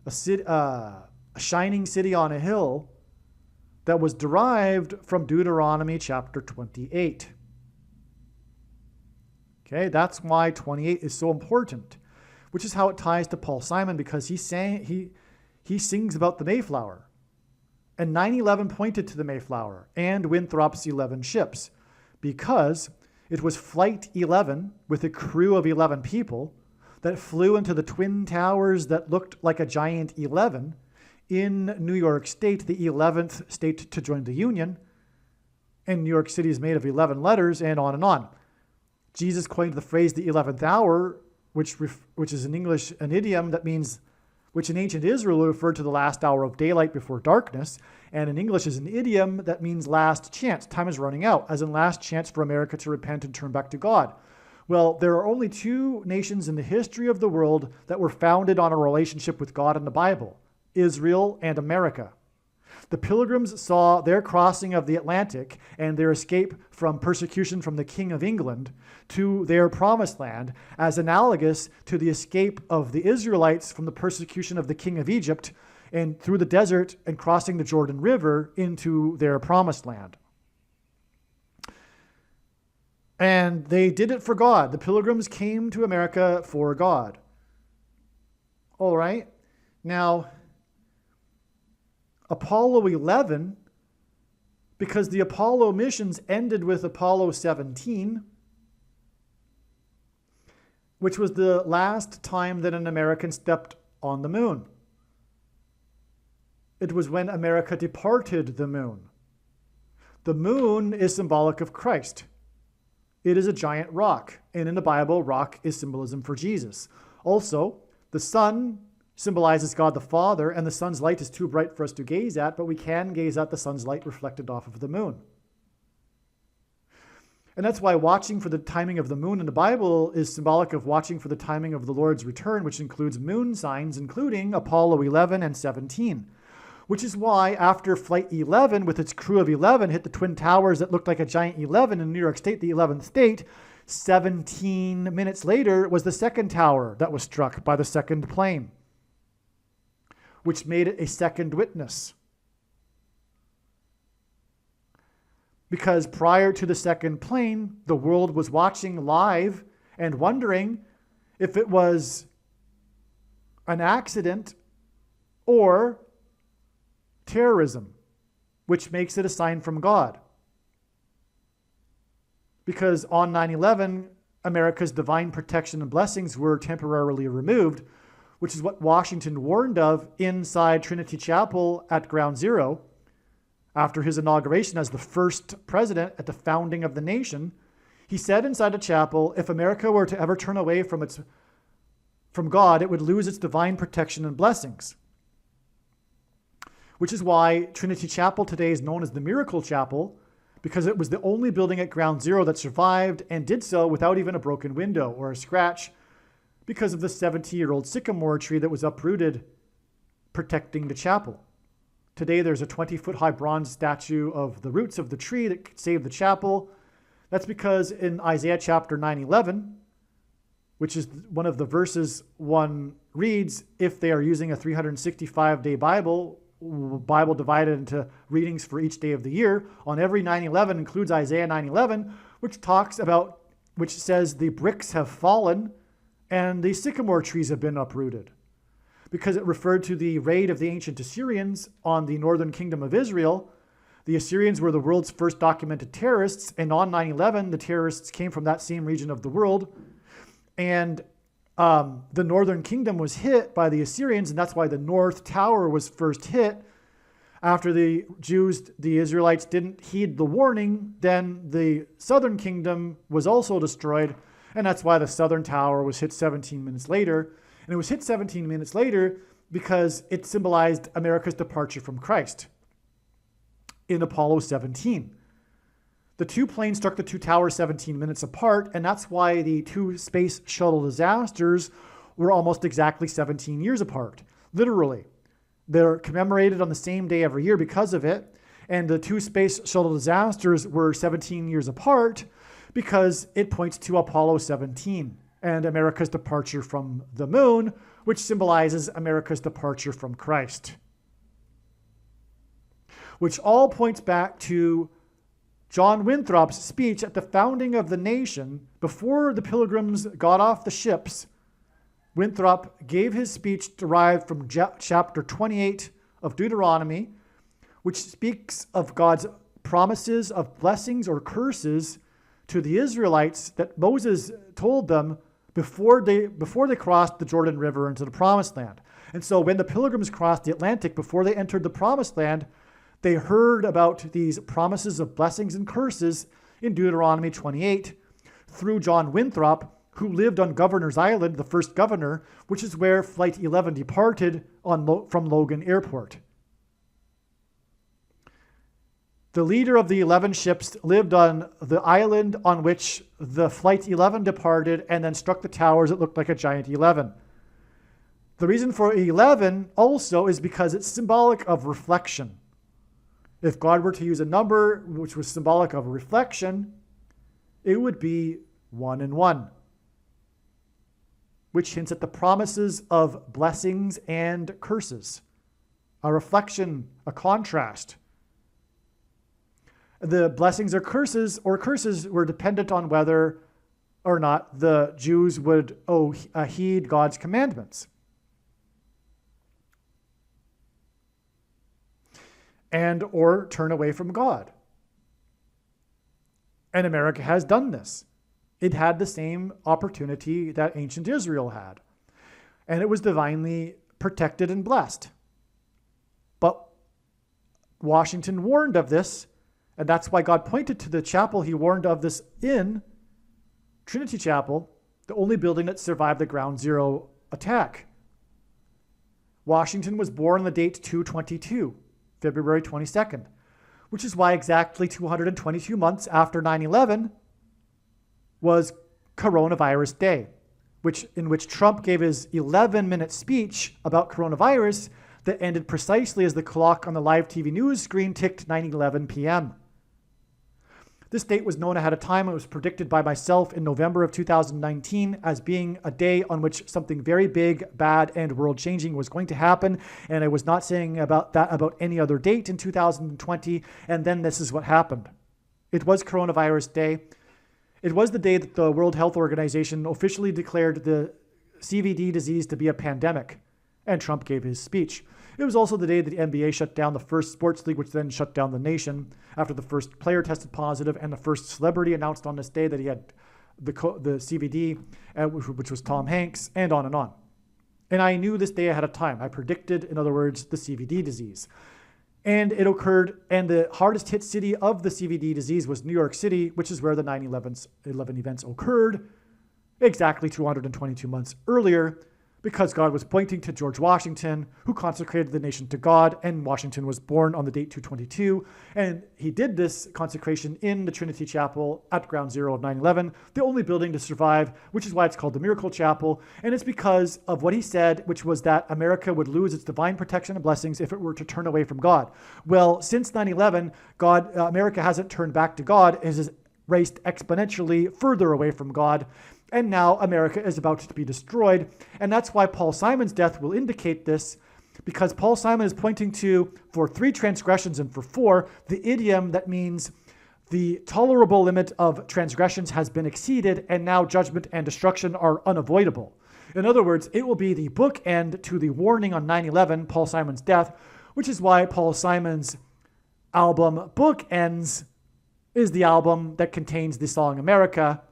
a shining city on a hill, that was derived from Deuteronomy chapter 28. Okay, that's why 28 is so important, which is how it ties to Paul Simon, because he sings about the Mayflower. And 9/11 pointed to the Mayflower and Winthrop's 11 ships, because It was Flight 11 with a crew of 11 people that flew into the twin towers that looked like a giant 11 in New York State, the 11th state to join the Union. And New York City is made of 11 letters, and on and on. Jesus coined the phrase the 11th hour, which is in English an idiom that means, which in ancient Israel referred to the last hour of daylight before darkness, and in English is an idiom that means last chance. Time is running out, as in last chance for America to repent and turn back to God. Well, there are only two nations in the history of the world that were founded on a relationship with God in the Bible: Israel and America. The Pilgrims saw their crossing of the Atlantic and their escape from persecution from the King of England to their promised land as analogous to the escape of the Israelites from the persecution of the King of Egypt and through the desert and crossing the Jordan River into their promised land. And they did it for God. The Pilgrims came to America for God. All right. Now, Apollo 11, because the Apollo missions ended with Apollo 17, which was the last time that an American stepped on the moon. It was when America departed the moon. The moon is symbolic of Christ. It is a giant rock, and in the Bible, rock is symbolism for Jesus. Also, the sun symbolizes God the Father, and the sun's light is too bright for us to gaze at, but we can gaze at the sun's light reflected off of the moon. And that's why watching for the timing of the moon in the Bible is symbolic of watching for the timing of the Lord's return, which includes moon signs, including Apollo 11 and 17. Which is why after Flight 11, with its crew of 11, hit the twin towers that looked like a giant 11 in New York State, the 11th state, 17 minutes later was the second tower that was struck by the second plane, which made it a second witness. Because prior to the second plane, the world was watching live and wondering if it was an accident or terrorism, which makes it a sign from God. Because on 9/11, America's divine protection and blessings were temporarily removed, which is what Washington warned of inside Trinity Chapel at Ground Zero after his inauguration as the first president at the founding of the nation. He said inside the chapel, if America were to ever turn away from God, it would lose its divine protection and blessings. Which is why Trinity Chapel today is known as the Miracle Chapel, because it was the only building at Ground Zero that survived and did so without even a broken window or a scratch, because of the 70-year-old sycamore tree that was uprooted protecting the chapel. Today there's a 20-foot-high bronze statue of the roots of the tree that saved the chapel. That's because in Isaiah chapter 9:11, which is one of the verses one reads if they are using a 365-day Bible divided into readings for each day of the year, on every 9/11 includes Isaiah 9:11, which says the bricks have fallen and the sycamore trees have been uprooted, because it referred to the raid of the ancient Assyrians on the northern kingdom of Israel. The Assyrians were the world's first documented terrorists, and on 9/11, the terrorists came from that same region of the world, and the northern kingdom was hit by the Assyrians, and that's why the North Tower was first hit. After the Israelites didn't heed the warning, then the southern kingdom was also destroyed, and that's why the southern tower was hit 17 minutes later. And it was hit 17 minutes later because it symbolized America's departure from Christ in Apollo 17. The two planes struck the two towers 17 minutes apart, and that's why the two space shuttle disasters were almost exactly 17 years apart. Literally. They're commemorated on the same day every year because of it, and the two space shuttle disasters were 17 years apart because it points to Apollo 17 and America's departure from the moon, which symbolizes America's departure from Christ. Which all points back to John Winthrop's speech at the founding of the nation. Before the Pilgrims got off the ships, Winthrop gave his speech derived from chapter 28 of Deuteronomy, which speaks of God's promises of blessings or curses to the Israelites that Moses told them before they crossed the Jordan River into the Promised Land. And so when the pilgrims crossed the Atlantic, before they entered the Promised Land, they heard about these promises of blessings and curses in Deuteronomy 28 through John Winthrop, who lived on Governor's Island, the first governor, which is where Flight 11 departed from Logan Airport. The leader of the 11 ships lived on the island on which the Flight 11 departed and then struck the towers that looked like a giant 11. The reason for 11 also is because it's symbolic of reflection. If God were to use a number which was symbolic of reflection, it would be 1 and 1, which hints at the promises of blessings and curses, a reflection, a contrast. The blessings or curses were dependent on whether or not the Jews would heed God's commandments. And or turn away from God. And America has done this. It had the same opportunity that ancient Israel had. And it was divinely protected and blessed. But Washington warned of this, and that's why God pointed to the chapel he warned of this in, Trinity Chapel, the only building that survived the Ground Zero attack. Washington was born on the date 2/22, February 22nd, which is why exactly 222 months after 9/11 was Coronavirus Day, in which Trump gave his 11-minute speech about coronavirus that ended precisely as the clock on the live TV news screen ticked 9:11 p.m. This date was known ahead of time. It was predicted by myself in November of 2019 as being a day on which something very big, bad, and world-changing was going to happen. And I was not saying about any other date in 2020. And then this is what happened. It was Coronavirus Day. It was the day that the World Health Organization officially declared the CVD disease to be a pandemic. And Trump gave his speech. It was also the day that the NBA shut down the first sports league, which then shut down the nation after the first player tested positive and the first celebrity announced on this day that he had the CVD, which was Tom Hanks, and on and on. And I knew this day ahead of time. I predicted, in other words, the CVD disease. And it occurred, and the hardest hit city of the CVD disease was New York City, which is where the 9/11 events occurred exactly 222 months earlier, because God was pointing to George Washington, who consecrated the nation to God, and Washington was born on the date 2/22. And he did this consecration in the Trinity Chapel at Ground Zero of 9/11, the only building to survive, which is why it's called the Miracle Chapel. And it's because of what he said, which was that America would lose its divine protection and blessings if it were to turn away from God. Well, since 9/11, America hasn't turned back to God, it has raced exponentially further away from God. And now America is about to be destroyed. And that's why Paul Simon's death will indicate this, because Paul Simon is pointing to, for 3 transgressions and for 4, the idiom that means the tolerable limit of transgressions has been exceeded and now judgment and destruction are unavoidable. In other words, it will be the bookend to the warning on 9/11, Paul Simon's death, which is why Paul Simon's album Bookends is the album that contains the song America,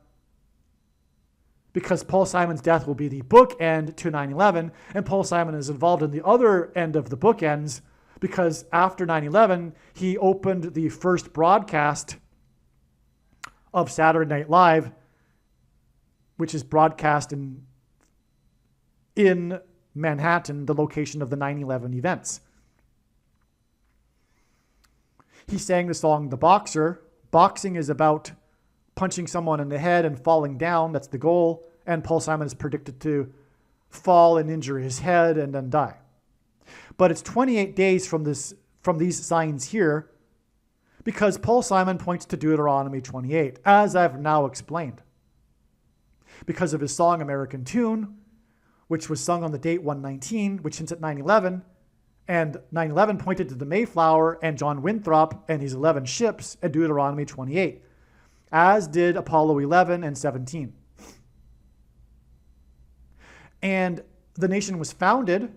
because Paul Simon's death will be the bookend to 9/11, and Paul Simon is involved in the other end of the bookends, because after 9/11, he opened the first broadcast of Saturday Night Live, which is broadcast in Manhattan, the location of the 9/11 events. He sang the song The Boxer. Boxing is about punching someone in the head and falling down. That's the goal. And Paul Simon is predicted to fall and injure his head and then die. But it's 28 days from these signs here, because Paul Simon points to Deuteronomy 28, as I've now explained. Because of his song American Tune, which was sung on the date 119, which hints at 9/11, and 9/11 pointed to the Mayflower and John Winthrop and his 11 ships at Deuteronomy 28. As did Apollo 11 and 17. And the nation was founded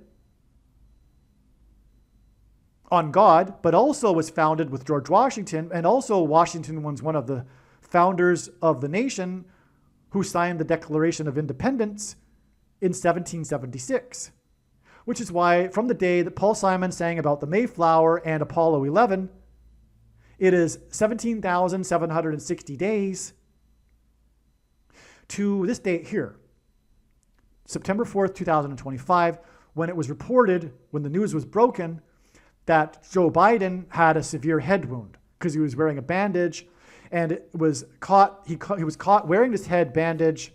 on God, but also was founded with George Washington, and also Washington was one of the founders of the nation who signed the Declaration of Independence in 1776, which is why from the day that Paul Simon sang about the Mayflower and Apollo 11, it is 17,760 days to this date here, September 4th, 2025, when it was reported, when the news was broken, that Joe Biden had a severe head wound because he was wearing a bandage, and it was caught. He was caught wearing this head bandage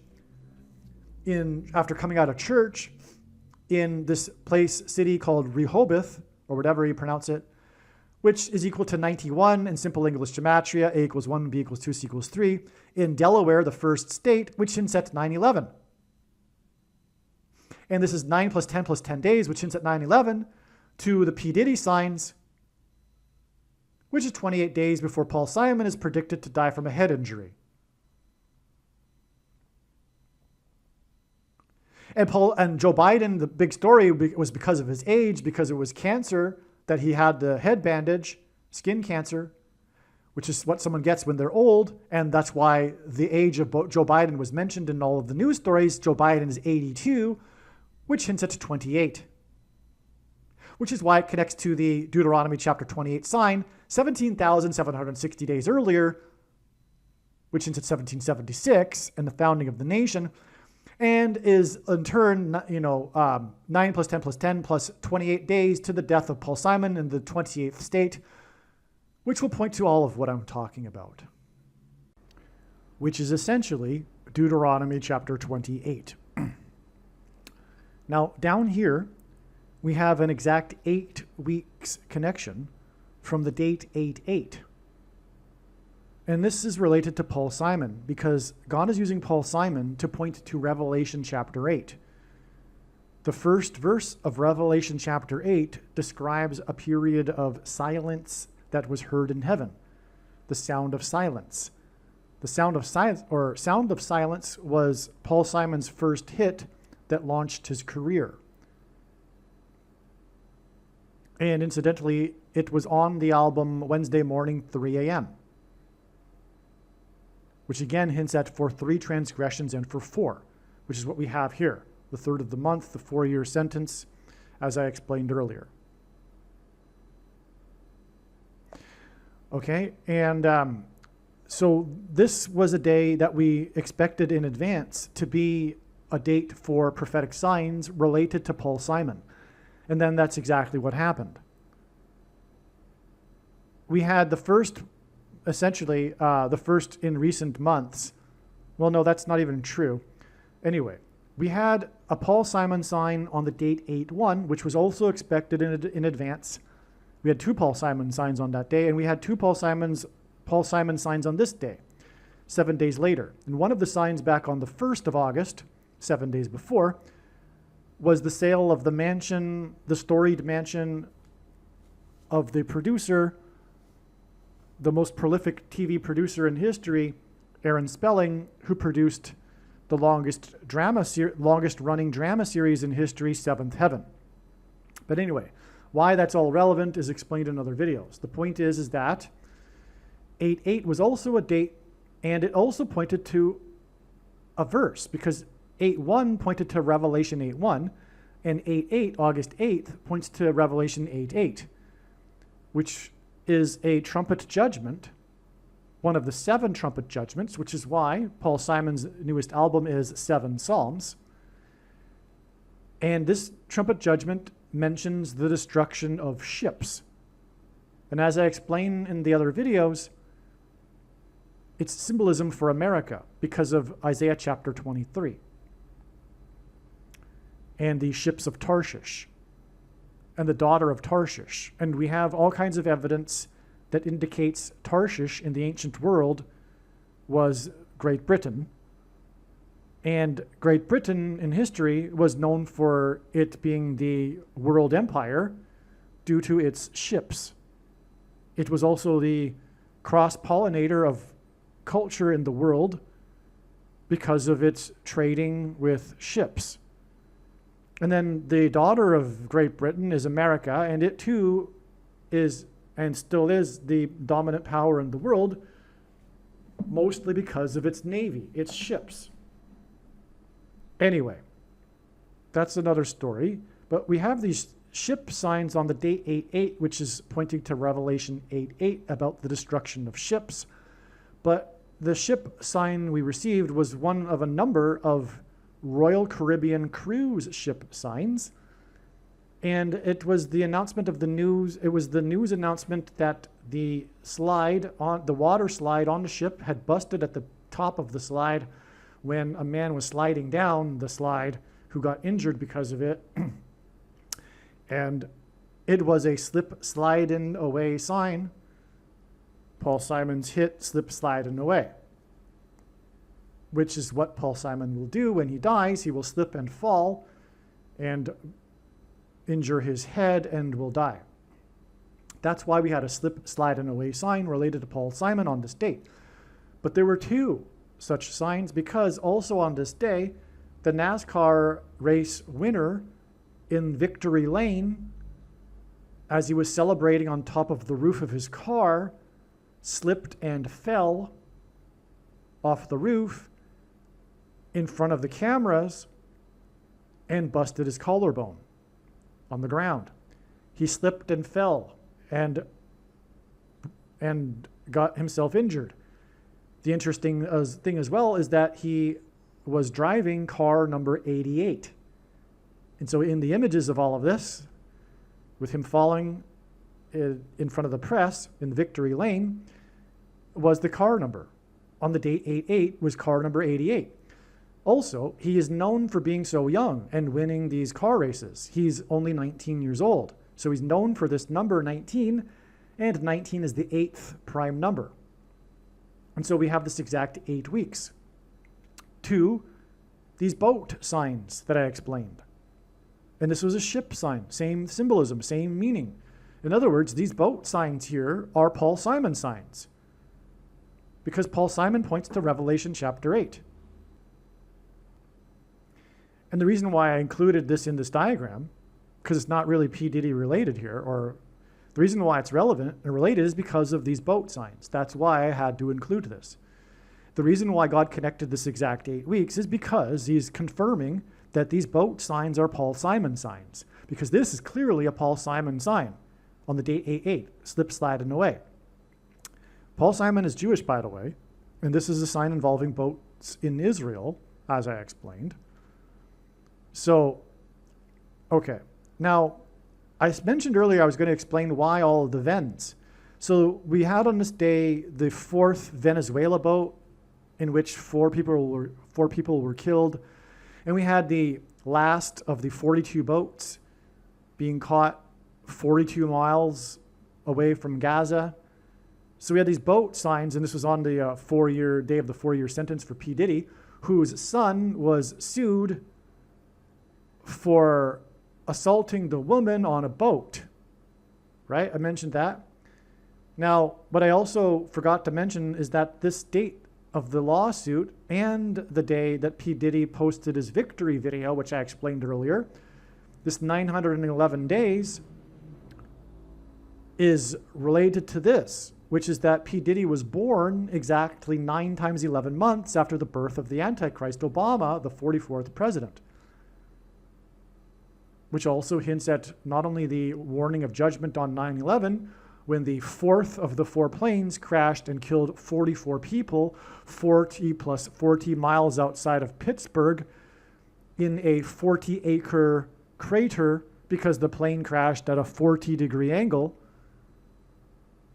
after coming out of church in this city called Rehoboth, or whatever you pronounce it, which is equal to 91 in simple English gematria. A equals 1, B equals 2, C equals 3. In Delaware, the first state, which hints at 9/11. And this is 9 plus 10 plus 10 days, which hints at 9/11, to the P Diddy signs, which is 28 days before Paul Simon is predicted to die from a head injury. And Joe Biden, the big story was because of his age, because it was cancer that he had the head bandage, skin cancer, which is what someone gets when they're old. And that's why the age of Joe Biden was mentioned in all of the news stories. Joe Biden is 82, which hints at 28, which is why it connects to the Deuteronomy chapter 28 sign, 17,760 days earlier, which hints at 1776 and the founding of the nation, and is in turn, 9 plus 10 plus 10 plus 28 days to the death of Paul Simon in the 28th state, which will point to all of what I'm talking about, which is essentially Deuteronomy chapter 28. Now, down here, we have an exact 8 weeks connection from the date 8/8. And this is related to Paul Simon because God is using Paul Simon to point to Revelation chapter 8. The first verse of Revelation chapter 8 describes a period of silence that was heard in heaven, the sound of silence. The sound of silence was Paul Simon's first hit that launched his career. And incidentally, it was on the album Wednesday Morning, 3 a.m., which again hints at for 3 transgressions and for 4, which is what we have here. The third of the month, the 4-year sentence, as I explained earlier. Okay, and so this was a day that we expected in advance to be a date for prophetic signs related to Paul Simon. And then that's exactly what happened. We had the first, essentially, the first in recent months. Well, no, that's not even true. Anyway, we had a Paul Simon sign on the date 8/1, which was also expected in advance. We had 2 Paul Simon signs on that day, and we had 2 Paul Simon signs on this day, 7 days later. And one of the signs back on the 1st of August, 7 days before, was the sale of the mansion, the storied mansion of the producer, the most prolific TV producer in history, Aaron Spelling, who produced the longest running drama series in history, Seventh Heaven. But anyway, why that's all relevant is explained in other videos. The point is that 8/8 was also a date, and it also pointed to a verse, because 8/1 pointed to Revelation 8/1, and 8/8, August 8th, points to Revelation 8/8, which is a trumpet judgment, one of the 7 trumpet judgments, which is why Paul Simon's newest album is 7 Psalms. And this trumpet judgment mentions the destruction of ships. And as I explain in the other videos, it's symbolism for America because of Isaiah chapter 23 and the ships of Tarshish and the daughter of Tarshish. And we have all kinds of evidence that indicates Tarshish in the ancient world was Great Britain. And Great Britain in history was known for it being the world empire due to its ships. It was also the cross-pollinator of culture in the world because of its trading with ships. And then the daughter of Great Britain is America, and it too is and still is the dominant power in the world mostly because of its navy, its ships. Anyway, that's another story. But we have these ship signs on the date 8:8, which is pointing to Revelation 8:8 about the destruction of ships. But the ship sign we received was one of a number of Royal Caribbean cruise ship signs. And it was the announcement of the news. It was the news announcement that the water slide on the ship had busted at the top of the slide when a man was sliding down the slide who got injured because of it. And it was a slip, sliding away sign. Paul Simon's hit, slip, sliding away, which is what Paul Simon will do when he dies. He will slip and fall and injure his head and will die. That's why we had a slip, sliding away sign related to Paul Simon on this date. But there were two such signs because also on this day, the NASCAR race winner in Victory Lane, as he was celebrating on top of the roof of his car, slipped and fell off the roof in front of the cameras and busted his collarbone on the ground. He slipped and fell and got himself injured. The interesting thing as well is that he was driving car number 88. And so in the images of all of this, with him falling in front of the press in Victory Lane, was the car number. On the date 8/8 was car number 88. Also, he is known for being so young and winning these car races. He's only 19 years old. So he's known for this number 19, and 19 is the 8th prime number. And so we have this exact 8 weeks. 2, these boat signs that I explained. And this was a ship sign, same symbolism, same meaning. In other words, these boat signs here are Paul Simon signs, because Paul Simon points to Revelation chapter 8. And the reason why I included this in this diagram, because it's not really P Diddy related here, or the reason why it's relevant and related is because of these boat signs. That's why I had to include this. The reason why God connected this exact 8 weeks is because he's confirming that these boat signs are Paul Simon signs, because this is clearly a Paul Simon sign on the date 8/8, slip, sliding away. Paul Simon is Jewish, by the way, and this is a sign involving boats in Israel, as I explained. So, okay. Now, I mentioned earlier I was going to explain why all of the Vens. So we had on this day the 4th Venezuela boat, in which four people were killed. And we had the last of the 42 boats being caught 42 miles away from Gaza. So we had these boat signs, and this was on the day of the 4-year sentence for P Diddy, whose son was sued for assaulting the woman on a boat, right? I mentioned that. Now, what I also forgot to mention is that this date of the lawsuit and the day that P Diddy posted his victory video, which I explained earlier, this 911 days is related to this, which is that P Diddy was born exactly 9 times 11 months after the birth of the Antichrist, Obama, the 44th president, which also hints at not only the warning of judgment on 9/11, when the 4th of the 4 planes crashed and killed 44 people, 40 plus 40 miles outside of Pittsburgh in a 40-acre crater because the plane crashed at a 40-degree angle.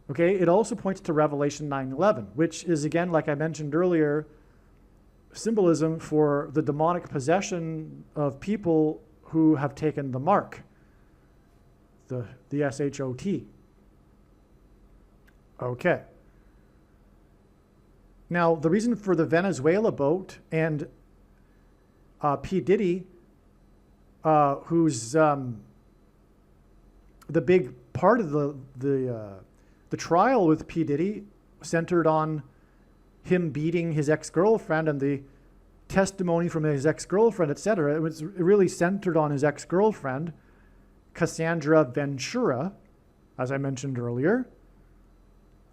Okay, it also points to Revelation 9/11, which is, again, like I mentioned earlier, symbolism for the demonic possession of people who have taken the mark, the SHOT. Okay. Now, the reason for the Venezuela boat and P Diddy, who's the big part of the trial with P Diddy centered on him beating his ex-girlfriend and the testimony from his ex-girlfriend, etc. It really centered on his ex-girlfriend, Cassandra Ventura, as I mentioned earlier.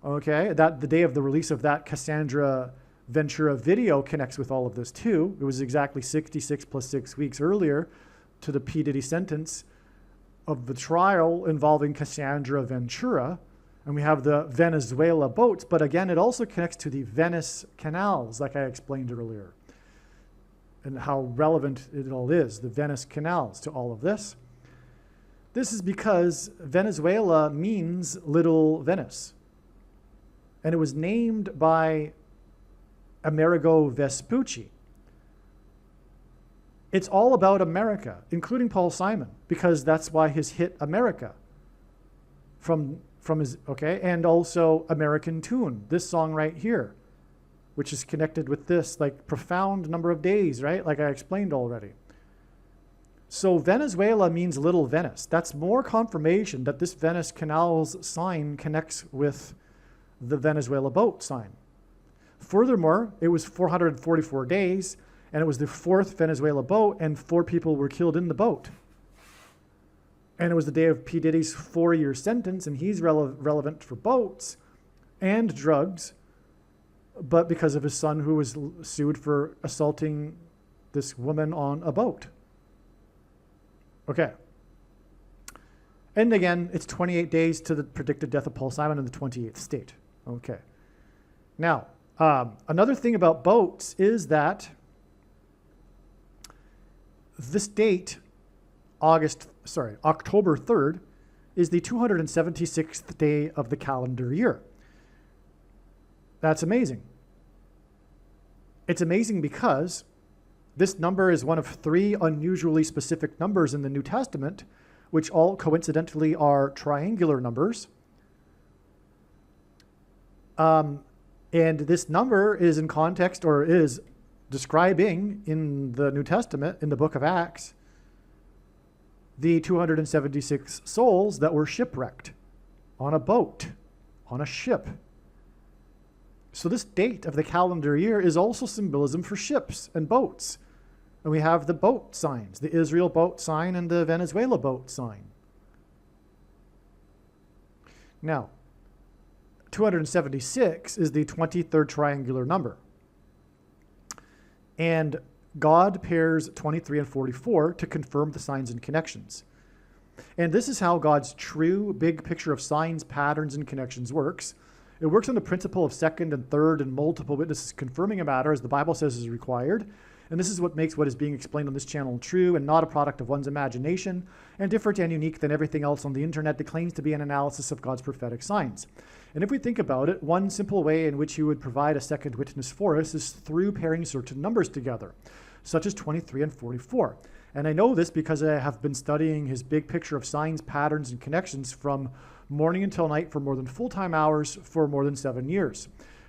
Okay, that the day of the release of that Cassandra Ventura video connects with all of this too. It was exactly 66 plus 6 weeks earlier to the P Diddy sentence of the trial involving Cassandra Ventura. And we have the Venezuela boats, but again, it also connects to the Venice canals, like I explained earlier, and how relevant it all is, the Venice canals, to all of this. This is because Venezuela means Little Venice. And it was named by Amerigo Vespucci. It's all about America, including Paul Simon, because that's why his hit America from his, okay, and also American Tune, this song right here, which is connected with this like profound number of days, right? Like I explained already. So Venezuela means Little Venice. That's more confirmation that this Venice Canals sign connects with the Venezuela boat sign. Furthermore, it was 444 days, and it was the 4th Venezuela boat, and 4 people were killed in the boat. And it was the day of P. Diddy's 4-year sentence, and he's relevant for boats and drugs, but because of his son who was sued for assaulting this woman on a boat. Okay. And again, it's 28 days to the predicted death of Paul Simon in the 28th state. Okay. Now, another thing about boats is that this date, October 3rd, is the 276th day of the calendar year. That's amazing. It's amazing because this number is one of 3 unusually specific numbers in the New Testament, which all coincidentally are triangular numbers. And this number is in context, or is describing in the New Testament, in the book of Acts, the 276 souls that were shipwrecked on a boat, on a ship. So this date of the calendar year is also symbolism for ships and boats. And we have the boat signs, the Israel boat sign and the Venezuela boat sign. Now, 276 is the 23rd triangular number. And God pairs 23 and 44 to confirm the signs and connections. And this is how God's true big picture of signs, patterns, and connections works. It works on the principle of second and third and multiple witnesses confirming a matter as the Bible says is required. And this is what makes what is being explained on this channel true and not a product of one's imagination, and different and unique than everything else on the internet that claims to be an analysis of God's prophetic signs. And if we think about it, one simple way in which he would provide a second witness for us is through pairing certain numbers together, such as 23 and 44. And I know this because I have been studying his big picture of signs, patterns, and connections from morning until night for more than full-time hours for more than 7 years.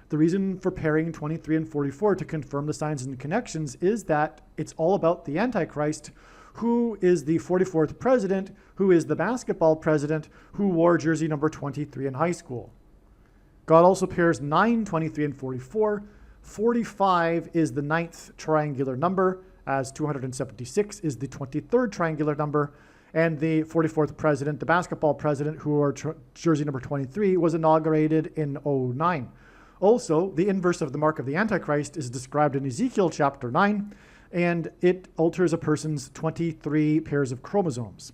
The reason for pairing 23 and 44 to confirm the signs and connections is that it's all about the Antichrist, who is the 44th president, who is the basketball president, who wore jersey number 23 in high school. God also pairs 9, 23, and 44. 45 is the 9th triangular number, as 276 is the 23rd triangular number, and the 44th president, the basketball president, who wore jersey number 23, was inaugurated in 09. Also, the inverse of the mark of the Antichrist is described in Ezekiel chapter 9, and it alters a person's 23 pairs of chromosomes.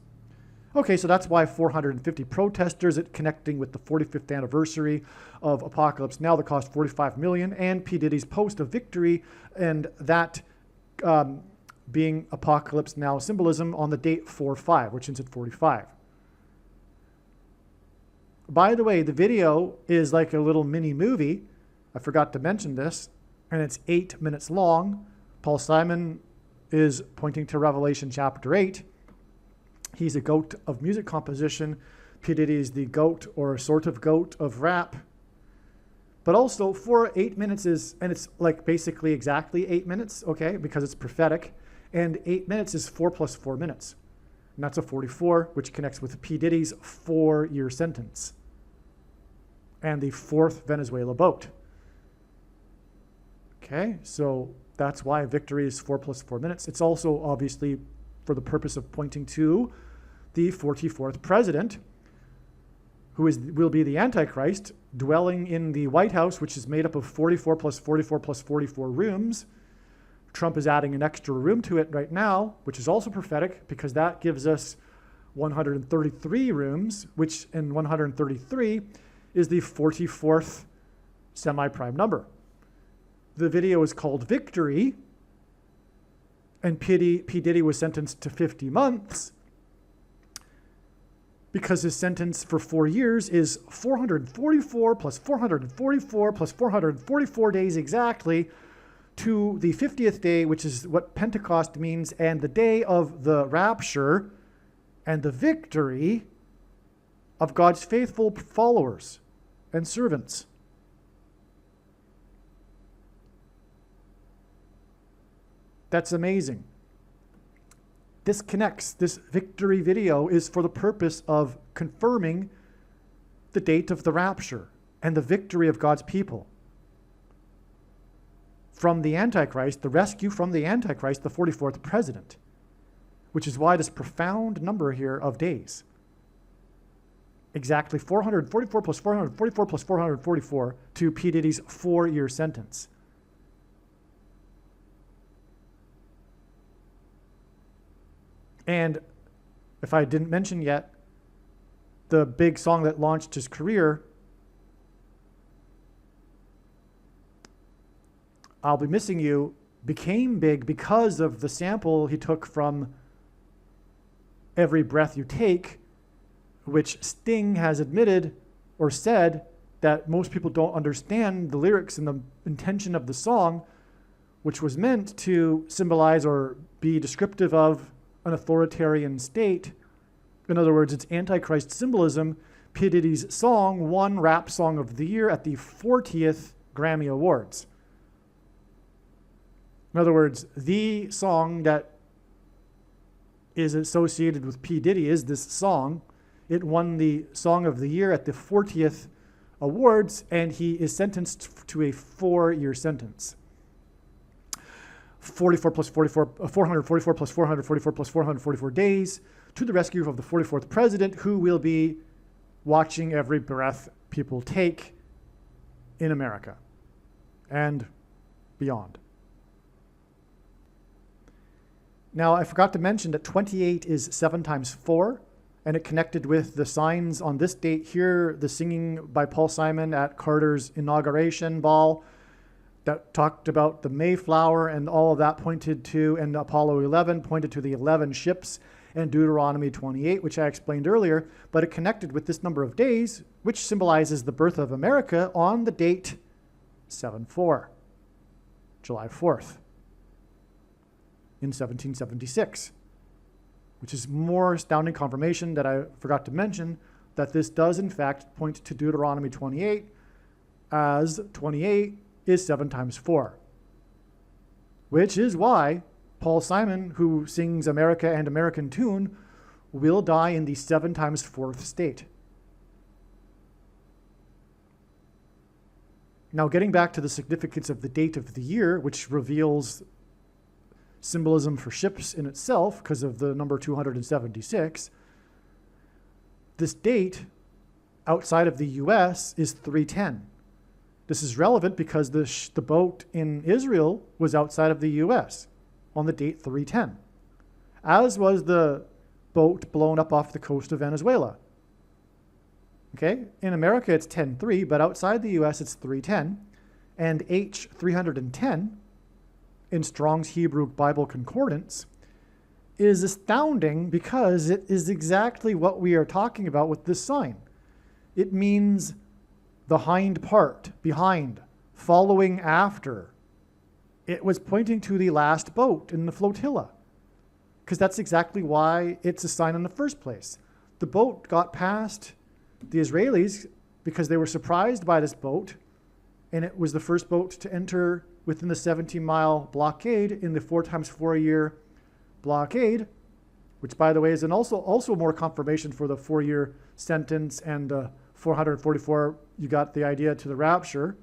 Okay, so that's why 450 protesters connecting with the 45th anniversary of Apocalypse Now that cost $45 million, and P. Diddy's post of victory, and that being Apocalypse Now symbolism on the date 4/5, which ends at 45. By the way, the video is like a little mini movie. I forgot to mention this, and it's 8 minutes long. Paul Simon is pointing to Revelation chapter 8. He's a goat of music composition. P. Diddy is the goat, or a sort of goat, of rap. But also, for 8 minutes is, and it's like basically exactly 8 minutes, okay, because it's prophetic. And 8 minutes is 4 plus 4 minutes. And that's a 44, which connects with P. Diddy's 4-year sentence and the 4th Venezuela boat. Okay, so that's why victory is 4 plus 4 minutes. It's also obviously for the purpose of pointing to the 44th president, will be the Antichrist, dwelling in the White House, which is made up of 44 plus 44 plus 44 rooms. Trump is adding an extra room to it right now, which is also prophetic because that gives us 133 rooms, which in 133 is the 44th semi-prime number. The video is called Victory, and P Diddy was sentenced to 50 months because his sentence for 4 years is 444 plus 444 plus 444 days exactly to the 50th day, which is what Pentecost means, and the day of the rapture and the victory of God's faithful followers and servants. That's amazing. This connects. This victory video is for the purpose of confirming the date of the rapture and the victory of God's people from the Antichrist, the rescue from the Antichrist, the 44th president, which is why this profound number here of days. Exactly 444 plus 444 plus 444 to P. Diddy's 4-year sentence. And if I didn't mention yet, the big song that launched his career, I'll Be Missing You, became big because of the sample he took from Every Breath You Take, which Sting has admitted or said that most people don't understand the lyrics and the intention of the song, which was meant to symbolize or be descriptive of an authoritarian state. In other words, it's Antichrist symbolism. P. Diddy's song won Rap Song of the Year at the 40th Grammy Awards. In other words, the song that is associated with P. Diddy is this song. It won the Song of the Year at the 40th Awards, and he is sentenced to a 4-year sentence. 44 plus 44, 444 plus 444 plus 444 days to the rescue of the 44th president, who will be watching every breath people take in America and beyond. Now, I forgot to mention that 28 is 7 times 4, and it connected with the signs on this date here, the singing by Paul Simon at Carter's inauguration ball that talked about the Mayflower, and all of that pointed to, and Apollo 11 pointed to the 11 ships, and Deuteronomy 28, which I explained earlier, but it connected with this number of days, which symbolizes the birth of America on the date 7/4, July 4th, in 1776, which is more astounding confirmation that I forgot to mention that this does in fact point to Deuteronomy 28, as 28 is 7 times 4, which is why Paul Simon, who sings America and American Tune, will die in the 7 times 4th state. Now, getting back to the significance of the date of the year, which reveals symbolism for ships in itself because of the number 276, this date outside of the US is 310. This is relevant because the boat in Israel was outside of the US on the date 310, as was the boat blown up off the coast of Venezuela. Okay, in America it's 10-3, but outside the US it's 310, and H310 in Strong's Hebrew Bible Concordance is astounding because it is exactly what we are talking about with this sign. It means the hind part, behind, following after. It was pointing to the last boat in the flotilla, because that's exactly why it's a sign in the first place. The boat got past the Israelis because they were surprised by this boat, and it was the first boat to enter within the 17-mile blockade in the 4 times 4-year blockade, which, by the way, is also more confirmation for the 4-year sentence and 444. You got the idea to the rapture.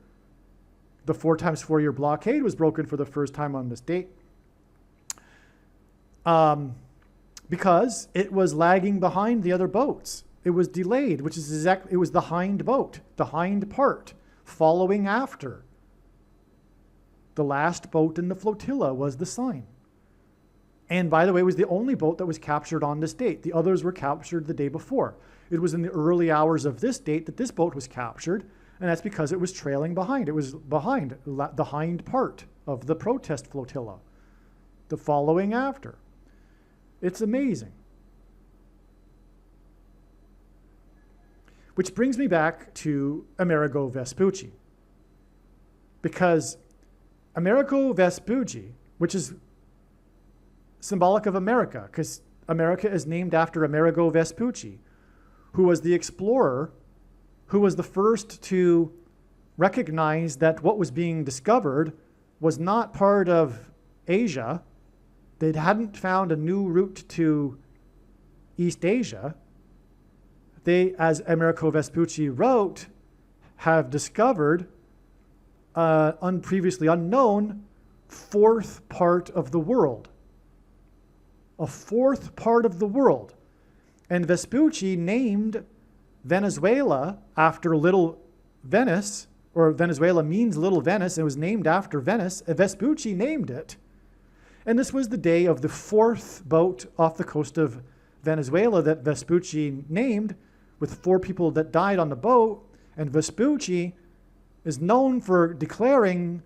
The 4 times 4-year blockade was broken for the first time on this date because it was lagging behind the other boats. It was delayed, which is exactly, it was the hind boat, the hind part, following after. The last boat in the flotilla was the sign. And by the way, it was the only boat that was captured on this date. The others were captured the day before. It was in the early hours of this date that this boat was captured, and that's because it was trailing behind. It was behind the hind part of the protest flotilla, the following after. It's amazing. Which brings me back to Amerigo Vespucci. Because Amerigo Vespucci, which is symbolic of America, because America is named after Amerigo Vespucci, who was the explorer, who was the first to recognize that what was being discovered was not part of Asia. They hadn't found a new route to East Asia. They, as Amerigo Vespucci wrote, have discovered previously unknown fourth part of the world. A fourth part of the world. And Vespucci named Venezuela after Little Venice, or Venezuela means Little Venice, and it was named after Venice. Vespucci named it. And this was the day of the fourth boat off the coast of Venezuela that Vespucci named, with 4 people that died on the boat. And Vespucci is known for declaring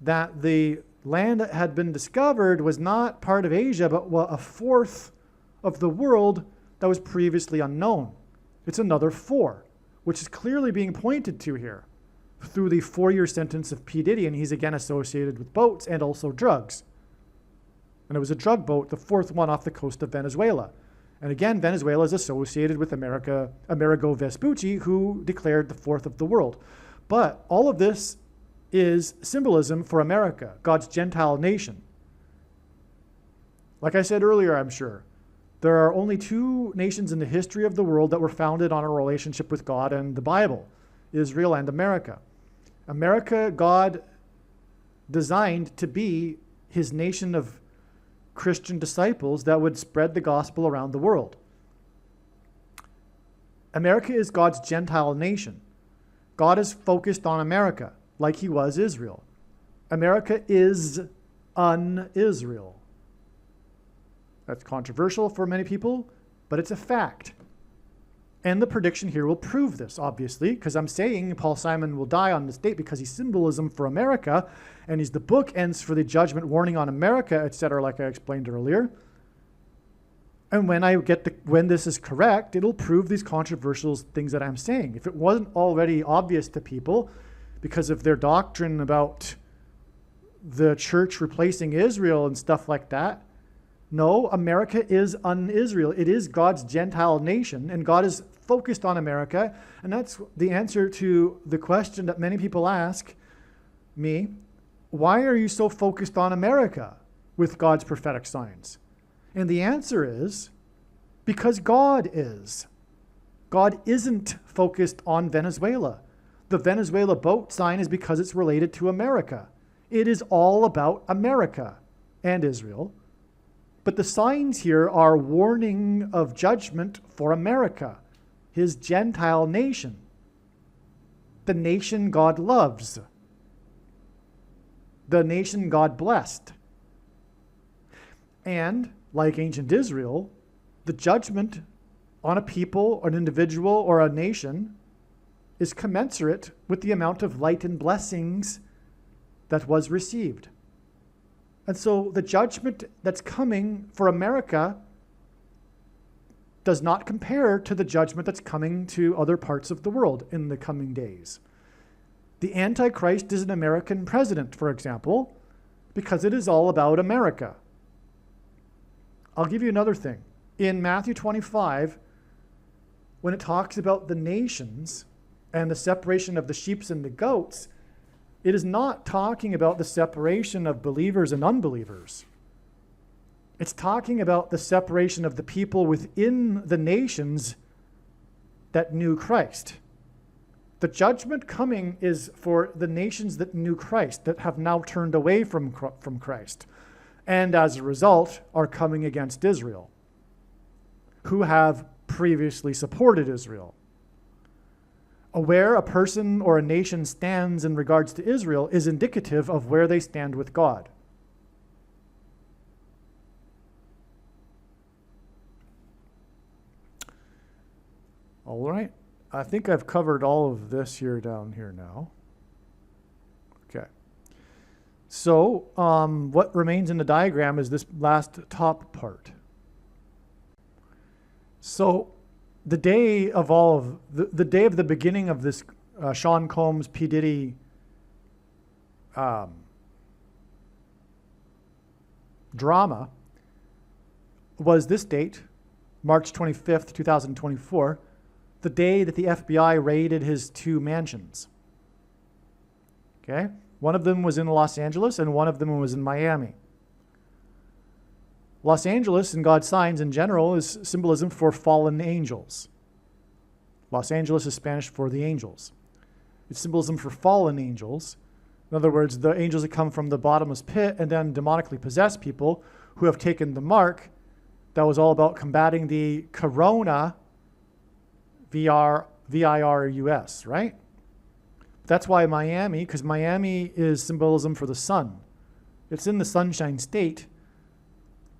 that the land that had been discovered was not part of Asia, but a fourth of the world that was previously unknown. It's another 4, which is clearly being pointed to here through the 4-year sentence of P Diddy, and he's again associated with boats and also drugs. And it was a drug boat, the 4th one off the coast of Venezuela. And again, Venezuela is associated with Amerigo Vespucci, who declared the 4th of the world. But all of this is symbolism for America, God's Gentile nation. Like I said earlier, I'm sure, there are only 2 nations in the history of the world that were founded on a relationship with God and the Bible, Israel and America. America, God designed to be his nation of Christian disciples that would spread the gospel around the world. America is God's Gentile nation. God is focused on America, like he was Israel. America is un-Israel. That's controversial for many people, but it's a fact. And the prediction here will prove this, obviously, because I'm saying Paul Simon will die on this date because he's symbolism for America, and he's the bookends for the judgment warning on America, etc., like I explained earlier. And when this is correct, it'll prove these controversial things that I'm saying. If it wasn't already obvious to people because of their doctrine about the church replacing Israel and stuff like that, no, America is un-Israel. It is God's Gentile nation, and God is focused on America. And that's the answer to the question that many people ask me, why are you so focused on America with God's prophetic signs? And the answer is, because God is. God isn't focused on Venezuela. The Venezuela boat sign is because it's related to America. It is all about America and Israel. But the signs here are warning of judgment for America, his Gentile nation, the nation God loves, the nation God blessed. And, like ancient Israel, the judgment on a people, an individual, or a nation is commensurate with the amount of light and blessings that was received. And so the judgment that's coming for America does not compare to the judgment that's coming to other parts of the world in the coming days. The Antichrist is an American president, for example, because it is all about America. I'll give you another thing. In Matthew 25, when it talks about the nations and the separation of the sheep and the goats, it is not talking about the separation of believers and unbelievers. It's talking about the separation of the people within the nations that knew Christ. The judgment coming is for the nations that knew Christ, that have now turned away from Christ, and as a result are coming against Israel, who have previously supported Israel. Where a person or a nation stands in regards to Israel is indicative of where they stand with God. All right. I think I've covered all of this here down here now. Okay. So what remains in the diagram is this last top part. So the day of the day of the beginning of this Sean Combs, P Diddy drama was this date, March 25th, 2024, the day that the FBI raided his 2 mansions. Okay? One of them was in Los Angeles and one of them was in Miami. Los Angeles, in God's signs in general, is symbolism for fallen angels. Los Angeles is Spanish for the angels. It's symbolism for fallen angels. In other words, the angels that come from the bottomless pit and then demonically possess people who have taken the mark that was all about combating the corona, virus, right? That's why Miami, because Miami is symbolism for the sun. It's in the sunshine state,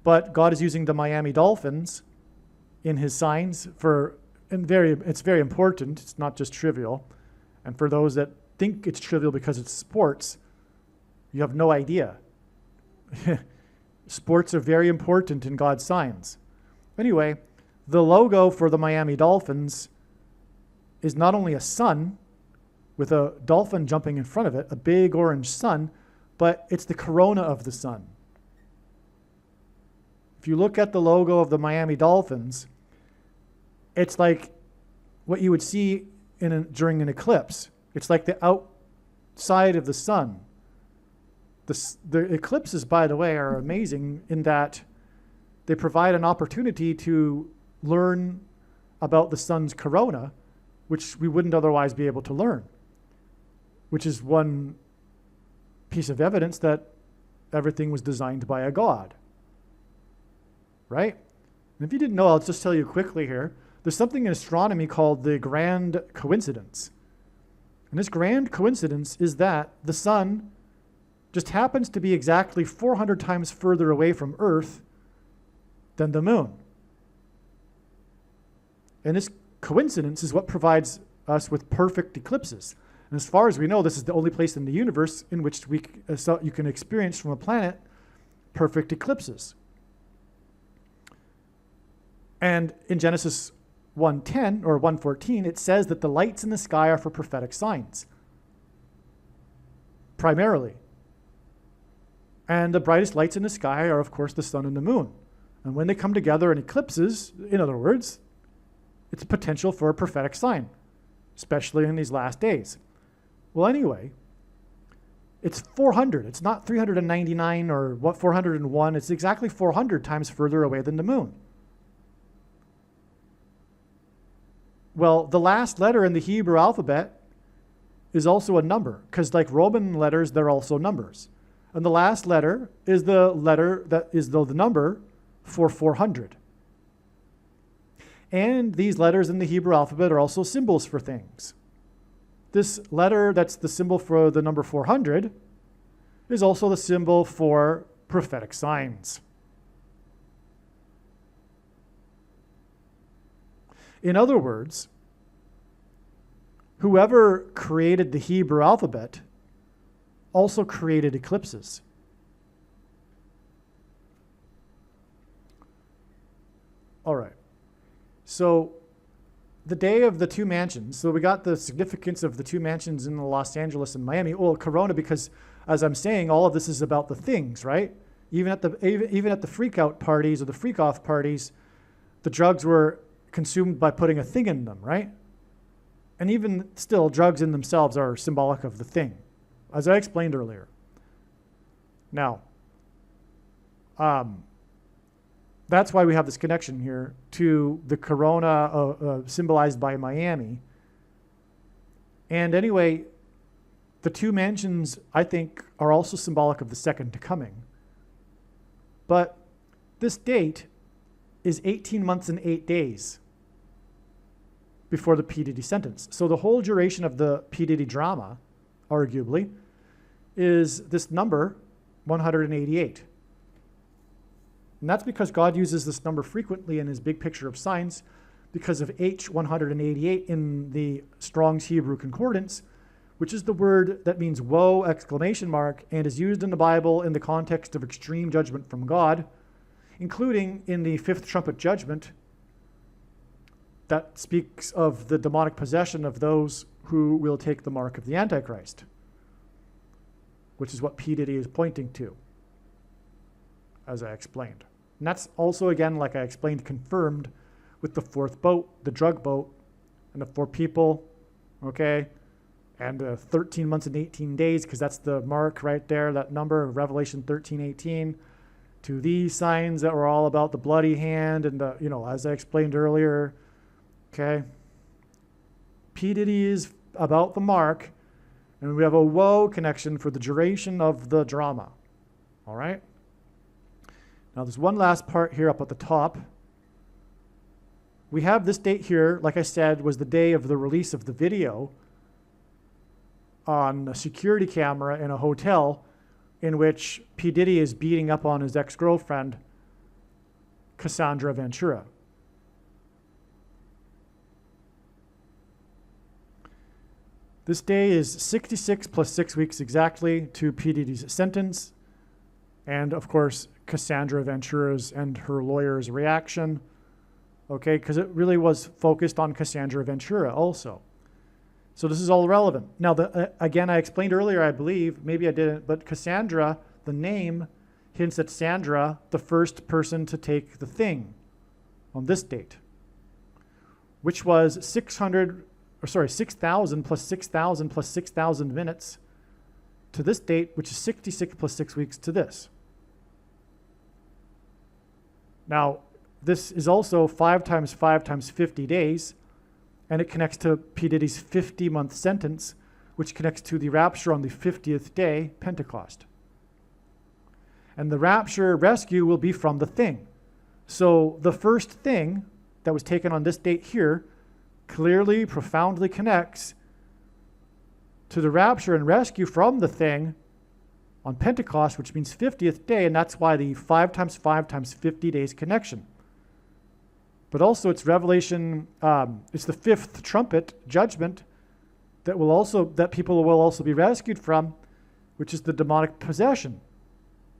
but God is using the Miami Dolphins in his signs it's very important. It's not just trivial. And for those that think it's trivial because it's sports, you have no idea. Sports are very important in God's signs. Anyway, the logo for the Miami Dolphins is not only a sun with a dolphin jumping in front of it, a big orange sun, but it's the corona of the sun. If you look at the logo of the Miami Dolphins, it's like what you would see during an eclipse. It's like the outside of the sun. The eclipses, by the way, are amazing in that they provide an opportunity to learn about the sun's corona, which we wouldn't otherwise be able to learn, which is one piece of evidence that everything was designed by a God. Right? And if you didn't know, I'll just tell you quickly here. There's something in astronomy called the grand coincidence. And this grand coincidence is that the sun just happens to be exactly 400 times further away from Earth than the moon. And this coincidence is what provides us with perfect eclipses. And as far as we know, this is the only place in the universe in which you can experience from a planet perfect eclipses. And in Genesis 1:10 or 1:14, it says that the lights in the sky are for prophetic signs, primarily. And the brightest lights in the sky are, of course, the sun and the moon. And when they come together in eclipses, in other words, it's a potential for a prophetic sign, especially in these last days. Well, anyway, it's 400. It's not 399 or 401. It's exactly 400 times further away than the moon. Well, the last letter in the Hebrew alphabet is also a number, because like Roman letters, they're also numbers. And the last letter is the letter that is the number for 400. And these letters in the Hebrew alphabet are also symbols for things. This letter that's the symbol for the number 400 is also the symbol for prophetic signs. In other words, whoever created the Hebrew alphabet also created eclipses. All right. So the day of the 2 mansions, so we got the significance of the 2 mansions in Los Angeles and Miami. Well, Corona, because as I'm saying, all of this is about the things, right? Even at the freak out parties or the freak off parties, the drugs were consumed by putting a thing in them, right? And even still, drugs in themselves are symbolic of the thing, as I explained earlier. Now, that's why we have this connection here to the corona symbolized by Miami. And anyway, the 2 mansions, I think, are also symbolic of the second coming. But this date is 18 months and 8 days before the P Diddy sentence. So the whole duration of the P Diddy drama, arguably, is this number, 188. And that's because God uses this number frequently in his big picture of signs because of H188 in the Strong's Hebrew Concordance, which is the word that means woe, exclamation mark, and is used in the Bible in the context of extreme judgment from God, including in the fifth trumpet judgment that speaks of the demonic possession of those who will take the mark of the Antichrist, which is what P Diddy is pointing to, as I explained. And that's also, again, like I explained, confirmed with the fourth boat, the drug boat, and the 4 people, okay? And 13 months and 18 days, because that's the mark right there, that number of Revelation 13:18, to these signs that were all about the bloody hand and the, as I explained earlier, okay? P Diddy is about the mark, and we have a woe connection for the duration of the drama, all right? Now there's one last part here up at the top. We have this date here, like I said, was the day of the release of the video on a security camera in a hotel in which P. Diddy is beating up on his ex-girlfriend, Cassandra Ventura. This day is 66 plus 6 weeks exactly to P. Diddy's sentence, and of course, Cassandra Ventura's and her lawyer's reaction, okay, because it really was focused on Cassandra Ventura also. So this is all relevant. Now, again, I explained earlier, I believe, maybe I didn't, but Cassandra, the name, hints at Sandra, the first person to take the thing on this date, which was 6,000 plus 6,000 plus 6,000 minutes to this date, which is 66 plus 6 weeks to this. Now, this is also 5 times 5 times 50 days, and it connects to P. Diddy's 50-month sentence, which connects to the rapture on the 50th day, Pentecost. And the rapture rescue will be from the thing. So the first thing that was taken on this date here clearly, profoundly connects to the rapture and rescue from the thing on Pentecost, which means 50th day, and that's why the 5 times 5 times 50 days connection. But also it's Revelation, it's the 5th trumpet judgment that people will also be rescued from, which is the demonic possession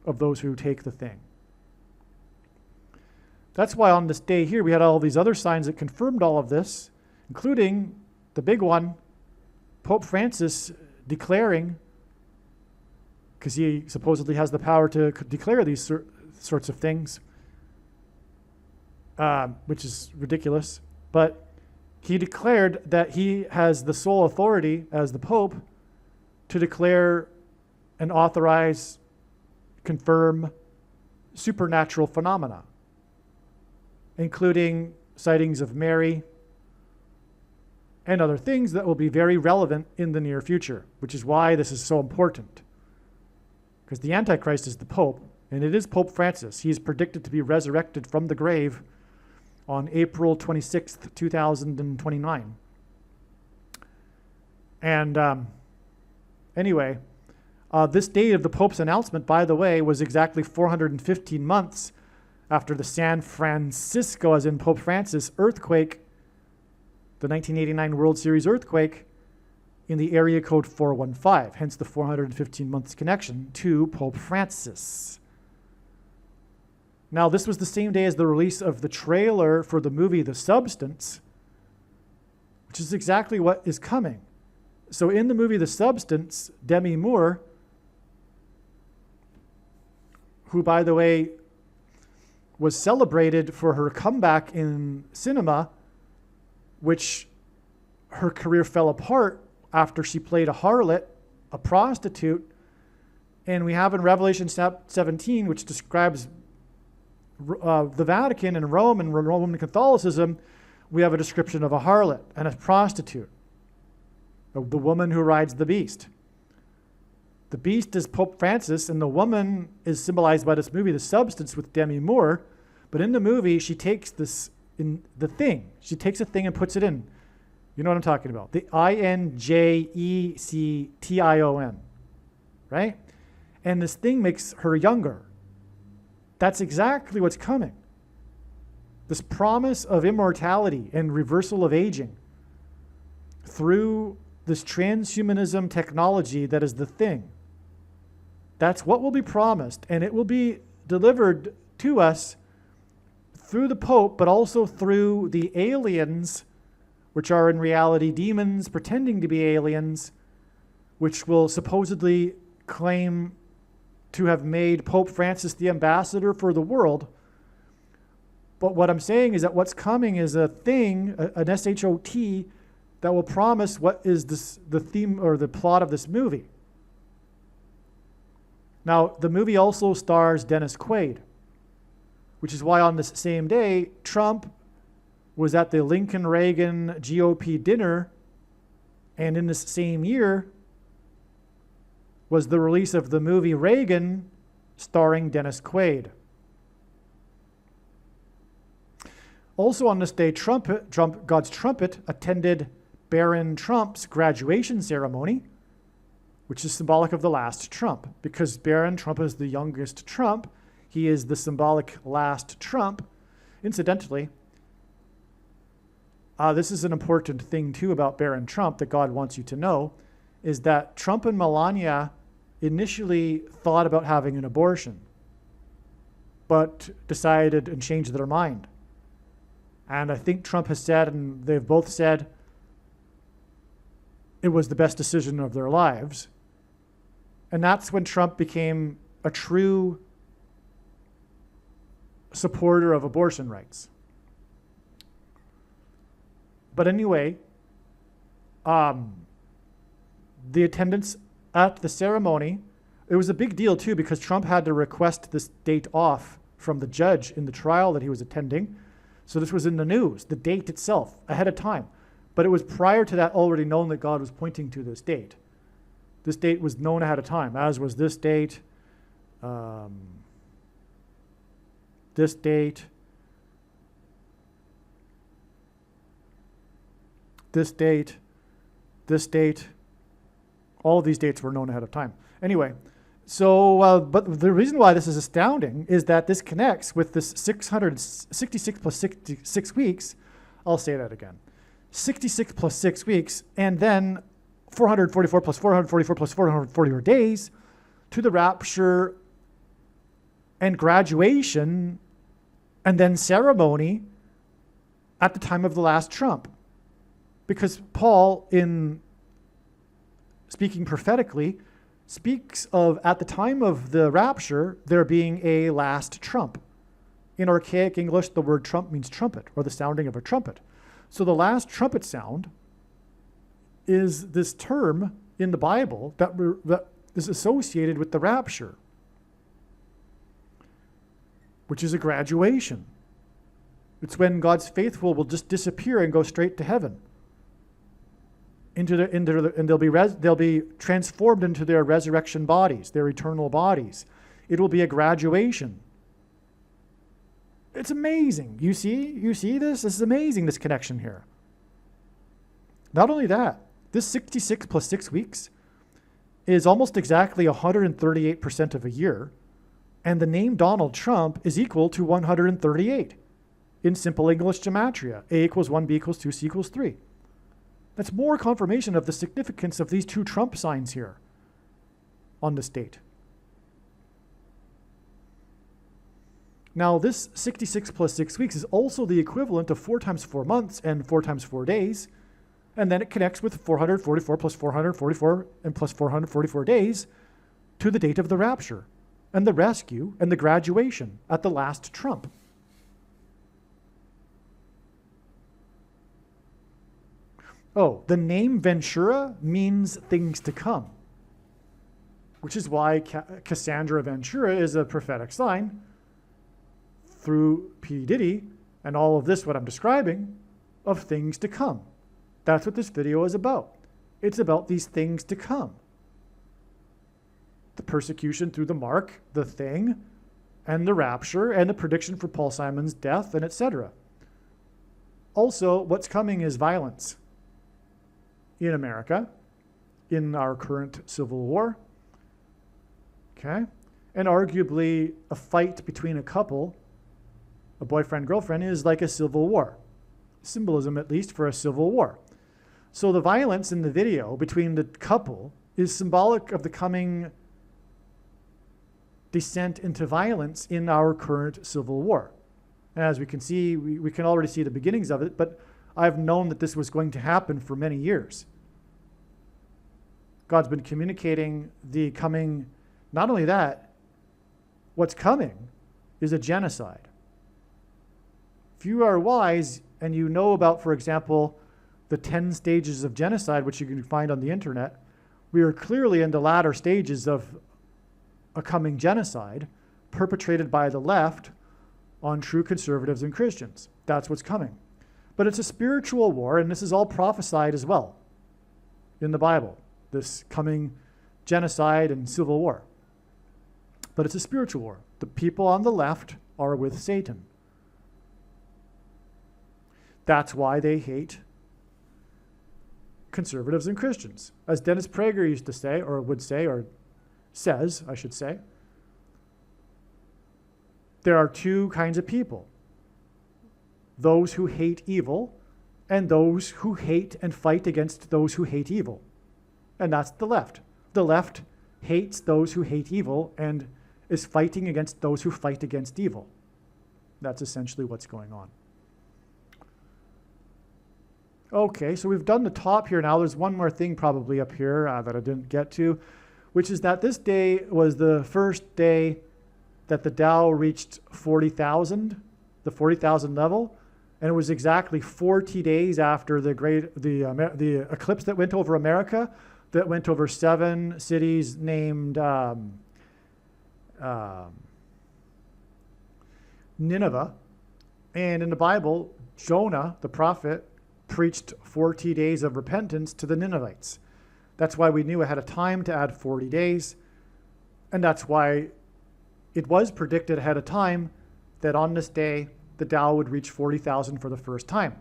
of those who take the thing. That's why on this day here we had all these other signs that confirmed all of this, including the big one, Pope Francis declaring, because he supposedly has the power to declare these sorts of things, which is ridiculous, but he declared that he has the sole authority as the Pope to declare and authorize, confirm supernatural phenomena, including sightings of Mary and other things that will be very relevant in the near future, which is why this is so important. Because the Antichrist is the Pope, and it is Pope Francis. He is predicted to be resurrected from the grave on April 26th, 2029. And anyway, this date of the Pope's announcement, by the way, was exactly 415 months after the San Francisco, as in Pope Francis, earthquake, the 1989 World Series earthquake in the area code 415, hence the 415 months connection to Pope Francis. Now, this was the same day as the release of the trailer for the movie The Substance, which is exactly what is coming. So in the movie The Substance, Demi Moore, who, by the way, was celebrated for her comeback in cinema, which her career fell apart after she played a harlot, a prostitute. And we have in Revelation 17, which describes the Vatican and Rome and Roman Catholicism, we have a description of a harlot and a prostitute, the woman who rides the beast. The beast is Pope Francis, and the woman is symbolized by this movie, The Substance, with Demi Moore. But in the movie, she takes this in the thing. She takes a thing and puts it in. You know what I'm talking about. The Injection, right? And this thing makes her younger. That's exactly what's coming. This promise of immortality and reversal of aging through this transhumanism technology that is the thing. That's what will be promised, and it will be delivered to us through the Pope, but also through the aliens, which are in reality demons pretending to be aliens, which will supposedly claim to have made Pope Francis the ambassador for the world. But what I'm saying is that what's coming is a thing, an SHOT, that will promise what is the theme or the plot of this movie. Now, the movie also stars Dennis Quaid, which is why on this same day, Trump was at the Lincoln-Reagan GOP dinner, and in this same year was the release of the movie Reagan, starring Dennis Quaid. Also on this day, God's trumpet attended Barron Trump's graduation ceremony, which is symbolic of the last Trump. Because Barron Trump is the youngest Trump, he is the symbolic last Trump. Incidentally, this is an important thing too about Barron Trump that God wants you to know, is that Trump and Melania initially thought about having an abortion, but decided and changed their mind. And I think Trump has said, and they've both said, it was the best decision of their lives. And that's when Trump became a true supporter of abortion rights. But anyway, the attendance at the ceremony, it was a big deal too, because Trump had to request this date off from the judge in the trial that he was attending. So this was in the news, the date itself, ahead of time. But it was prior to that already known that God was pointing to this date. This date was known ahead of time, as was this date, this date, this date, this date. All of these dates were known ahead of time. Anyway, so, but the reason why this is astounding is that this connects with this 666 plus 66 weeks. I'll say that again. 66 plus 6 weeks, and then 444 plus 444 plus 444 days to the rapture and graduation and then ceremony at the time of the last trump. Because Paul, in speaking prophetically, speaks of at the time of the rapture, there being a last trump. In archaic English, the word trump means trumpet, or the sounding of a trumpet. So the last trumpet sound is this term in the Bible that is associated with the rapture, which is a graduation. It's when God's faithful will just disappear and go straight to heaven. And they'll be transformed into their resurrection bodies, their eternal bodies. It will be a graduation. It's amazing. You see this? This is amazing, this connection here. Not only that, this 66 plus 6 weeks is almost exactly 138% of a year, and the name Donald Trump is equal to 138 in simple English gematria. A equals 1, B equals 2, C equals 3. That's more confirmation of the significance of these two Trump signs here on this date. Now, this 66 plus 6 weeks is also the equivalent of 4 times 4 months and 4 times 4 days. And then it connects with 444 plus 444 and plus 444 days to the date of the rapture and the rescue and the graduation at the last trump. Oh, the name Ventura means things to come, which is why Cassandra Ventura is a prophetic sign through P Diddy and all of this, what I'm describing, of things to come. That's what this video is about. It's about these things to come. The persecution through the mark, the thing, and the rapture, and the prediction for Paul Simon's death, and etc. Also, what's coming is violence. in America in our current Civil War. Okay? And arguably a fight between a couple, a boyfriend-girlfriend, is like a civil war. Symbolism, at least, for a civil war. So the violence in the video between the couple is symbolic of the coming descent into violence in our current civil war. And as we can see, we can already see the beginnings of it, but I've known that this was going to happen for many years. God's been communicating the coming, not only that, what's coming is a genocide. If you are wise and you know about, for example, the 10 stages of genocide, which you can find on the internet, we are clearly in the latter stages of a coming genocide perpetrated by the left on true conservatives and Christians. That's what's coming. But it's a spiritual war, and this is all prophesied as well in the Bible, this coming genocide and civil war. But it's a spiritual war. The people on the left are with Satan. That's why they hate conservatives and Christians. As Dennis Prager used to say, or would say, or says, I should say, there are two kinds of people. Those who hate evil and those who hate and fight against those who hate evil. And that's the left. The left hates those who hate evil and is fighting against those who fight against evil. That's essentially what's going on. Okay, so we've done the top here now. There's one more thing probably up here that I didn't get to, which is that this day was the first day that the Dow reached 40,000, the 40,000 level, and it was exactly 40 days after the eclipse that went over America, that went over 7 cities named Nineveh. And in the Bible, Jonah, the prophet, preached 40 days of repentance to the Ninevites. That's why we knew ahead of time to add 40 days. And that's why it was predicted ahead of time that on this day, the Dow would reach 40,000 for the first time.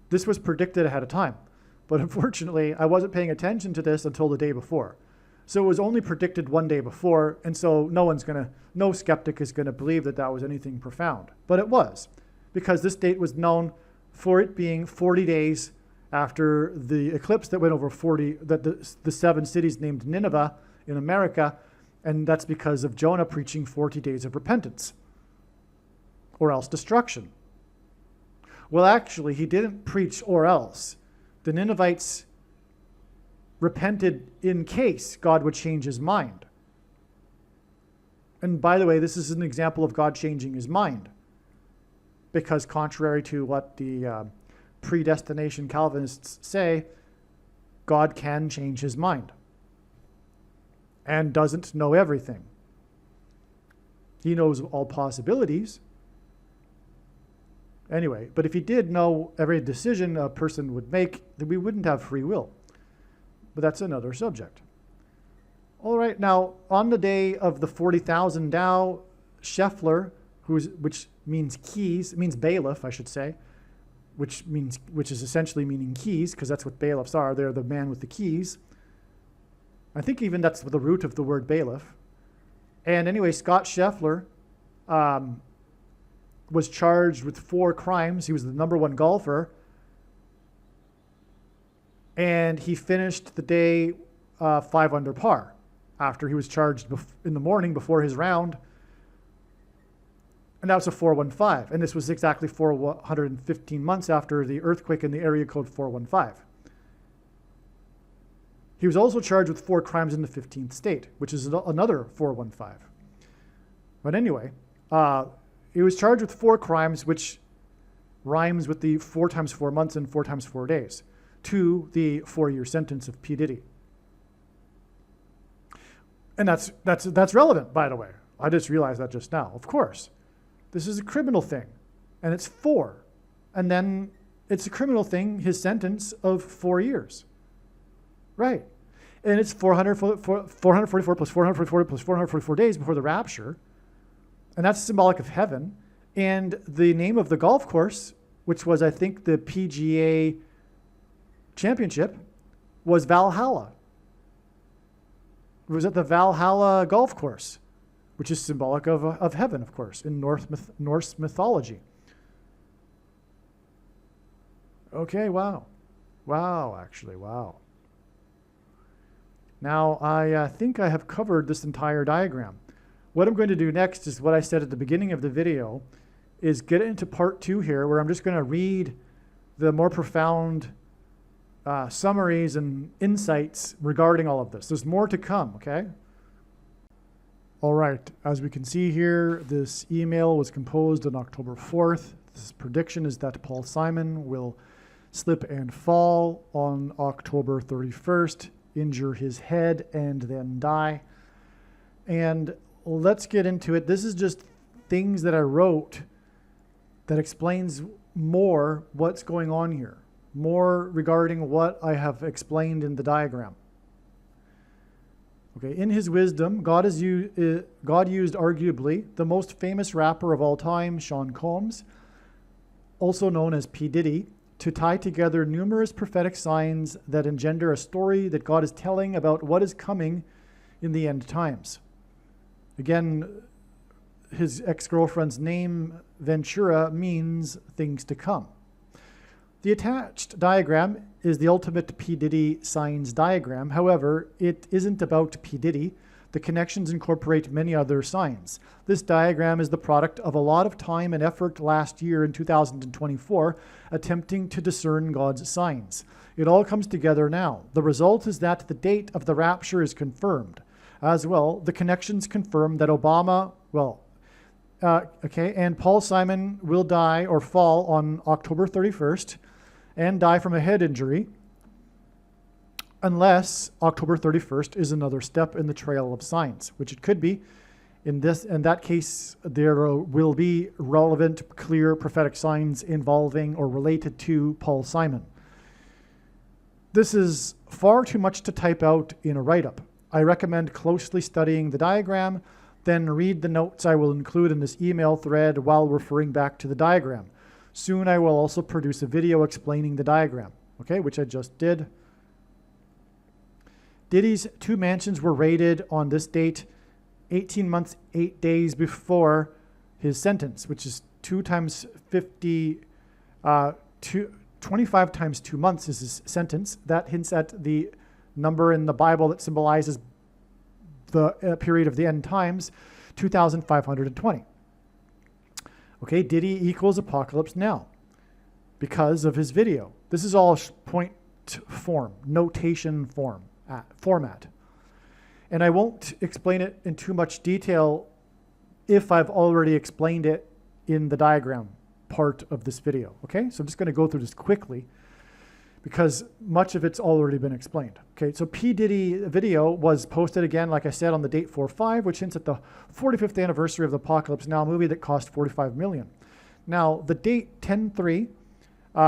This was predicted ahead of time. But unfortunately, I wasn't paying attention to this until the day before. So it was only predicted one day before, and so no skeptic is gonna believe that that was anything profound. But it was, because this date was known for it being 40 days after the eclipse that went over the 7 cities named Nineveh in America, and that's because of Jonah preaching 40 days of repentance, or else destruction. Well, actually, he didn't preach or else. The Ninevites repented in case God would change his mind. And by the way, this is an example of God changing his mind, because contrary to what the predestination Calvinists say, God can change his mind and doesn't know everything. He knows all possibilities. Anyway, but if he did know every decision a person would make, then we wouldn't have free will. But that's another subject. All right, now on the day of the 40,000 Dow, Scheffler, which means keys, it means bailiff, I should say, which is essentially meaning keys, because that's what bailiffs are. They're the man with the keys. I think even that's the root of the word bailiff. And anyway, Scott Scheffler was charged with 4 crimes. He was the #1 golfer. And he finished the day 5 under par after he was charged in the morning before his round. And that was a 415. And this was exactly 415 months after the earthquake in the area code 415. He was also charged with 4 crimes in the 15th state, which is another 415. But anyway, he was charged with 4 crimes, which rhymes with the 4 times 4 months and 4 times 4 days, to the 4-year sentence of P Diddy. And that's relevant, by the way. I just realized that just now. Of course, this is a criminal thing, and it's 4. And then it's a criminal thing, his sentence of 4 years. Right. And it's 444 plus 444 plus 444 days before the rapture. And that's symbolic of heaven. And the name of the golf course, which was, I think, the PGA Championship, was Valhalla. It was at the Valhalla golf course, which is symbolic of heaven, of course, in Norse mythology. Okay, wow. Wow, actually, wow. Now, I think I have covered this entire diagram. What I'm going to do next is what I said at the beginning of the video, is get into part 2 here, where I'm just going to read the more profound summaries and insights regarding all of this. There's more to come, okay? All right, as we can see here, this email was composed on October 4th. This prediction is that Paul Simon will slip and fall on October 31st, injure his head, and then die. And let's get into it. This is just things that I wrote that explains more what's going on here, more regarding what I have explained in the diagram. Okay, in his wisdom, God used arguably the most famous rapper of all time, Sean Combs, also known as P Diddy, to tie together numerous prophetic signs that engender a story that God is telling about what is coming in the end times. Again, his ex-girlfriend's name, Ventura, means things to come. The attached diagram is the ultimate P Diddy signs diagram. However, it isn't about P Diddy. The connections incorporate many other signs. This diagram is the product of a lot of time and effort last year in 2024, attempting to discern God's signs. It all comes together now. The result is that the date of the rapture is confirmed. As well, the connections confirm that and Paul Simon will die or fall on October 31st and die from a head injury, unless October 31st is another step in the trail of signs, which it could be. In that case, there will be relevant, clear prophetic signs involving or related to Paul Simon. This is far too much to type out in a write-up. I recommend closely studying the diagram, then read the notes I will include in this email thread while referring back to the diagram. Soon I will also produce a video explaining the diagram, okay, which I just did. Diddy's 2 mansions were raided on this date 18 months, 8 days before his sentence, which is 2 times 50, 25 times 2 months is his sentence. That hints at the number in the Bible that symbolizes the period of the end times, 2,520. Okay, Diddy equals apocalypse now because of his video. This is all point form, notation format. And I won't explain it in too much detail if I've already explained it in the diagram part of this video. Okay, so I'm just going to go through this quickly because much of it's already been explained. Okay, so P Diddy video was posted again, like I said, on the date 4/5, which hints at the 45th anniversary of the Apocalypse Now movie that cost $45 million. Now, the date 10/3,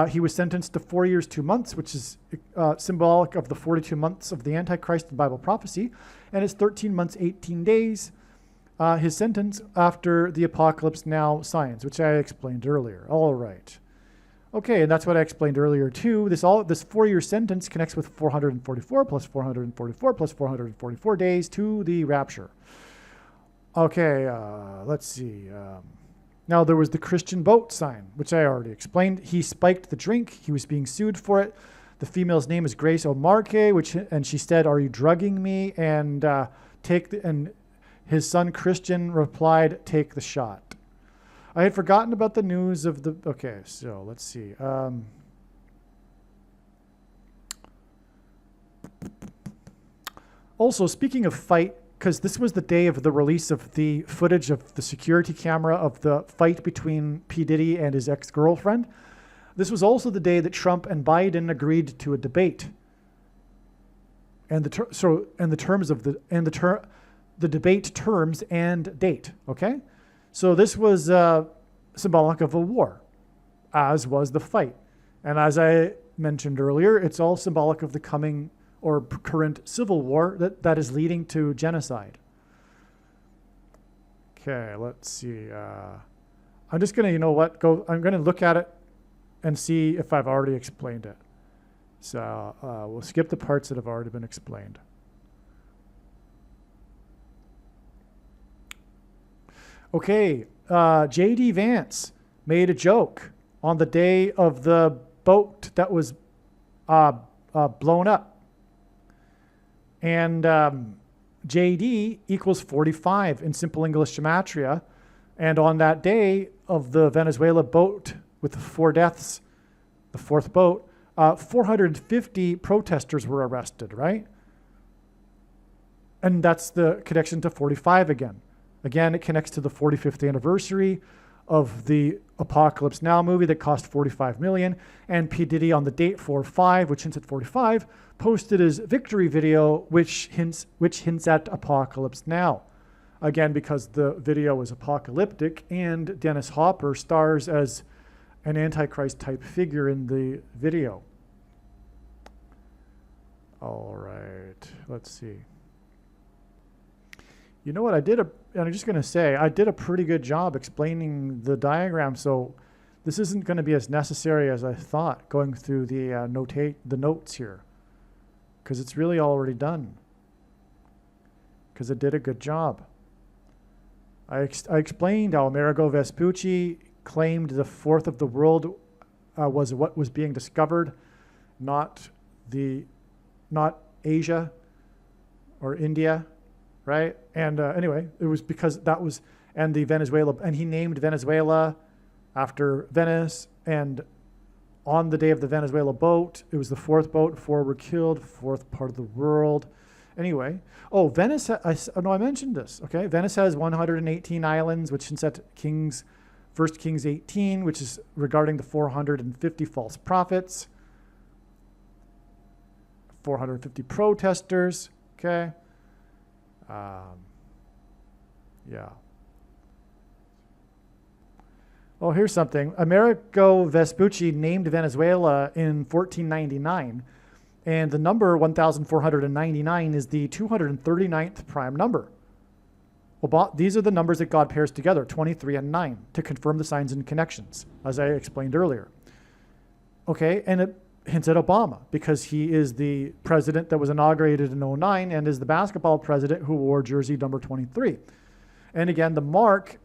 he was sentenced to 4 years, 2 months, which is symbolic of the 42 months of the Antichrist in Bible prophecy, and it's 13 months, 18 days, his sentence after the Apocalypse Now signs, which I explained earlier. All right. Okay, and that's what I explained earlier too. This 4-year sentence connects with 444 plus 444 plus 444 days to the rapture. Okay, let's see. Now there was the Christian boat sign, which I already explained. He spiked the drink. He was being sued for it. The female's name is Grace Omarke, and she said, "Are you drugging me?" And and his son Christian replied, "Take the shot." I had forgotten about the news of the... Okay, so let's see. Also, speaking of fight, because this was the day of the release of the footage of the security camera of the fight between P. Diddy and his ex-girlfriend. This was also the day that Trump and Biden agreed to a debate. And the debate terms and date, okay? So this was symbolic of a war, as was the fight. And as I mentioned earlier, it's all symbolic of the coming or current civil war that is leading to genocide. Okay, let's see. I'm just going to, I'm going to look at it and see if I've already explained it. So we'll skip the parts that have already been explained. Okay, J.D. Vance made a joke on the day of the boat that was blown up. And JD equals 45 in simple English gematria. And on that day of the Venezuela boat with the 4 deaths, the 4th boat, 450 protesters were arrested, right? And that's the connection to 45 again. Again, it connects to the 45th anniversary of the Apocalypse Now movie that cost $45 million. And P Diddy on the date 4/5, which hints at 45, posted his victory video, which hints at Apocalypse Now. Again, because the video is apocalyptic and Dennis Hopper stars as an Antichrist type figure in the video. All right, let's see. You know what, and I'm just going to say, I did a pretty good job explaining the diagram, so this isn't going to be as necessary as I thought going through the notes here, because it's really already done, because I did a good job. I explained how Amerigo Vespucci claimed the 4th of the world was what was being discovered, not Asia or India. Right? And anyway, it was because that was, and the Venezuela, and he named Venezuela after Venice. And on the day of the Venezuela boat, it was the 4th boat, 4 were killed, 4th part of the world. Anyway, Venice, I mentioned this, okay? Venice has 118 islands, which is at 1 Kings 18, which is regarding the 450 false prophets, 450 protesters, okay? Yeah. Oh, here's something. Amerigo Vespucci named Venezuela in 1499, and the number 1499 is the 239th prime number. Well, these are the numbers that God pairs together, 23 and 9, to confirm the signs and connections, as I explained earlier. Okay, and it hints at Obama, because he is the president that was inaugurated in 2009 and is the basketball president who wore jersey number 23. And again, the mark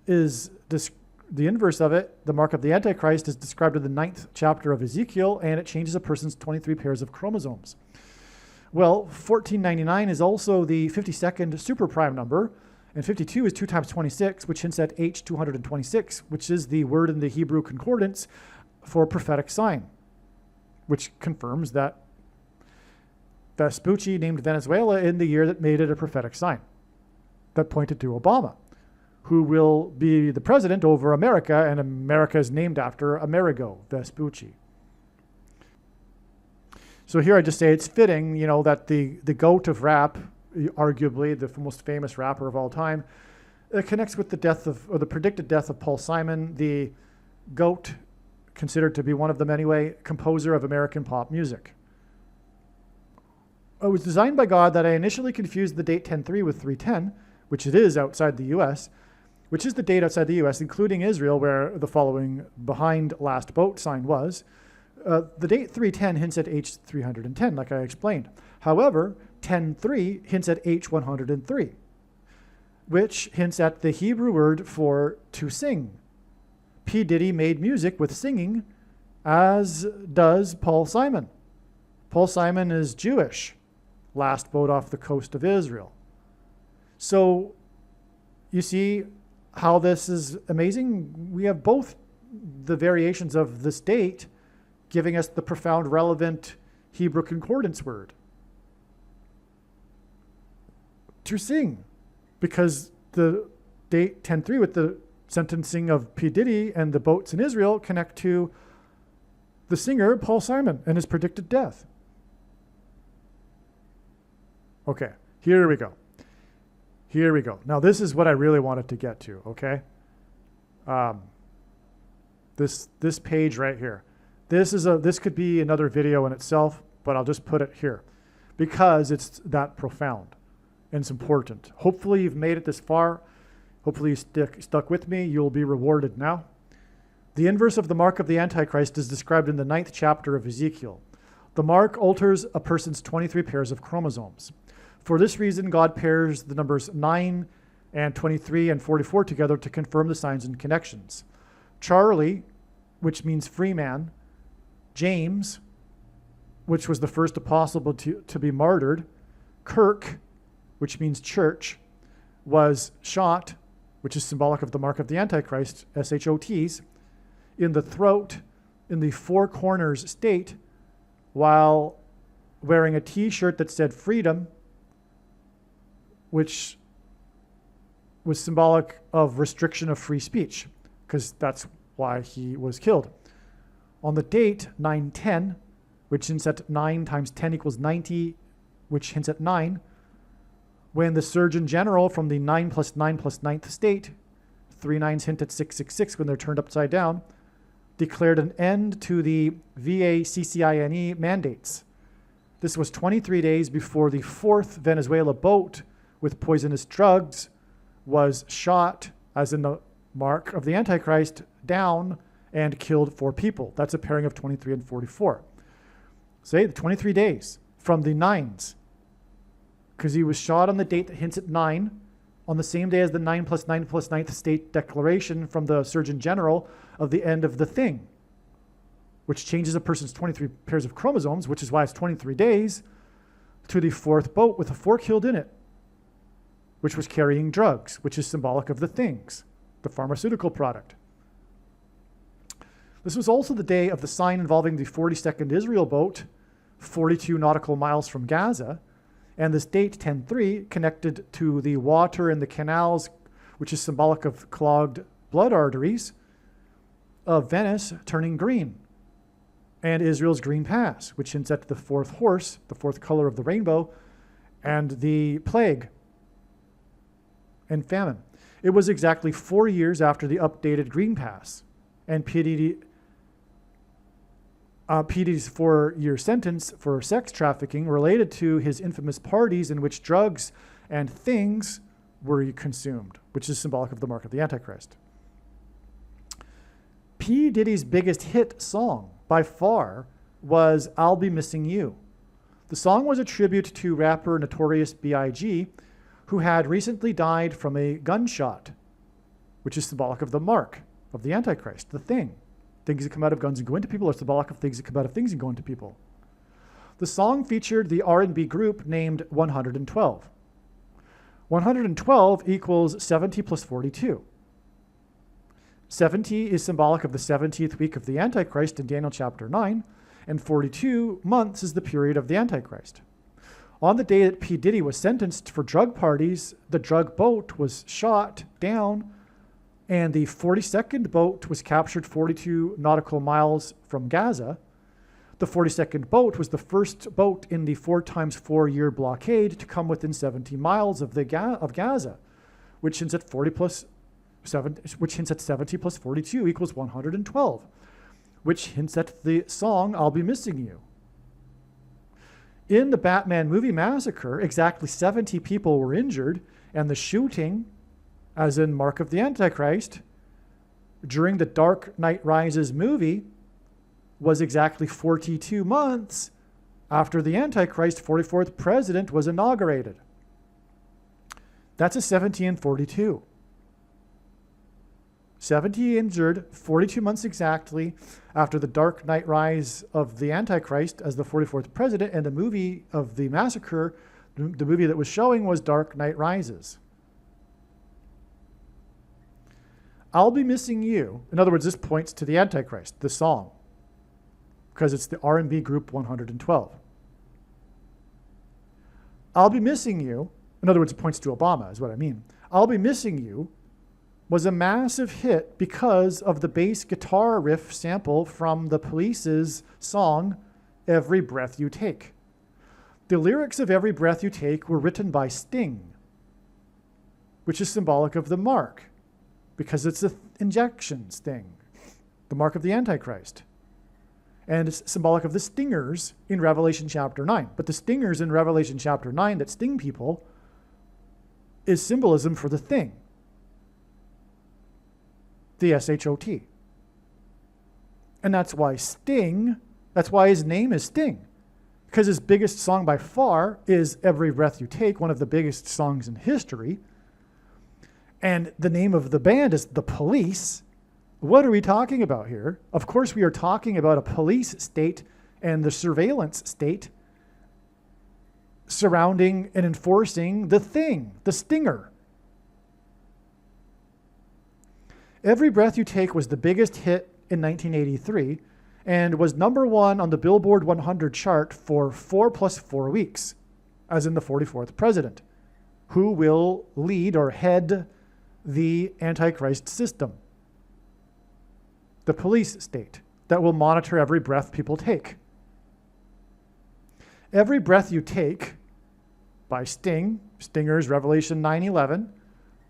is the inverse of it. The mark of the Antichrist is described in the 9th chapter of Ezekiel, and it changes a person's 23 pairs of chromosomes. Well, 1499 is also the 52nd super prime number, and 52 is 2 times 26, which hints at H226, which is the word in the Hebrew concordance for prophetic sign, which confirms that Vespucci named Venezuela in the year that made it a prophetic sign that pointed to Obama, who will be the president over America, and America is named after Amerigo Vespucci. So here I just say it's fitting, that the goat of rap, arguably the most famous rapper of all time, connects with the predicted death of Paul Simon, the goat, considered to be one of them anyway, composer of American pop music. It was designed by God that I initially confused the date 10/3 with 3/10, which it is outside the US, which is the date outside the US, including Israel, where the following behind last boat sign was. The date 3/10 hints at H310, like I explained. However, 10/3 hints at H103, which hints at the Hebrew word for to sing. P. Diddy made music with singing, as does Paul Simon. Paul Simon is Jewish, last boat off the coast of Israel. So you see how this is amazing? We have both the variations of this date giving us the profound, relevant Hebrew concordance word. To sing, because the date 10/3 with the sentencing of P. Diddy and the boats in Israel connect to the singer Paul Simon and his predicted death. Okay, here we go. Now this is what I really wanted to get to, okay? This page right here. This could be another video in itself, but I'll just put it here because it's that profound and it's important. Hopefully you've made it this far. Hopefully you stuck with me. You'll be rewarded now. The inverse of the mark of the Antichrist is described in the 9th chapter of Ezekiel. The mark alters a person's 23 pairs of chromosomes. For this reason, God pairs the numbers 9 and 23 and 44 together to confirm the signs and connections. Charlie, which means free man, James, which was the first apostle to be martyred, Kirk, which means church, was shot, which is symbolic of the mark of the Antichrist, SHOTs, in the throat, in the four corners state, while wearing a t-shirt that said freedom, which was symbolic of restriction of free speech, because that's why he was killed. On the date 9/10, which hints at 9 times 10 equals 90, which hints at 9, when the Surgeon General from the 9 plus 9 plus 9th state, 3 nines hint at 666 when they're turned upside down, declared an end to the VACCINE mandates. This was 23 days before the fourth Venezuela boat with poisonous drugs was shot, as in the mark of the Antichrist, down and killed 4 people. That's a pairing of 23 and 44. Say the 23 days from the 9s, because he was shot on the date that hints at 9, on the same day as the 9 plus 9 plus 9th state declaration from the Surgeon General of the end of the thing, which changes a person's 23 pairs of chromosomes, which is why it's 23 days, to the fourth boat with the 4 killed in it, which was carrying drugs, which is symbolic of the things, the pharmaceutical product. This was also the day of the sign involving the 42nd Israel boat, 42 nautical miles from Gaza, and this date, 10/3, connected to the water in the canals, which is symbolic of clogged blood arteries, of Venice turning green, and Israel's green pass, which hints at the fourth horse, the fourth color of the rainbow, and the plague and famine. It was exactly 4 years after the updated green pass, and P Diddy's 4-year sentence for sex trafficking related to his infamous parties in which drugs and things were consumed, which is symbolic of the mark of the Antichrist. P. Diddy's biggest hit song, by far, was I'll Be Missing You. The song was a tribute to rapper Notorious B.I.G., who had recently died from a gunshot, which is symbolic of the mark of the Antichrist, the thing. Things that come out of guns and go into people are symbolic of things that come out of things and go into people. The song featured the R&B group named 112. 112 equals 70 plus 42. 70 is symbolic of the 70th week of the Antichrist in Daniel chapter 9, and 42 months is the period of the Antichrist. On the day that P. Diddy was sentenced for drug parties, the drug boat was shot down, and the 42nd boat was captured 42 nautical miles from Gaza. The 42nd boat was the first boat in the 4 times 4 year blockade to come within 70 miles of Gaza, which hints at 70 plus 42 equals 112, which hints at the song I'll Be Missing You. In the Batman movie massacre, exactly 70 people were injured, and the shooting, as in Mark of the Antichrist, during the Dark Knight Rises movie was exactly 42 months after the Antichrist 44th president was inaugurated. That's a 70 and 42. 70 injured, 42 months exactly after the Dark Knight Rise of the Antichrist as the 44th president, and the movie of the massacre, the movie that was showing was Dark Knight Rises. I'll Be Missing You. In other words, this points to the Antichrist, the song, because it's the R&B group 112. I'll Be Missing You, in other words, it points to Obama, is what I mean. I'll Be Missing You was a massive hit because of the bass guitar riff sample from the Police's song, Every Breath You Take. The lyrics of Every Breath You Take were written by Sting, which is symbolic of the mark, because it's the injection sting, the mark of the Antichrist. And it's symbolic of the stingers in Revelation chapter 9. But the stingers in Revelation chapter 9 that sting people is symbolism for the thing, the SHOT. And that's why Sting, that's why his name is Sting, because his biggest song by far is Every Breath You Take, one of the biggest songs in history. And the name of the band is The Police. What are we talking about here? Of course, we are talking about a police state and the surveillance state surrounding and enforcing the thing, the stinger. Every Breath You Take was the biggest hit in 1983 and was number one on the Billboard 100 chart for 4 + 4 weeks, as in the 44th president, who will lead or head the Antichrist system, the police state that will monitor every breath people take. Every Breath You Take by Sting, Stinger's Revelation 9/11,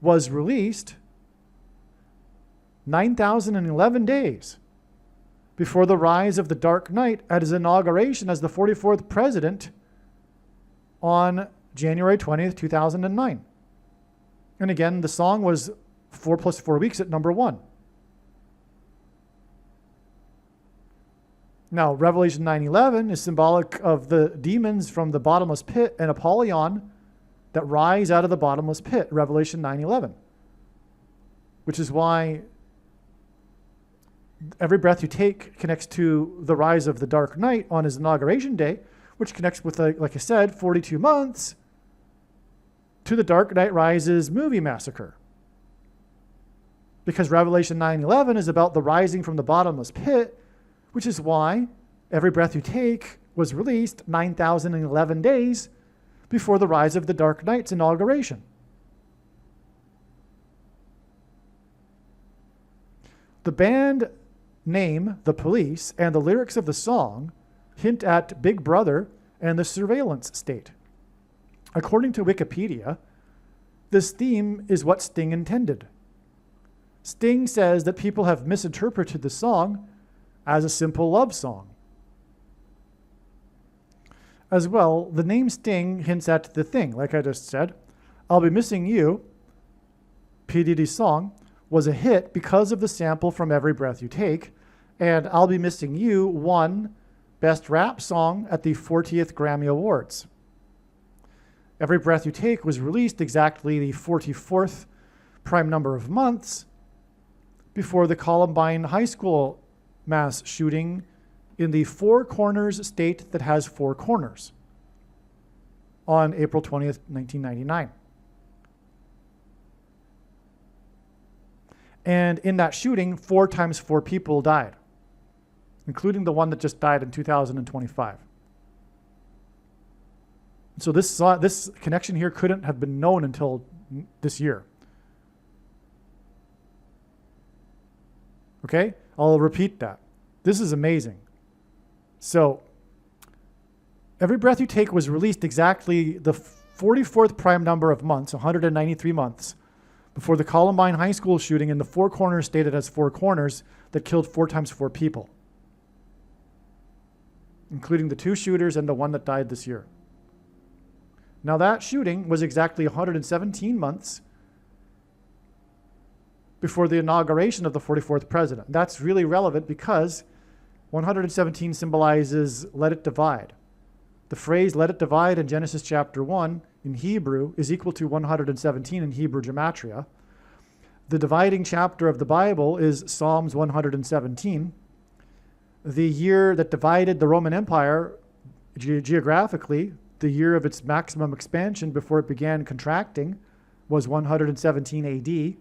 was released 9,011 days before the rise of the Dark Knight at his inauguration as the 44th president on January 20th, 2009. And again, the song was 4 + 4 weeks at number one. Now, Revelation 9:11 is symbolic of the demons from the bottomless pit and Apollyon that rise out of the bottomless pit, Revelation 9:11, which is why Every Breath You Take connects to the rise of the Dark Knight on his inauguration day, which connects with, like I said, 42 months to the Dark Knight Rises movie massacre. Because Revelation 9:11 is about the rising from the bottomless pit, which is why Every Breath You Take was released 9,011 days before the rise of the Dark Knight's inauguration. The band name, The Police, and the lyrics of the song hint at Big Brother and the surveillance state. According to Wikipedia, this theme is what Sting intended. Sting says that people have misinterpreted the song as a simple love song. As well, the name Sting hints at the thing, like I just said. I'll Be Missing You, P Diddy's song, was a hit because of the sample from Every Breath You Take, and I'll Be Missing You won Best Rap Song at the 40th Grammy Awards. Every Breath You Take was released exactly the 44th prime number of months before the Columbine High School mass shooting in the Four Corners state that has four corners on April 20th, 1999. And in that shooting, 4 times 4 people died, including the one that just died in 2025. So this connection here couldn't have been known until this year. Okay? I'll repeat that. This is amazing. So, Every Breath You Take was released exactly the 44th prime number of months, 193 months, before the Columbine High School shooting in the Four Corners state that has 4 corners that killed 4 times 4 people, including the 2 shooters and the one that died this year. Now that shooting was exactly 117 months before the inauguration of the 44th president. That's really relevant because 117 symbolizes let it divide. The phrase let it divide in Genesis chapter 1 in Hebrew is equal to 117 in Hebrew gematria. The dividing chapter of the Bible is Psalms 117. The year that divided the Roman Empire geographically, the year of its maximum expansion before it began contracting, was 117 AD.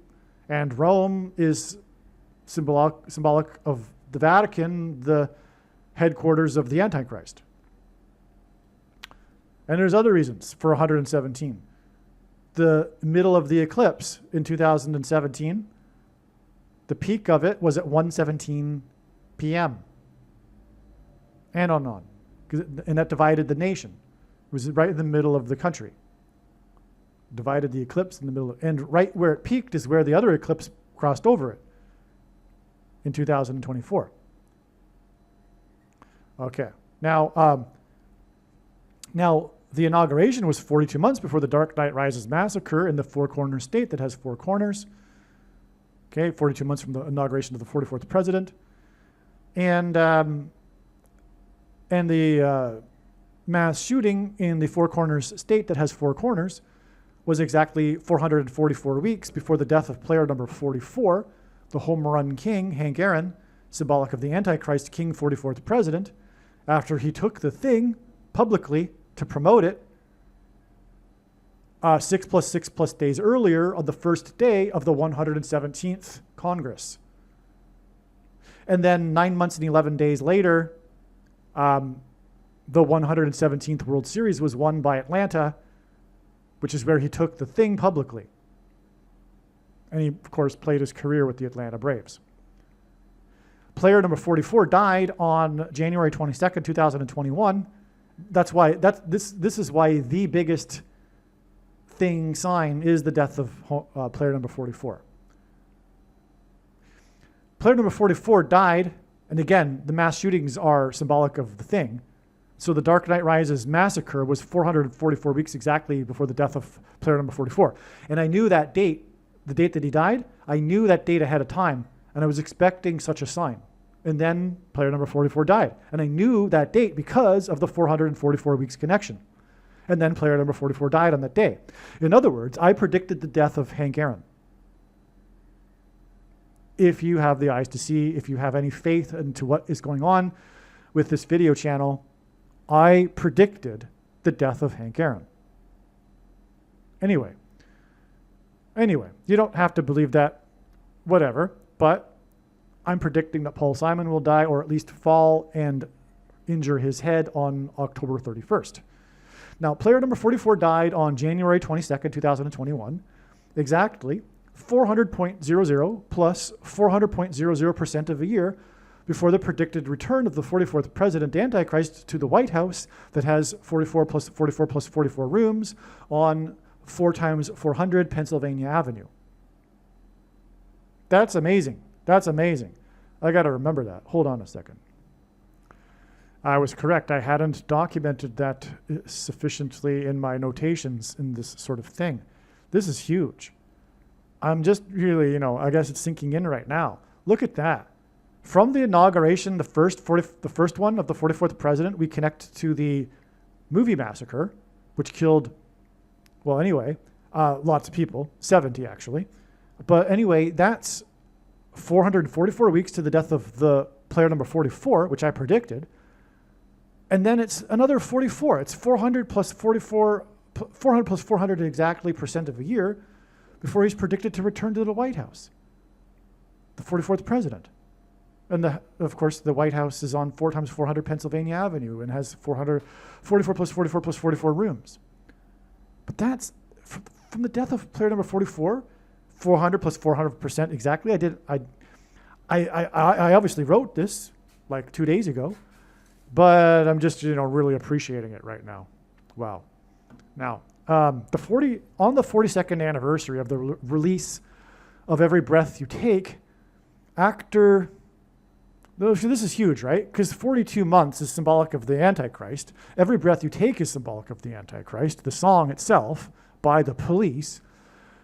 And Rome is symbolic of the Vatican, the headquarters of the Antichrist. And there's other reasons for 117. The middle of the eclipse in 2017, the peak of it was at 1:17 p.m. And on. And that divided the nation. It was right in the middle of the country. Divided the eclipse in the middle. And right where it peaked is where the other eclipse crossed over it in 2024. Okay. Now the inauguration was 42 months before the Dark Knight Rises massacre in the Four Corners state that has 4 corners. Okay, 42 months from the inauguration of the 44th president. And the mass shooting in the Four Corners state that has four corners was exactly 444 weeks before the death of player number 44, the home run king, Hank Aaron, symbolic of the Antichrist king, 44th president, after he took the thing publicly to promote it 6 plus days earlier on the first day of the 117th Congress. And then 9 months and 11 days later, the 117th World Series was won by Atlanta, which is where he took the thing publicly. And he, of course, played his career with the Atlanta Braves. Player number 44 died on January 22nd, 2021. This is why the biggest thing sign is the death of player number 44. Player number 44 died, and again, the mass shootings are symbolic of the thing. So the Dark Knight Rises massacre was 444 weeks exactly before the death of player number 44. And I knew that date, the date that he died, I knew that date ahead of time, and I was expecting such a sign. And then player number 44 died. And I knew that date because of the 444 weeks connection. And then player number 44 died on that day. In other words, I predicted the death of Hank Aaron. If you have the eyes to see, if you have any faith into what is going on with this video channel, I predicted the death of Hank Aaron. Anyway, you don't have to believe that, whatever, but I'm predicting that Paul Simon will die, or at least fall and injure his head on October 31st. Now, player number 44 died on January 22nd, 2021, exactly 400.00 plus 400.00% of a year before the predicted return of the 44th president Antichrist to the White House that has 44 plus 44 plus 44 rooms on 4 times 400 Pennsylvania Avenue. That's amazing. That's amazing. I got to remember that. Hold on a second. I was correct. I hadn't documented that sufficiently in my notations in this sort of thing. This is huge. I'm just really, I guess it's sinking in right now. Look at that. From the inauguration, the first one of the 44th president, we connect to the movie massacre, which killed, lots of people, 70 actually. But anyway, that's 444 weeks to the death of the player number 44, which I predicted. And then it's another 44. It's 400 plus 44, 400 plus 400 exactly percent of a year before he's predicted to return to the White House, the 44th president. And of course, the White House is on 4 times 400 Pennsylvania Avenue and has 44 plus 44 plus 44 rooms. But that's from the death of player number 44, 400 plus 400% exactly. I obviously wrote this like 2 days ago, but I'm just, really appreciating it right now. Wow. Now, on the 42nd anniversary of the release of Every Breath You Take, actor, this is huge, right? Because 42 months is symbolic of the Antichrist. Every Breath You Take is symbolic of the Antichrist, the song itself by the Police.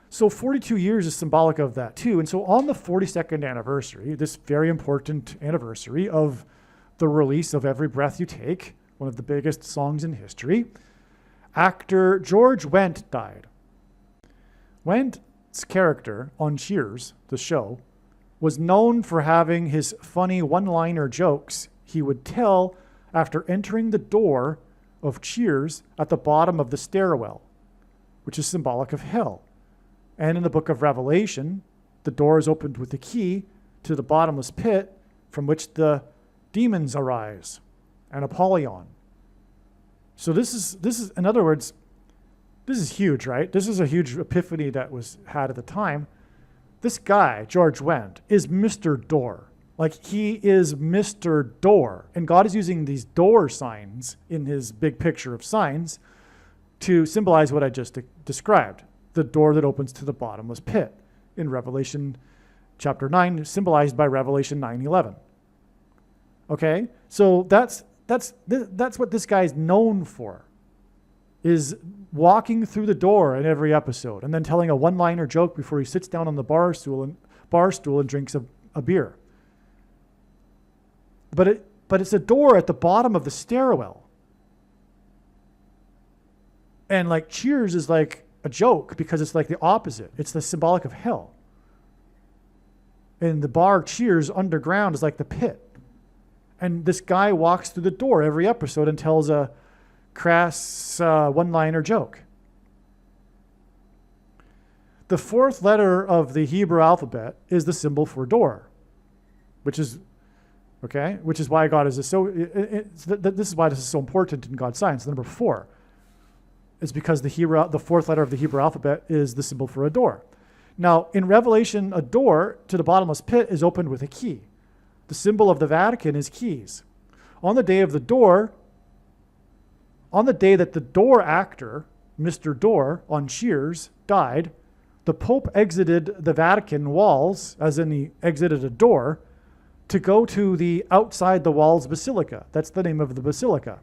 So 42 years is symbolic of that too. And so on the 42nd anniversary, this very important anniversary of the release of Every Breath You Take, one of the biggest songs in history, actor George Wendt died. Wendt's character on Cheers, the show, was known for having his funny one-liner jokes he would tell after entering the door of Cheers at the bottom of the stairwell, which is symbolic of hell. And in the book of Revelation, the door is opened with a key to the bottomless pit from which the demons arise, and Apollyon. So this is, in other words, this is huge, right? This is a huge epiphany that was had at the time. This guy, George Wendt, is Mr. Door. Like, he is Mr. Door. And God is using these door signs in his big picture of signs to symbolize what I just described. The door that opens to the bottomless pit in Revelation chapter 9, symbolized by Revelation 9:11. Okay? So that's what this guy's known for, is walking through the door in every episode and then telling a one-liner joke before he sits down on the bar stool and drinks a beer. But it's a door at the bottom of the stairwell. And like Cheers is like a joke because it's like the opposite. It's the symbolic of hell. And the bar Cheers underground is like the pit. And this guy walks through the door every episode and tells a crass one-liner joke. The fourth letter of the Hebrew alphabet is the symbol for door, which is why God is so. This is why this is so important in God's science. The number 4 is because the fourth letter of the Hebrew alphabet is the symbol for a door. Now, in Revelation, a door to the bottomless pit is opened with a key. The symbol of the Vatican is keys. On the day that the door actor, Mr. Door, on Cheers, died, the Pope exited the Vatican walls, as in he exited a door, to go to the outside the walls basilica. That's the name of the basilica,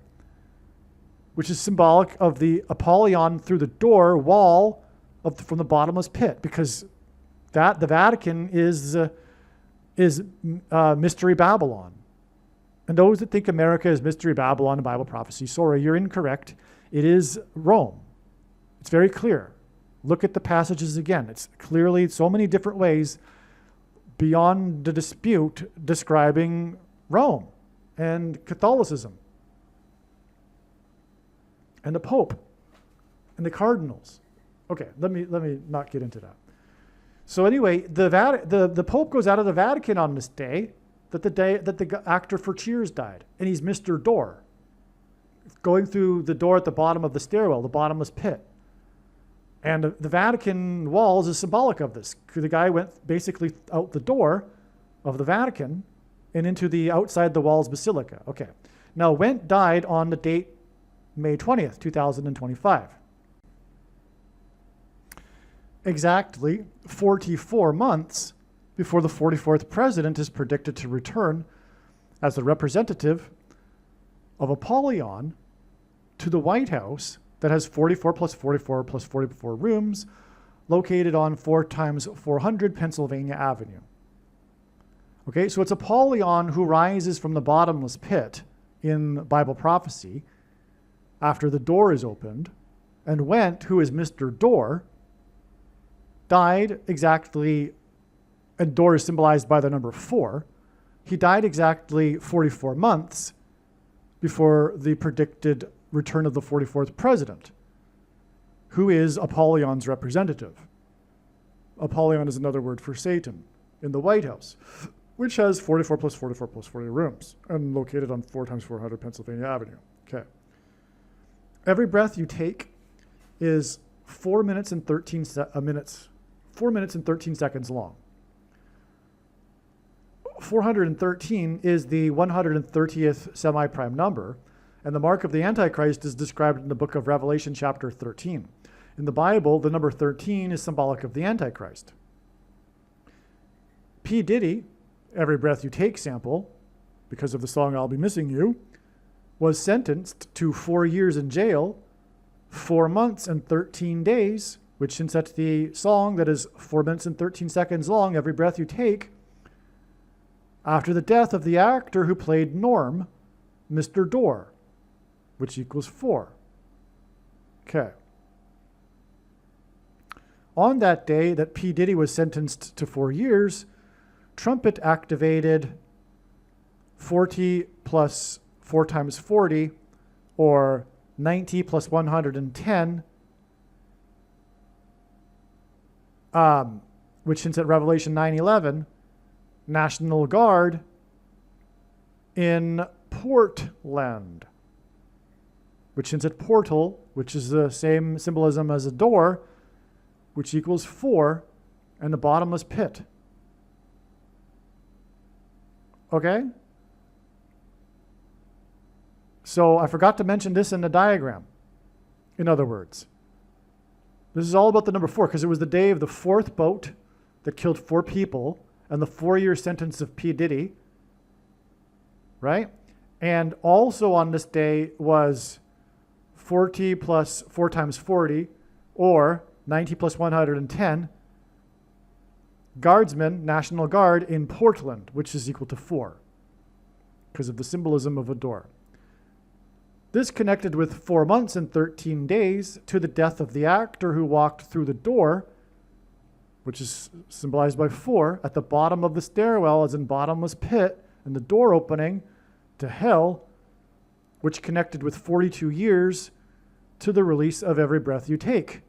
which is symbolic of the Apollyon through the door wall from the bottomless pit, because the Vatican is Mystery Babylon. And those that think America is Mystery Babylon and Bible prophecy, sorry, you're incorrect. It is Rome. It's very clear. Look at the passages again. It's clearly so many different ways beyond the dispute describing Rome and Catholicism and the Pope and the cardinals. Okay, let me not get into that. So anyway, the Pope goes out of the Vatican on this day that the actor for Cheers died, and he's Mr. Door, going through the door at the bottom of the stairwell, the bottomless pit. And the Vatican walls is symbolic of this. The guy went basically out the door of the Vatican and into the outside the walls basilica. Okay. Now, Wendt died on the date May 20th, 2025. Exactly 44 months before the 44th president is predicted to return as the representative of Apollyon to the White House that has 44 plus 44 plus 44 rooms located on 4 times 400 Pennsylvania Avenue. Okay, so it's Apollyon who rises from the bottomless pit in Bible prophecy after the door is opened, and Wendt, who is Mr. Door, died exactly, and door is symbolized by the number 4. He died exactly 44 months before the predicted return of the 44th president, who is Apollyon's representative. Apollyon is another word for Satan in the White House, which has 44 plus 44 plus 40 rooms and located on 4 times 400 Pennsylvania Avenue. Okay. Every breath you take is 4 minutes and 13 seconds long. 413 is the 130th semi-prime number, and the mark of the Antichrist is described in the book of Revelation chapter 13. In the Bible, the number 13 is symbolic of the Antichrist. P Diddy, Every Breath You Take sample, because of the song I'll Be Missing You, was sentenced to 4 years in jail, 4 months and 13 days, which since that's the song that is 4 minutes and 13 seconds long, Every Breath You Take, after the death of the actor who played Norm, Mr. Door, which equals 4. Okay. On that day that P. Diddy was sentenced to 4 years, Trumpet activated 40 plus 4 times 40, or 90 plus 110, which hints at Revelation 9:11, National Guard in Portland, which hints at portal, which is the same symbolism as a door, which equals 4, and the bottomless pit. Okay? So I forgot to mention this in the diagram. In other words, this is all about the number 4, because it was the day of the 4th boat that killed 4 people and the 4-year sentence of P. Diddy, right? And also on this day was 40 plus 4 times 40, or 90 plus 110, Guardsmen, National Guard in Portland, which is equal to 4, because of the symbolism of a door. This connected with 4 months and 13 days to the death of the actor who walked through the door, which is symbolized by 4, at the bottom of the stairwell, as in bottomless pit, and the door opening to hell, which connected with 42 years to the release of Every Breath You Take,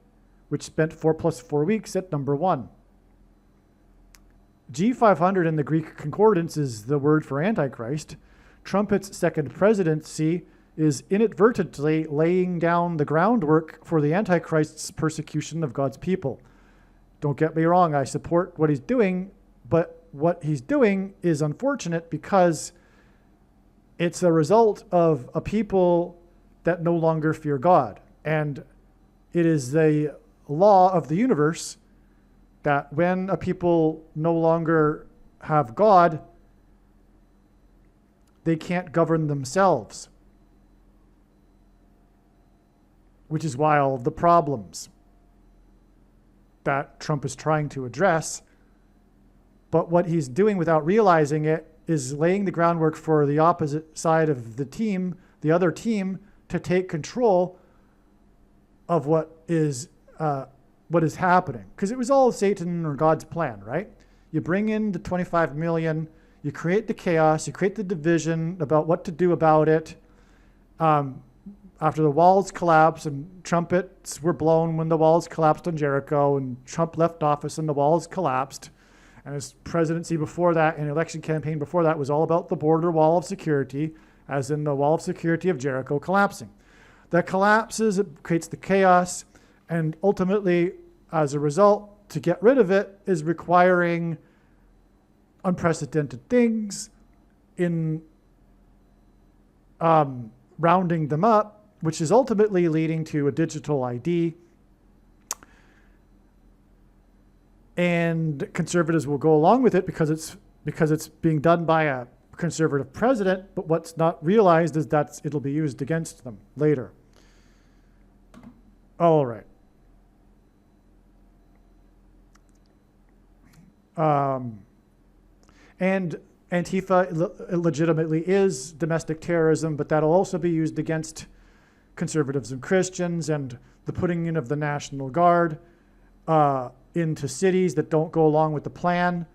which spent 4 plus 4 weeks at number 1. G500 in the Greek concordance is the word for Antichrist. Trumpet's second presidency is inadvertently laying down the groundwork for the Antichrist's persecution of God's people. Don't get me wrong, I support what he's doing, but what he's doing is unfortunate because it's a result of a people that no longer fear God. And it is the law of the universe that when a people no longer have God, they can't govern themselves, which is why all of the problems that Trump is trying to address. But what he's doing without realizing it is laying the groundwork for the opposite side of the team, the other team, to take control of what is happening. Because it was all Satan or God's plan, right? You bring in the 25 million, you create the chaos, you create the division about what to do about it. After the walls collapsed and trumpets were blown when the walls collapsed on Jericho, and Trump left office and the walls collapsed. And his presidency before that and election campaign before that was all about the border wall of security, as in the wall of security of Jericho collapsing. That collapses, it creates the chaos, and ultimately, as a result, to get rid of it is requiring unprecedented things in rounding them up, which is ultimately leading to a digital ID. And conservatives will go along with it because it's being done by a conservative president, but what's not realized is that it'll be used against them later. All right. And Antifa legitimately is domestic terrorism, but that'll also be used against conservatives and Christians, and the putting in of the National Guard into cities that don't go along with the plan,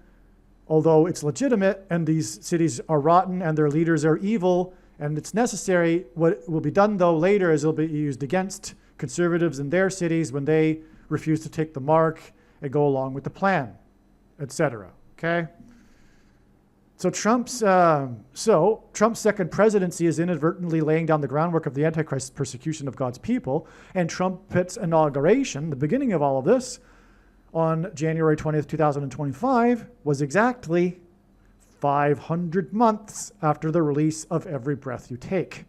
although it's legitimate and these cities are rotten and their leaders are evil and it's necessary. What will be done though later is it'll be used against conservatives in their cities when they refuse to take the mark and go along with the plan, etc. Okay? So Trump's second presidency is inadvertently laying down the groundwork of the Antichrist persecution of God's people, and Trump's inauguration, the beginning of all of this, on January 20th, 2025, was exactly 500 months after the release of Every Breath You Take.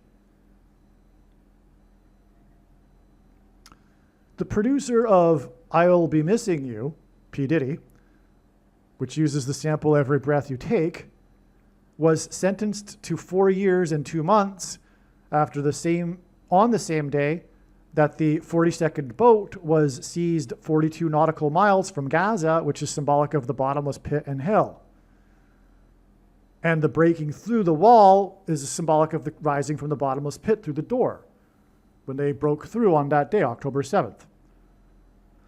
The producer of I'll Be Missing You, P Diddy, which uses the sample Every Breath You Take, was sentenced to 4 years and 2 months on the same day that the 42nd boat was seized 42 nautical miles from Gaza, which is symbolic of the bottomless pit and hell. And the breaking through the wall is symbolic of the rising from the bottomless pit through the door, when they broke through on that day, October 7th.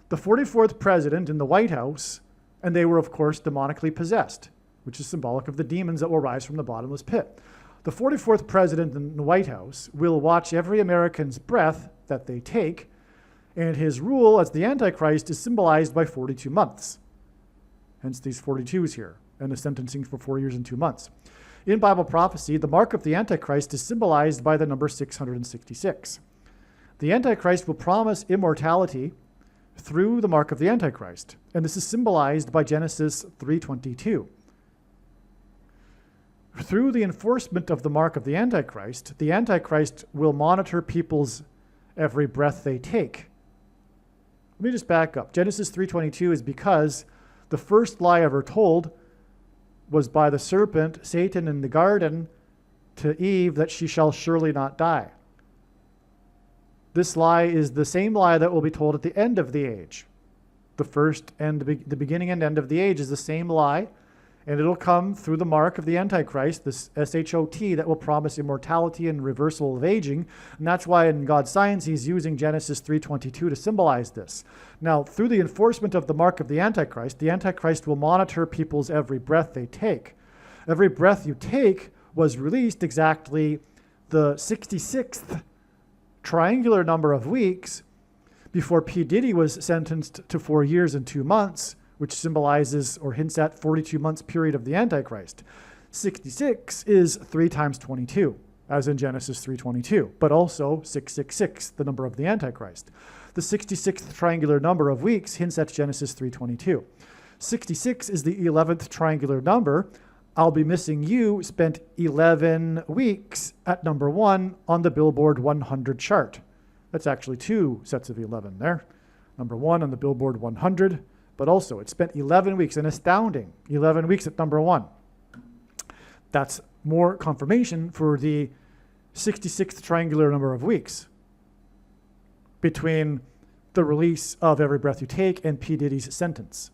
The 44th president in the White House, and they were, of course, demonically possessed, which is symbolic of the demons that will rise from the bottomless pit. The 44th president in the White House will watch every American's breath that they take, and his rule as the Antichrist is symbolized by 42 months. Hence these 42s here, and the sentencing for 4 years and 2 months. In Bible prophecy, the mark of the Antichrist is symbolized by the number 666. The Antichrist will promise immortality through the mark of the Antichrist, and this is symbolized by Genesis 3:22. Through the enforcement of the mark of the Antichrist will monitor people's every breath they take. Let me just back up. Genesis 3:22 is because the first lie ever told was by the serpent, Satan, in the garden to Eve, that she shall surely not die. This lie is the same lie that will be told at the end of the age. The first and the beginning and end of the age is the same lie, And it'll come through the mark of the Antichrist, this SHOT, that will promise immortality and reversal of aging. And that's why in God's science, he's using Genesis 3:22 to symbolize this. Now, through the enforcement of the mark of the Antichrist will monitor people's every breath they take. Every breath you take was released exactly the 66th triangular number of weeks before P Diddy was sentenced to 4 years and 2 months, which symbolizes or hints at 42 months period of the Antichrist. 66 is 3 times 22, as in Genesis 3:22, but also 666, the number of the Antichrist. The 66th triangular number of weeks hints at Genesis 3:22. 66 is the 11th triangular number. I'll Be Missing You spent 11 weeks at number 1 on the Billboard 100 chart. That's actually 2 sets of 11 there. Number 1 on the Billboard 100. But also, it spent 11 weeks, an astounding 11 weeks at number 1. That's more confirmation for the 66th triangular number of weeks between the release of Every Breath You Take and P. Diddy's sentence.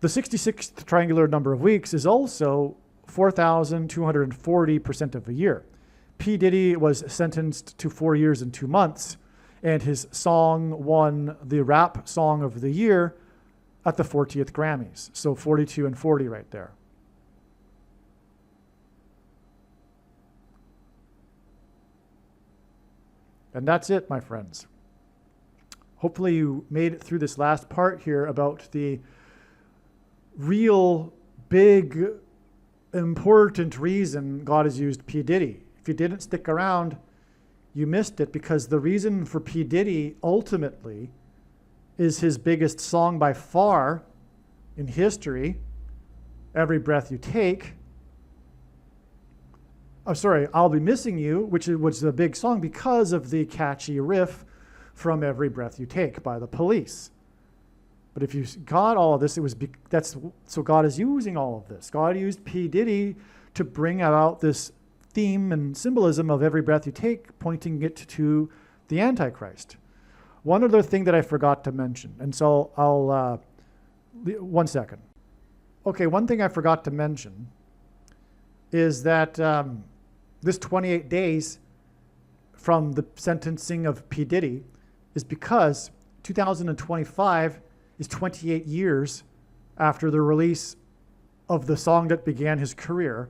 The 66th triangular number of weeks is also 4,240% of a year. P. Diddy was sentenced to 4 years and 2 months, and his song won the Rap Song of the Year at the 40th Grammys. So 42 and 40 right there. And that's it, my friends. Hopefully you made it through this last part here about the real big, important reason God has used P. Diddy. If you didn't stick around, you missed it, because the reason for P. Diddy ultimately is his biggest song by far in history, Every Breath You Take. I'll Be Missing You, which was a big song because of the catchy riff from Every Breath You Take by the Police. But if you got all of this, so God is using all of this. God used P. Diddy to bring about this theme and symbolism of Every Breath You Take, pointing it to the Antichrist. One other thing that I forgot to mention, and so I'll, 1 second. Okay, one thing I forgot to mention is that this 28 days from the sentencing of P. Diddy is because 2025 is 28 years after the release of the song that began his career,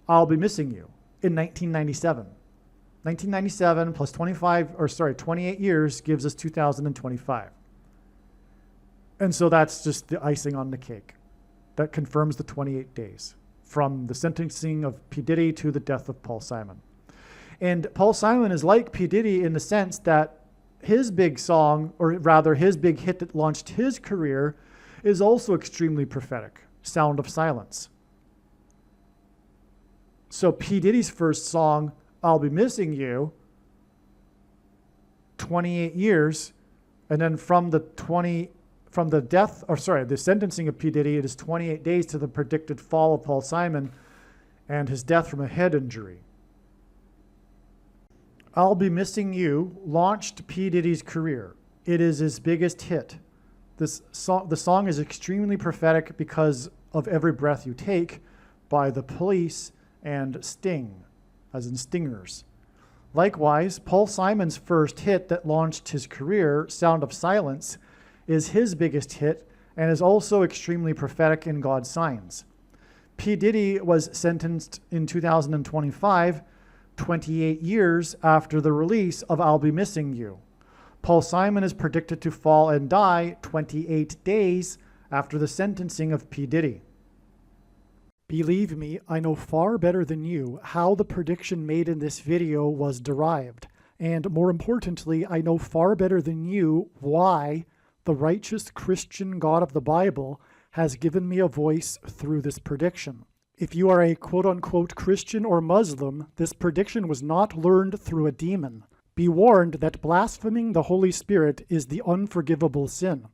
I'll Be Missing You, in 1997. 1997 plus 28 years gives us 2025. And so that's just the icing on the cake. That confirms the 28 days from the sentencing of P. Diddy to the death of Paul Simon. And Paul Simon is like P. Diddy in the sense that his big song, or rather his big hit that launched his career, is also extremely prophetic, Sound of Silence. So P. Diddy's first song, I'll Be Missing You, 28 years, and then the sentencing of P. Diddy, it is 28 days to the predicted fall of Paul Simon and his death from a head injury. I'll Be Missing You launched P. Diddy's career. It is his biggest hit. The song is extremely prophetic because of Every Breath You Take by the Police and Sting, as in Stingers. Likewise, Paul Simon's first hit that launched his career, Sound of Silence, is his biggest hit and is also extremely prophetic in God's signs. P. Diddy was sentenced in 2025, 28 years after the release of I'll Be Missing You. Paul Simon is predicted to fall and die 28 days after the sentencing of P. Diddy. Believe me, I know far better than you how the prediction made in this video was derived. And more importantly, I know far better than you why the righteous Christian God of the Bible has given me a voice through this prediction. If you are a quote-unquote Christian or Muslim, this prediction was not learned through a demon. Be warned that blaspheming the Holy Spirit is the unforgivable sin.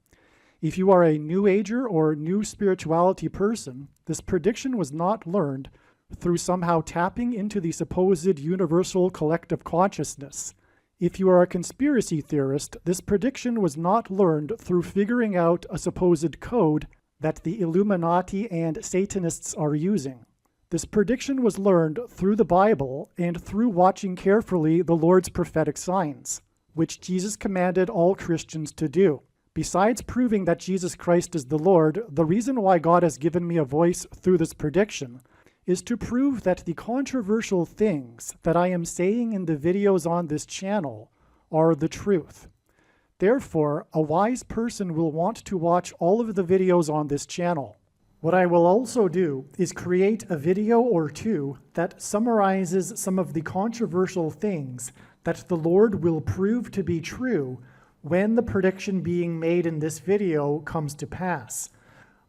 If you are a New Ager or New Spirituality person, this prediction was not learned through somehow tapping into the supposed universal collective consciousness. If you are a conspiracy theorist, this prediction was not learned through figuring out a supposed code that the Illuminati and Satanists are using. This prediction was learned through the Bible and through watching carefully the Lord's prophetic signs, which Jesus commanded all Christians to do. Besides proving that Jesus Christ is the Lord, the reason why God has given me a voice through this prediction is to prove that the controversial things that I am saying in the videos on this channel are the truth. Therefore, a wise person will want to watch all of the videos on this channel. What I will also do is create a video or two that summarizes some of the controversial things that the Lord will prove to be true when the prediction being made in this video comes to pass.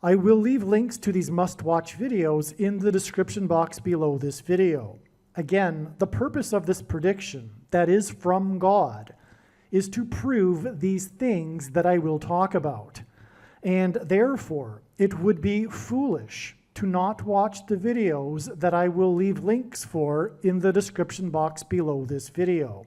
I will leave links to these must-watch videos in the description box below this video. Again, the purpose of this prediction, that is from God, is to prove these things that I will talk about. And therefore, it would be foolish to not watch the videos that I will leave links for in the description box below this video.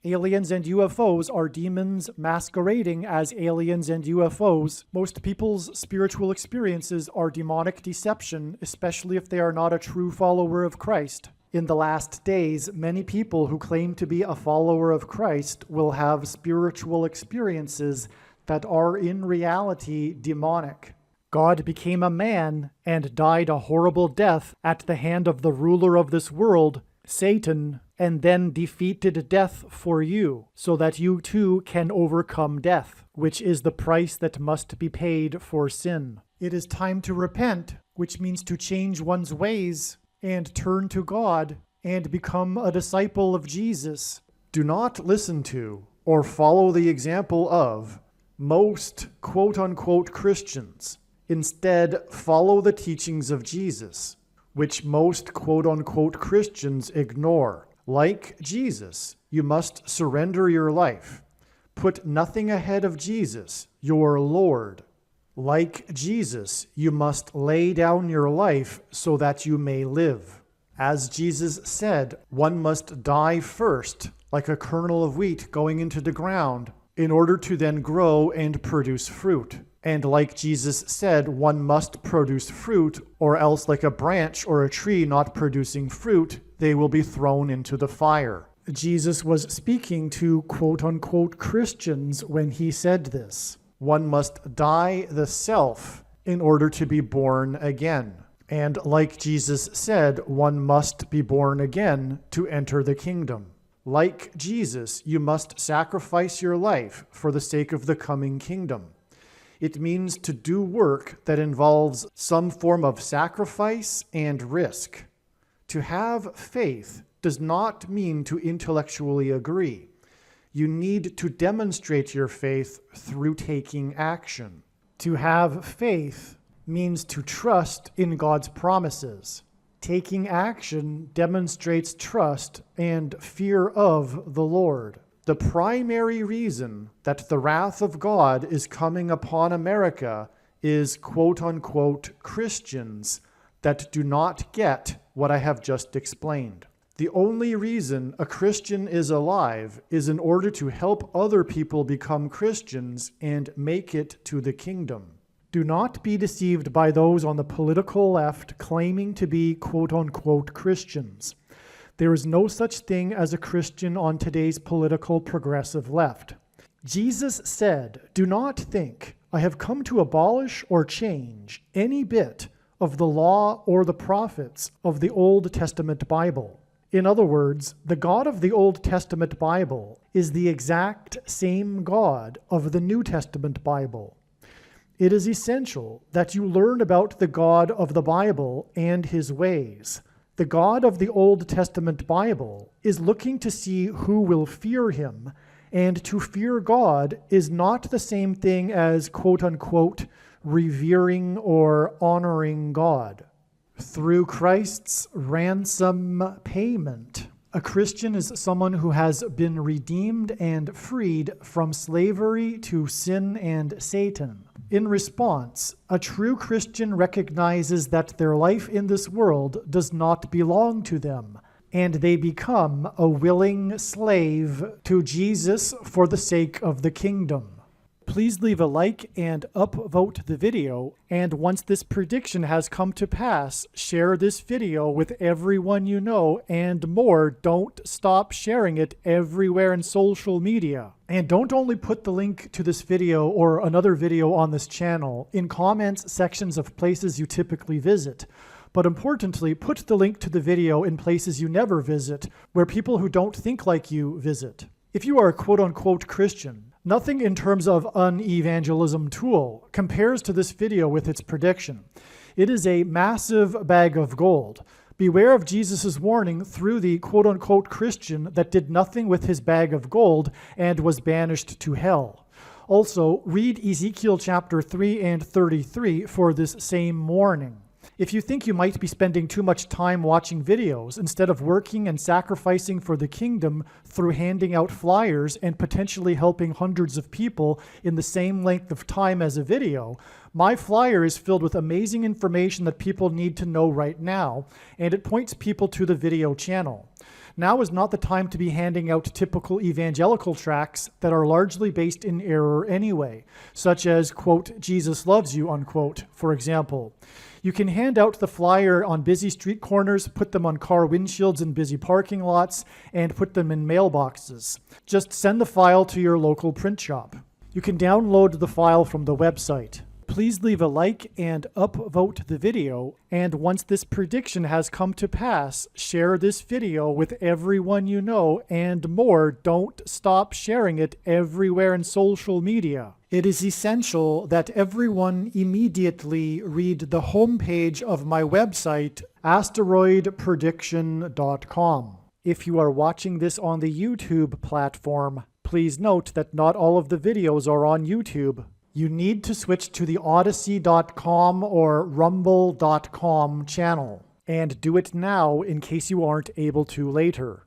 Aliens and UFOs are demons masquerading as aliens and UFOs. Most people's spiritual experiences are demonic deception, especially if they are not a true follower of Christ. In the last days, many people who claim to be a follower of Christ will have spiritual experiences that are in reality demonic. God became a man and died a horrible death at the hand of the ruler of this world, Satan, and then defeated death for you, so that you too can overcome death, which is the price that must be paid for sin. It is time to repent, which means to change one's ways and turn to God and become a disciple of Jesus. Do not listen to or follow the example of most quote-unquote Christians. Instead, follow the teachings of Jesus, which most quote-unquote Christians ignore. Like Jesus, you must surrender your life. Put nothing ahead of Jesus, your Lord. Like Jesus, you must lay down your life so that you may live. As Jesus said, one must die first, like a kernel of wheat going into the ground, in order to then grow and produce fruit. And like Jesus said, one must produce fruit, or else like a branch or a tree not producing fruit, they will be thrown into the fire. Jesus was speaking to quote-unquote Christians when he said this. One must die the self in order to be born again. And like Jesus said, one must be born again to enter the kingdom. Like Jesus, you must sacrifice your life for the sake of the coming kingdom. It means to do work that involves some form of sacrifice and risk. To have faith does not mean to intellectually agree. You need to demonstrate your faith through taking action. To have faith means to trust in God's promises. Taking action demonstrates trust and fear of the Lord. The primary reason that the wrath of God is coming upon America is quote-unquote Christians that do not get what I have just explained. The only reason a Christian is alive is in order to help other people become Christians and make it to the kingdom. Do not be deceived by those on the political left claiming to be quote-unquote Christians. There is no such thing as a Christian on today's political progressive left. Jesus said, "Do not think I have come to abolish or change any bit of the law or the prophets of the Old Testament Bible." In other words, the God of the Old Testament Bible is the exact same God of the New Testament Bible. It is essential that you learn about the God of the Bible and his ways. The God of the Old Testament Bible is looking to see who will fear him, and to fear God is not the same thing as quote-unquote revering or honoring God. Through Christ's ransom payment, a Christian is someone who has been redeemed and freed from slavery to sin and Satan. In response, a true Christian recognizes that their life in this world does not belong to them, and they become a willing slave to Jesus for the sake of the kingdom. Please leave a like and upvote the video, and once this prediction has come to pass, share this video with everyone you know, and more. Don't stop sharing it everywhere in social media. And don't only put the link to this video or another video on this channel in comments sections of places you typically visit, but importantly, put the link to the video in places you never visit, where people who don't think like you visit. If you are a quote-unquote Christian, nothing in terms of an evangelism tool compares to this video with its prediction. It is a massive bag of gold. Beware of Jesus' warning through the quote-unquote Christian that did nothing with his bag of gold and was banished to hell. Also, read Ezekiel chapter 3 and 33 for this same warning. If you think you might be spending too much time watching videos instead of working and sacrificing for the kingdom through handing out flyers and potentially helping hundreds of people in the same length of time as a video, my flyer is filled with amazing information that people need to know right now, and it points people to the video channel. Now is not the time to be handing out typical evangelical tracts that are largely based in error anyway, such as, quote, Jesus loves you, unquote, for example. You can hand out the flyer on busy street corners, put them on car windshields in busy parking lots, and put them in mailboxes. Just send the file to your local print shop. You can download the file from the website. Please leave a like and upvote the video, and once this prediction has come to pass, share this video with everyone you know, and more. Don't stop sharing it everywhere in social media. It is essential that everyone immediately read the homepage of my website, asteroidprediction.com. If you are watching this on the YouTube platform, please note that not all of the videos are on YouTube. You need to switch to the Odyssey.com or Rumble.com channel, and do it now in case you aren't able to later.